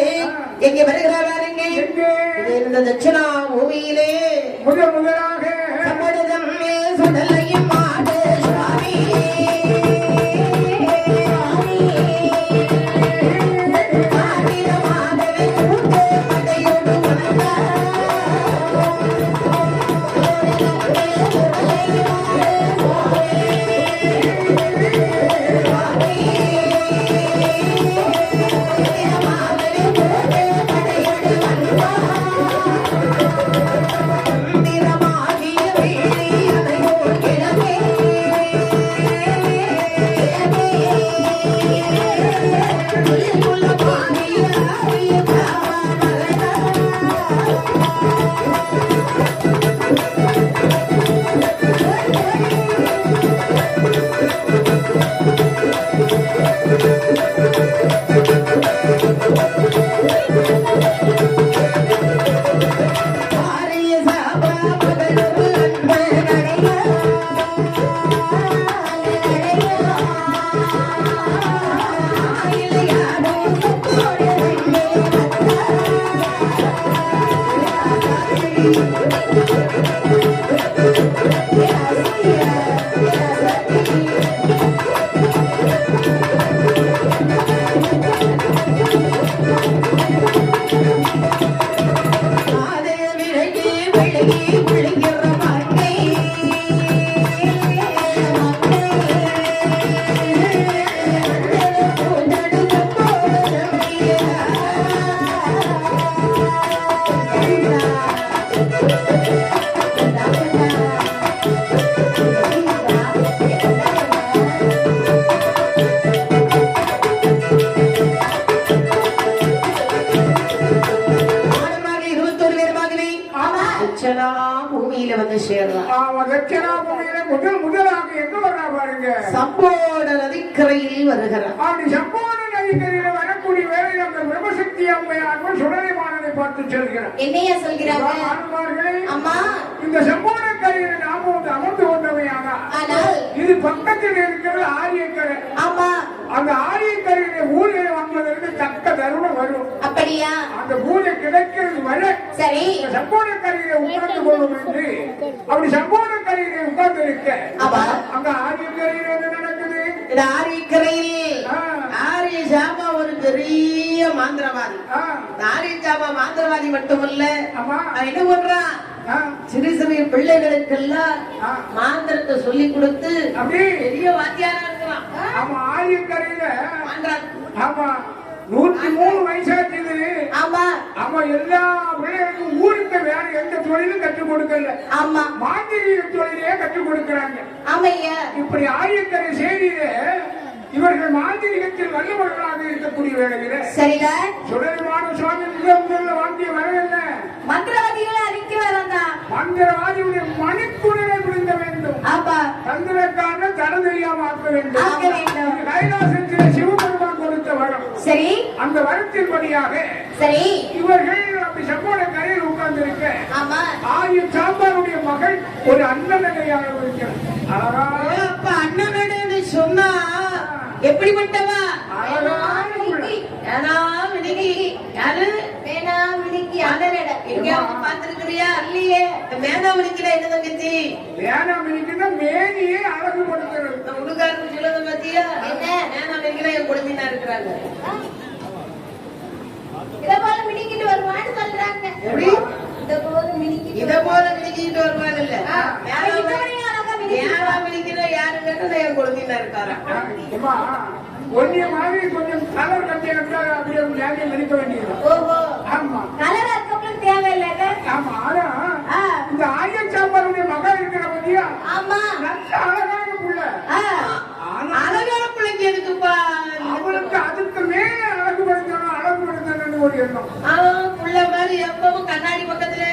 எங்கே வருகிறாருங்க.
எங்கே?
இது இந்த தட்சிணா பூமியிலே
முதலாக
சம்மதம் சுடலையும் மாடு சுவாமி. ஆதிரமாகவே கூட்டு படையோடு வந்தார். பூமியில வந்து சேரலாம்.
முதலாக எங்க வர்றா பாருங்க,
சம்போட நதிக்கரையில் வருகிறார்.
அப்படி சம்போட நதிக்கரையில வரக்கூடிய வேலை அந்த பிரம்மசக்தி அம்மையார்கள் சுடலைமானதை பார்த்து சொல்கிறார்.
என்னையா சொல்கிறாங்க?
அம்மா, இந்த சம்போட கரையில நாம வந்து அமர்ந்து கொண்டவையாக, இது பக்கத்தில் இருக்கிறது ஆரியக்கரை.
ஆமா,
அந்த ஆரியக்கரையில ஊரை வாங்குவதற்கு தக்க தருணம் வரும்.
அப்படியா? அந்த
பூஜை கிடைக்கிறது வர
சரி
சம்போட கரையில உட்கார்ந்து கொள்ளும் என்று அப்படி சம்போட கரையில உட்கார்ந்து இருக்க, அங்க ஆரியக்கரையில் என்ன நடக்குது?
இந்த ஆரியக்கரையில் ஆரிய ஜாமா ஒரு பெரிய மாந்திரவாதி. ஆரிய ஜாமா மாந்திரவாதி மட்டுமல்ல, என்ன பண்றான், சிறு சிறிய பிள்ளைகளுக்கெல்லாம் மாந்திரத்தை சொல்லி கொடுத்து பெரிய வாத்தியாரா இருக்கிறான்.
ஆமா, ஆரியக்கரையில ஆமா 103 வயசாச்சுது.
ஆமா
ஆமா, எல்லா பிள்ளைகளுக்கும் ஊருக்கு வேற எந்த தொழிலும் கற்றுக் கொடுக்கல.
ஆமா,
மாந்திரீக தொழிலே கற்றுக் கொடுக்கிறாங்க.
ஆமையா,
இப்படி ஆரியக்கரை செய்தியில இவர்கள் மாந்திரிகத்தில் வல்லவர்களாக இருக்கக்கூடிய வேளையில
சரிடா
சுடலைமான சுவாமி முதல்ல வாங்கிய வரவில்ல,
மந்திரவாதிகளை அறிக்க வரந்தான்.
மந்திரவாதியுடைய மணிக்குடலை பிடிக்க வேண்டும்.
ஆமா,
தந்திரக்கான தர தெரியாம ஆக்க வேண்டும். கைலாசத்திலே சிவபெருமான் கொடுத்த வரம்.
சரி,
அந்த வரத்தின்படியாக
சரி
இவர்கள் அப்படி சம்போட கரையில் உட்கார்ந்து இருக்க,
ஆமா,
ஆயும் சாம்பாருடைய மகள் ஒரு அண்ணனையாக இருக்கிறார்.
அப்ப அண்ணனு சொன்னா எப்படிப்பட்டவா? பாத்திருக்கிறியா? இல்லையே. மேனாமணிக்கு என்ன தங்கச்சி?
மேனாமணிக்கு மேனியே அழகு படுத்துறது.
உடுகாருக்கு சொல்லுங்க பாத்தியா? மேனாமணிக்கு என் குழந்தைனா இருக்கிறாங்க.
இத போல மினிக்கிட்டு வருவான்னு சொல்றாங்க.
எப்படி? இத போல மினிக்கிட்டு வருவாங்கல்ல. மேனாமணிக்கு யாரு கேட்டா என் குழந்தைனா இருக்காரா?
ஒன்றிய மாதிரி கொஞ்சம் கலர் கட்டி இருந்தால் அப்படியே ஜாதியை மதிக்க வேண்டியது.
ஓஹோ,
ஆமா,
கலர் அதுக்கப்புறம் தேவையில்லை.
ஆமா, ஆனா இந்த ஆயன் சாம்பாருடைய மகன் இருக்கிற பத்தியா?
ஆமா,
நல்ல அழகான புள்ள.
அழகான பிள்ளைக்கு எதுக்குப்பா?
அவளுக்கு அதுக்கு மேல அழகுபடுத்தணும், அழகுபடுத்தணும்னு ஒரு எண்ணம்.
புள்ள மாதிரி எப்பவும் கண்ணாடி பக்கத்துல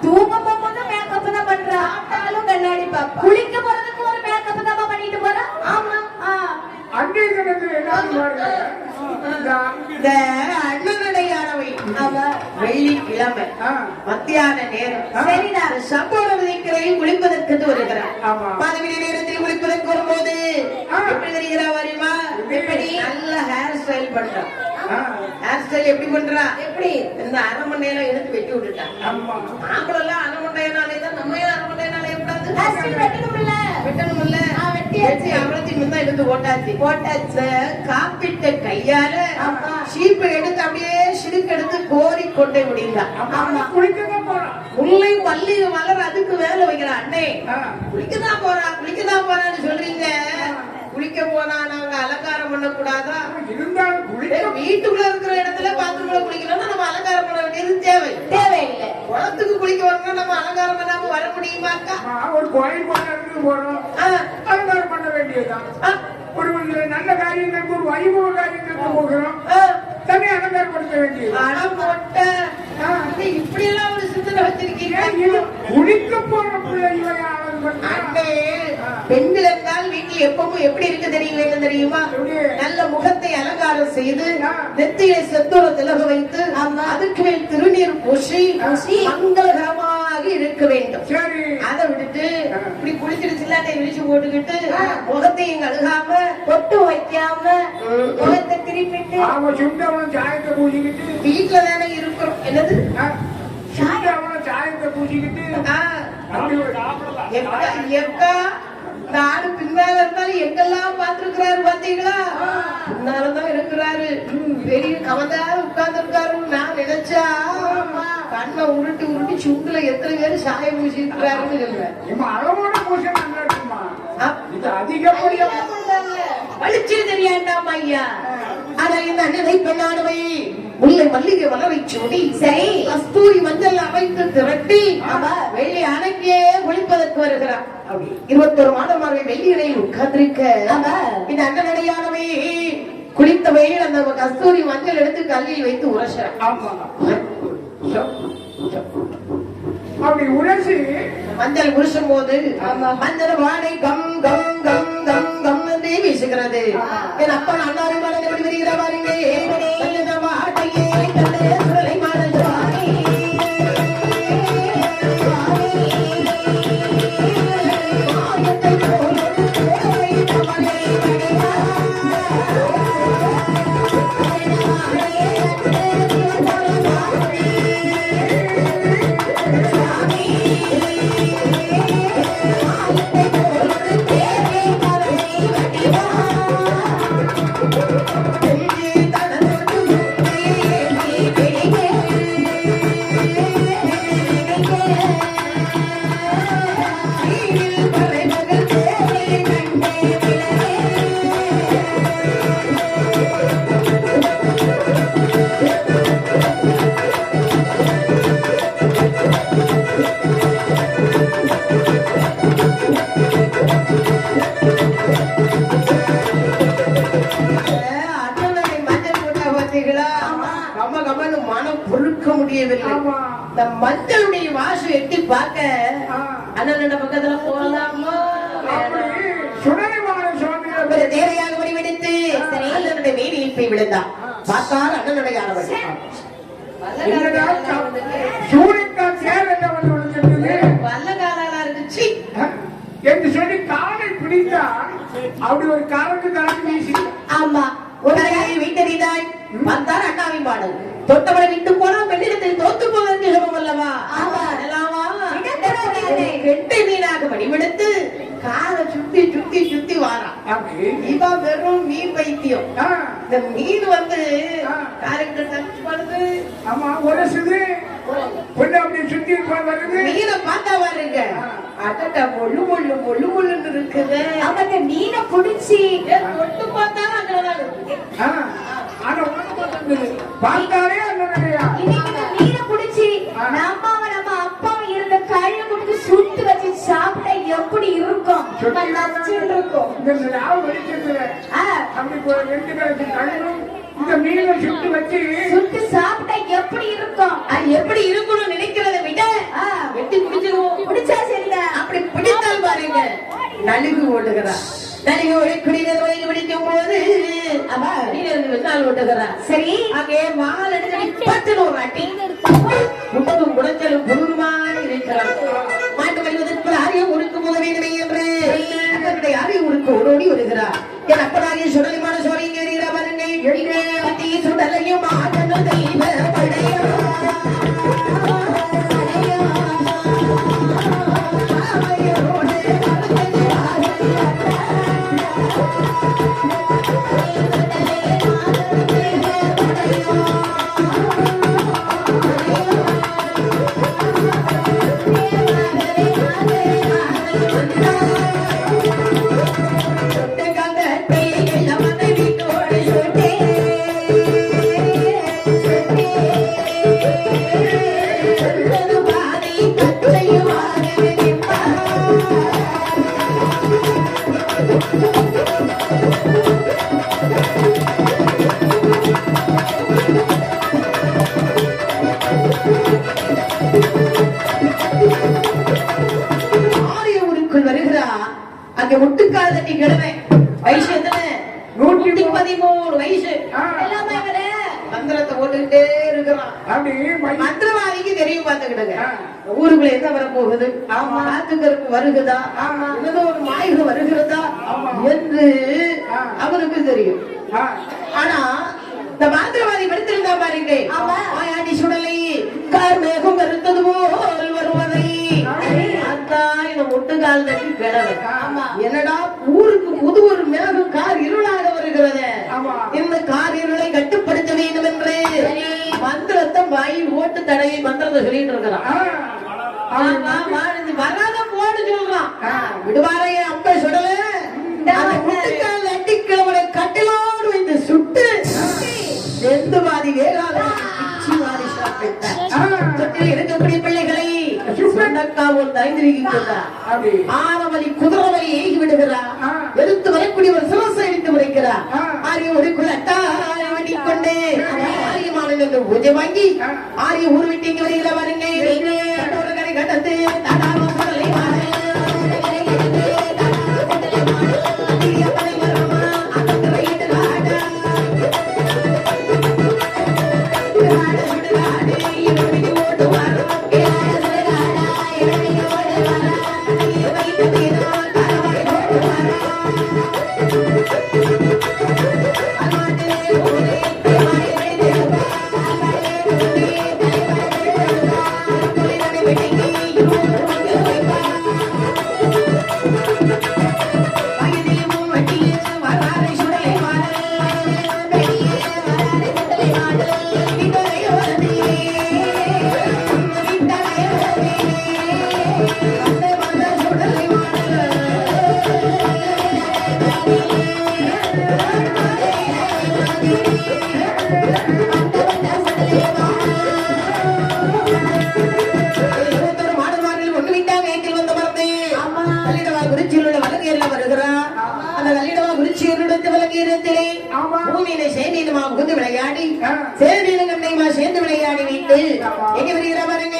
தூங்க போகும்போது மேக்கப் தான் பண்றா, சாப்பிட்டாலும் கண்ணாடி பாப்பா, குளிக்க போறதுக்கு ஒரு மேக்கப் தான் பண்ணிட்டு போறா. ஆமா,
அன்றைய தினத்தில் என்ன
இந்த அண்ணனடையானவை வெள்ளிக்கிழமை மத்தியான நேரம் சம்போட விதைக்கரையில் குளிப்பதற்கு வருகிறார். பதவி நேரத்தில் குளிப்பதற்கு வரும்போது எப்படி வருகிறார் வரிமா? நல்ல ஹேர் ஸ்டைல் பண்றான். ஹேர் ஸ்டைல் எப்படி பண்றா? எப்படி இந்த அரை மணி நேரம் எடுத்து வெட்டி விட்டுட்டான். நாங்களெல்லாம் அரை மணி நேரம் நம்ம அரை மணி நேரம் வெட்டணும்ல, வெட்டி அவரத்தி முன்னா எடுத்து போட்டாச்சு. காப்பிட்ட கையால சீப்பை எடுத்து அப்படியே சிறுக்கு எடுத்து கோரி கொண்டே முடிந்தான். முல்லை பள்ளி வளர அதுக்கு வேலை வைக்கிறான். அண்ணே குளிக்கதான் போறான்னு சொல்றீங்க, குளிக்க போனா நாங்க அலங்காரம் பண்ண கூடாதா? வீட்டுக்குள்ள இருக்கிற இடத்துல பாத்ரூம்ல குளிக்கணும்னா நம்ம அலங்காரம் பண்ண வேண்டியது தேவையில்லை. குளத்துக்கு குளிக்க வரணும், நம்ம அலங்காரம் பண்ணாம வர முடியுமாக்கா?
ஒரு கோயில் போறோம், அலங்காரம் பண்ண வேண்டியதுதான். ஒரு நல்ல காரியங்களுக்கு, ஒரு வைபவ காரியங்களுக்கு போகிறோம், தனி அலங்காரப்படுத்த வேண்டியது.
பணம் போட்ட இப்படி எல்லாம் ஒரு சிந்தனை வச்சிருக்கீங்க.
குளிக்க போற பிள்ளை இவரை
அண்ணே, பெண்கள் என்றால் வீட்டில் எப்பவும் எப்படி இருக்க வேண்டும் தெரியுமா? நல்ல முகத்தை அலங்காரம் செய்து நெத்தியை செத்தோர திலக வைத்து அதுக்கு மேல் திருநீர் பூசி மங்களகரமாக இருக்க வேண்டும். அதை விட்டுட்டு இப்படி குளிச்சுட்டு சில்லாட்டை விரிச்சு போட்டுக்கிட்டு முகத்தையும் கழுகாம பொட்டு வைக்காம முகத்தை திருப்பிட்டு
சாயத்தை பூசிக்கிட்டு
வீட்டுல தானே இருக்கிறோம். என்னது
சாயத்தை பூசிக்கிட்டு
எக்கா இந்த ஆடு பின்னால இருந்தாலும் எங்கெல்லாம் பார்த்திருக்கிறாரு பாத்தீங்களா? பின்னாலதான் இருக்கிறாரு. பெரிய கவலையாரு உட்கார்ந்து இருக்காரு. நான் நினைச்சா கண்ணை உருட்டி உருட்டி சுண்டுல எத்தனை பேரு சாயம் பூசி இருக்கிறாருன்னு சொல்றேன்.
அளவோட பூசம் நல்லா இருக்குமா? இது அதிகப்படியா
வலிச்சு தெரியாண்டாம் ஐயா. ஆனா இந்த அண்ணனை பெண்ணானவை முல்லை மல்லிகை வளரை சூடி சரி கஸ்தூரி மஞ்சள் அமைத்து திரட்டி வெள்ளி அணைக்கே ஒழிப்பதற்கு வருகிறார். 21 மாதமாக வெள்ளி இடையில் உட்கார்ந்திருக்க இந்த அண்ணனடையானவை குளித்தவை அந்த கஸ்தூரி மஞ்சள் எடுத்து கல்லில் வைத்து உரசுறார்.
அப்படி உரசி
மஞ்சள் உருசும் போது மஞ்சள் வாடை come come come come come என்றே வீசுகிறது. என் அப்பா அண்ணாவை மனதை எப்படி வருகிற பாருங்க. வாட்டையே கண்ணே சுடலை மாடல் வாணி இந்த மஞ்சளுடைய வாசம் எட்டி பார்க்க அண்ணன் பக்கத்துல போகலாமா? நேரையாக முடிவெடுத்து அண்ணனுடைய வேலியில் போய் விழுந்தான். பார்த்தால் அண்ணனுடைய வல்லகாலா இருந்துச்சு
என்று சொல்லி காலை பிடித்தா அப்படி ஒரு கலக்கு கலக்கு வீசி.
ஆமா உடனே வீட்டறிந்தாய் வந்தார் அண்ணாவின் பாடல். தொட்டவரை விட்டு போனா பெண்ணிடத்தில் தோத்து போவதற்கு சுலபம் அல்லவா? கெட்டை மீனாக வடிவெடுத்து காலை சுத்தி சுத்தி சுத்தி வாரான். இவ வெறும் மீன் வைத்தியம். இந்த மீன் வந்து காரைக்கு டச் பண்ணுது.
ஆமா உரசுது பொண்ணு அப்படி சுத்தி வருது.
மீனை பார்த்தா பாருங்க அட்டா பொல்லு பொல்லு பொல்லு பொல்லுன்னு இருக்குது.
அவங்க மீனை புடிச்சு
தொட்டு பார்த்தா அங்கதான் இருக்கு.
ஆனா உனக்கு பார்த்தாலே அண்ணனையா
மீனை புடிச்சு நம்ம அப்பாவும் இருந்த கையில கொடுத்து சுட்டு வச்சு சாப்பிட்டா எப்படி இருக்கும்?
இந்த மீனை சுட்டு வச்சு
சுட்டு சாப்பிட்டா எப்படி இருக்கும்?
எப்படி இருக்கணும்னு நினைக்கிறத விட வெட்டி பிடிச்சிருவோம்.
பிடிச்சா சரியா?
அப்படி பிடித்தால் பாருங்க நலிவு ஓட்டுகிறா. நலிவு ஓடக்கூடிய பிடிக்கும் போது வெட்டால் ஓட்டுகிறா.
சரி
அங்கே வால் எடுத்து பட்டுன்னு ஒரு அட்டி முட்டும் குடச்சலும் புழுமான இருக்கிறார். மாட்டு வழிவதற்கு ஆரியம் உடுக்க போக வேண்டுமே என்று அதனுடைய ஆரியம் உடுக்க ஓடோடி வருகிறார். என் அப்பனாரிய சுடலிமான சோழி இங்கே வருகிறா பாருங்க. சுடலையும் ஆடலும் தெய்வ படையா அங்க முட்டுக்கால் தட்டி கிழமை வயசு எத்தனை 113 வயசு.
எல்லாமே இவரு.
மந்திரத்தை போட்டுக்கிட்டே இருக்கிறான்.
அப்படி
மந்திரவாதிக்கு தெரியும் பாத்துக்கிடுங்க. ஊருக்குள்ள என்ன வரப்போகுது, காத்துக்கருப்பு வருகுதா, ஏதோ ஒரு மாய்வு வருகிறதா என்று அவருக்கு தெரியும். ஆனா இந்த மந்திரவாதி படுத்திருந்தா பாருங்க, மாயாண்டி சுடலை கார்மேகம் கருத்தது போல் வருவதை அதான் இந்த முட்டுக்கால் தட்டி கிழமை. என்னடா ஊருக்கு புது ஒரு மேகம் கார் இருளாக வருகிறது, இந்த கார் இருளை கட்டுப்படுத்த வேண்டும் என்று மந்திரத்தை வாய் ஓட்டு தடையை மந்திரத்தை சொல்லிட்டு இருக்கிறான். வராத போடு சொல்றான். விடுவாரைய அப்ப சுடல அந்த முட்டுக்கால் தட்டி கிழமை கட்டிலோடு வைத்து சுட்டு செந்துவாதி வேகாத பிச்சுவாதி சாப்பிட்டார். தொட்டில் இருக்கக்கூடிய பிள்ளைகளை ஆனவலி குதிரவலி ஏகி விடுகிறார். எடுத்து வரக்கூடிய ஒரு சிரசை எடுத்து உரைக்கிறார். ஆரிய ஒரு குலட்டாடி கொண்டு ஆரியமான பூஜை வாங்கி ஆரிய ஊர் விட்டு இங்க வருகிற வருங்க ஒரு கரை கடந்து பூமியில சேனியிலுமா புகுந்து விளையாடி சேனியிலும் கண்ணையுமா சேர்ந்து விளையாடி வைத்து எங்க வருகிற பாருங்க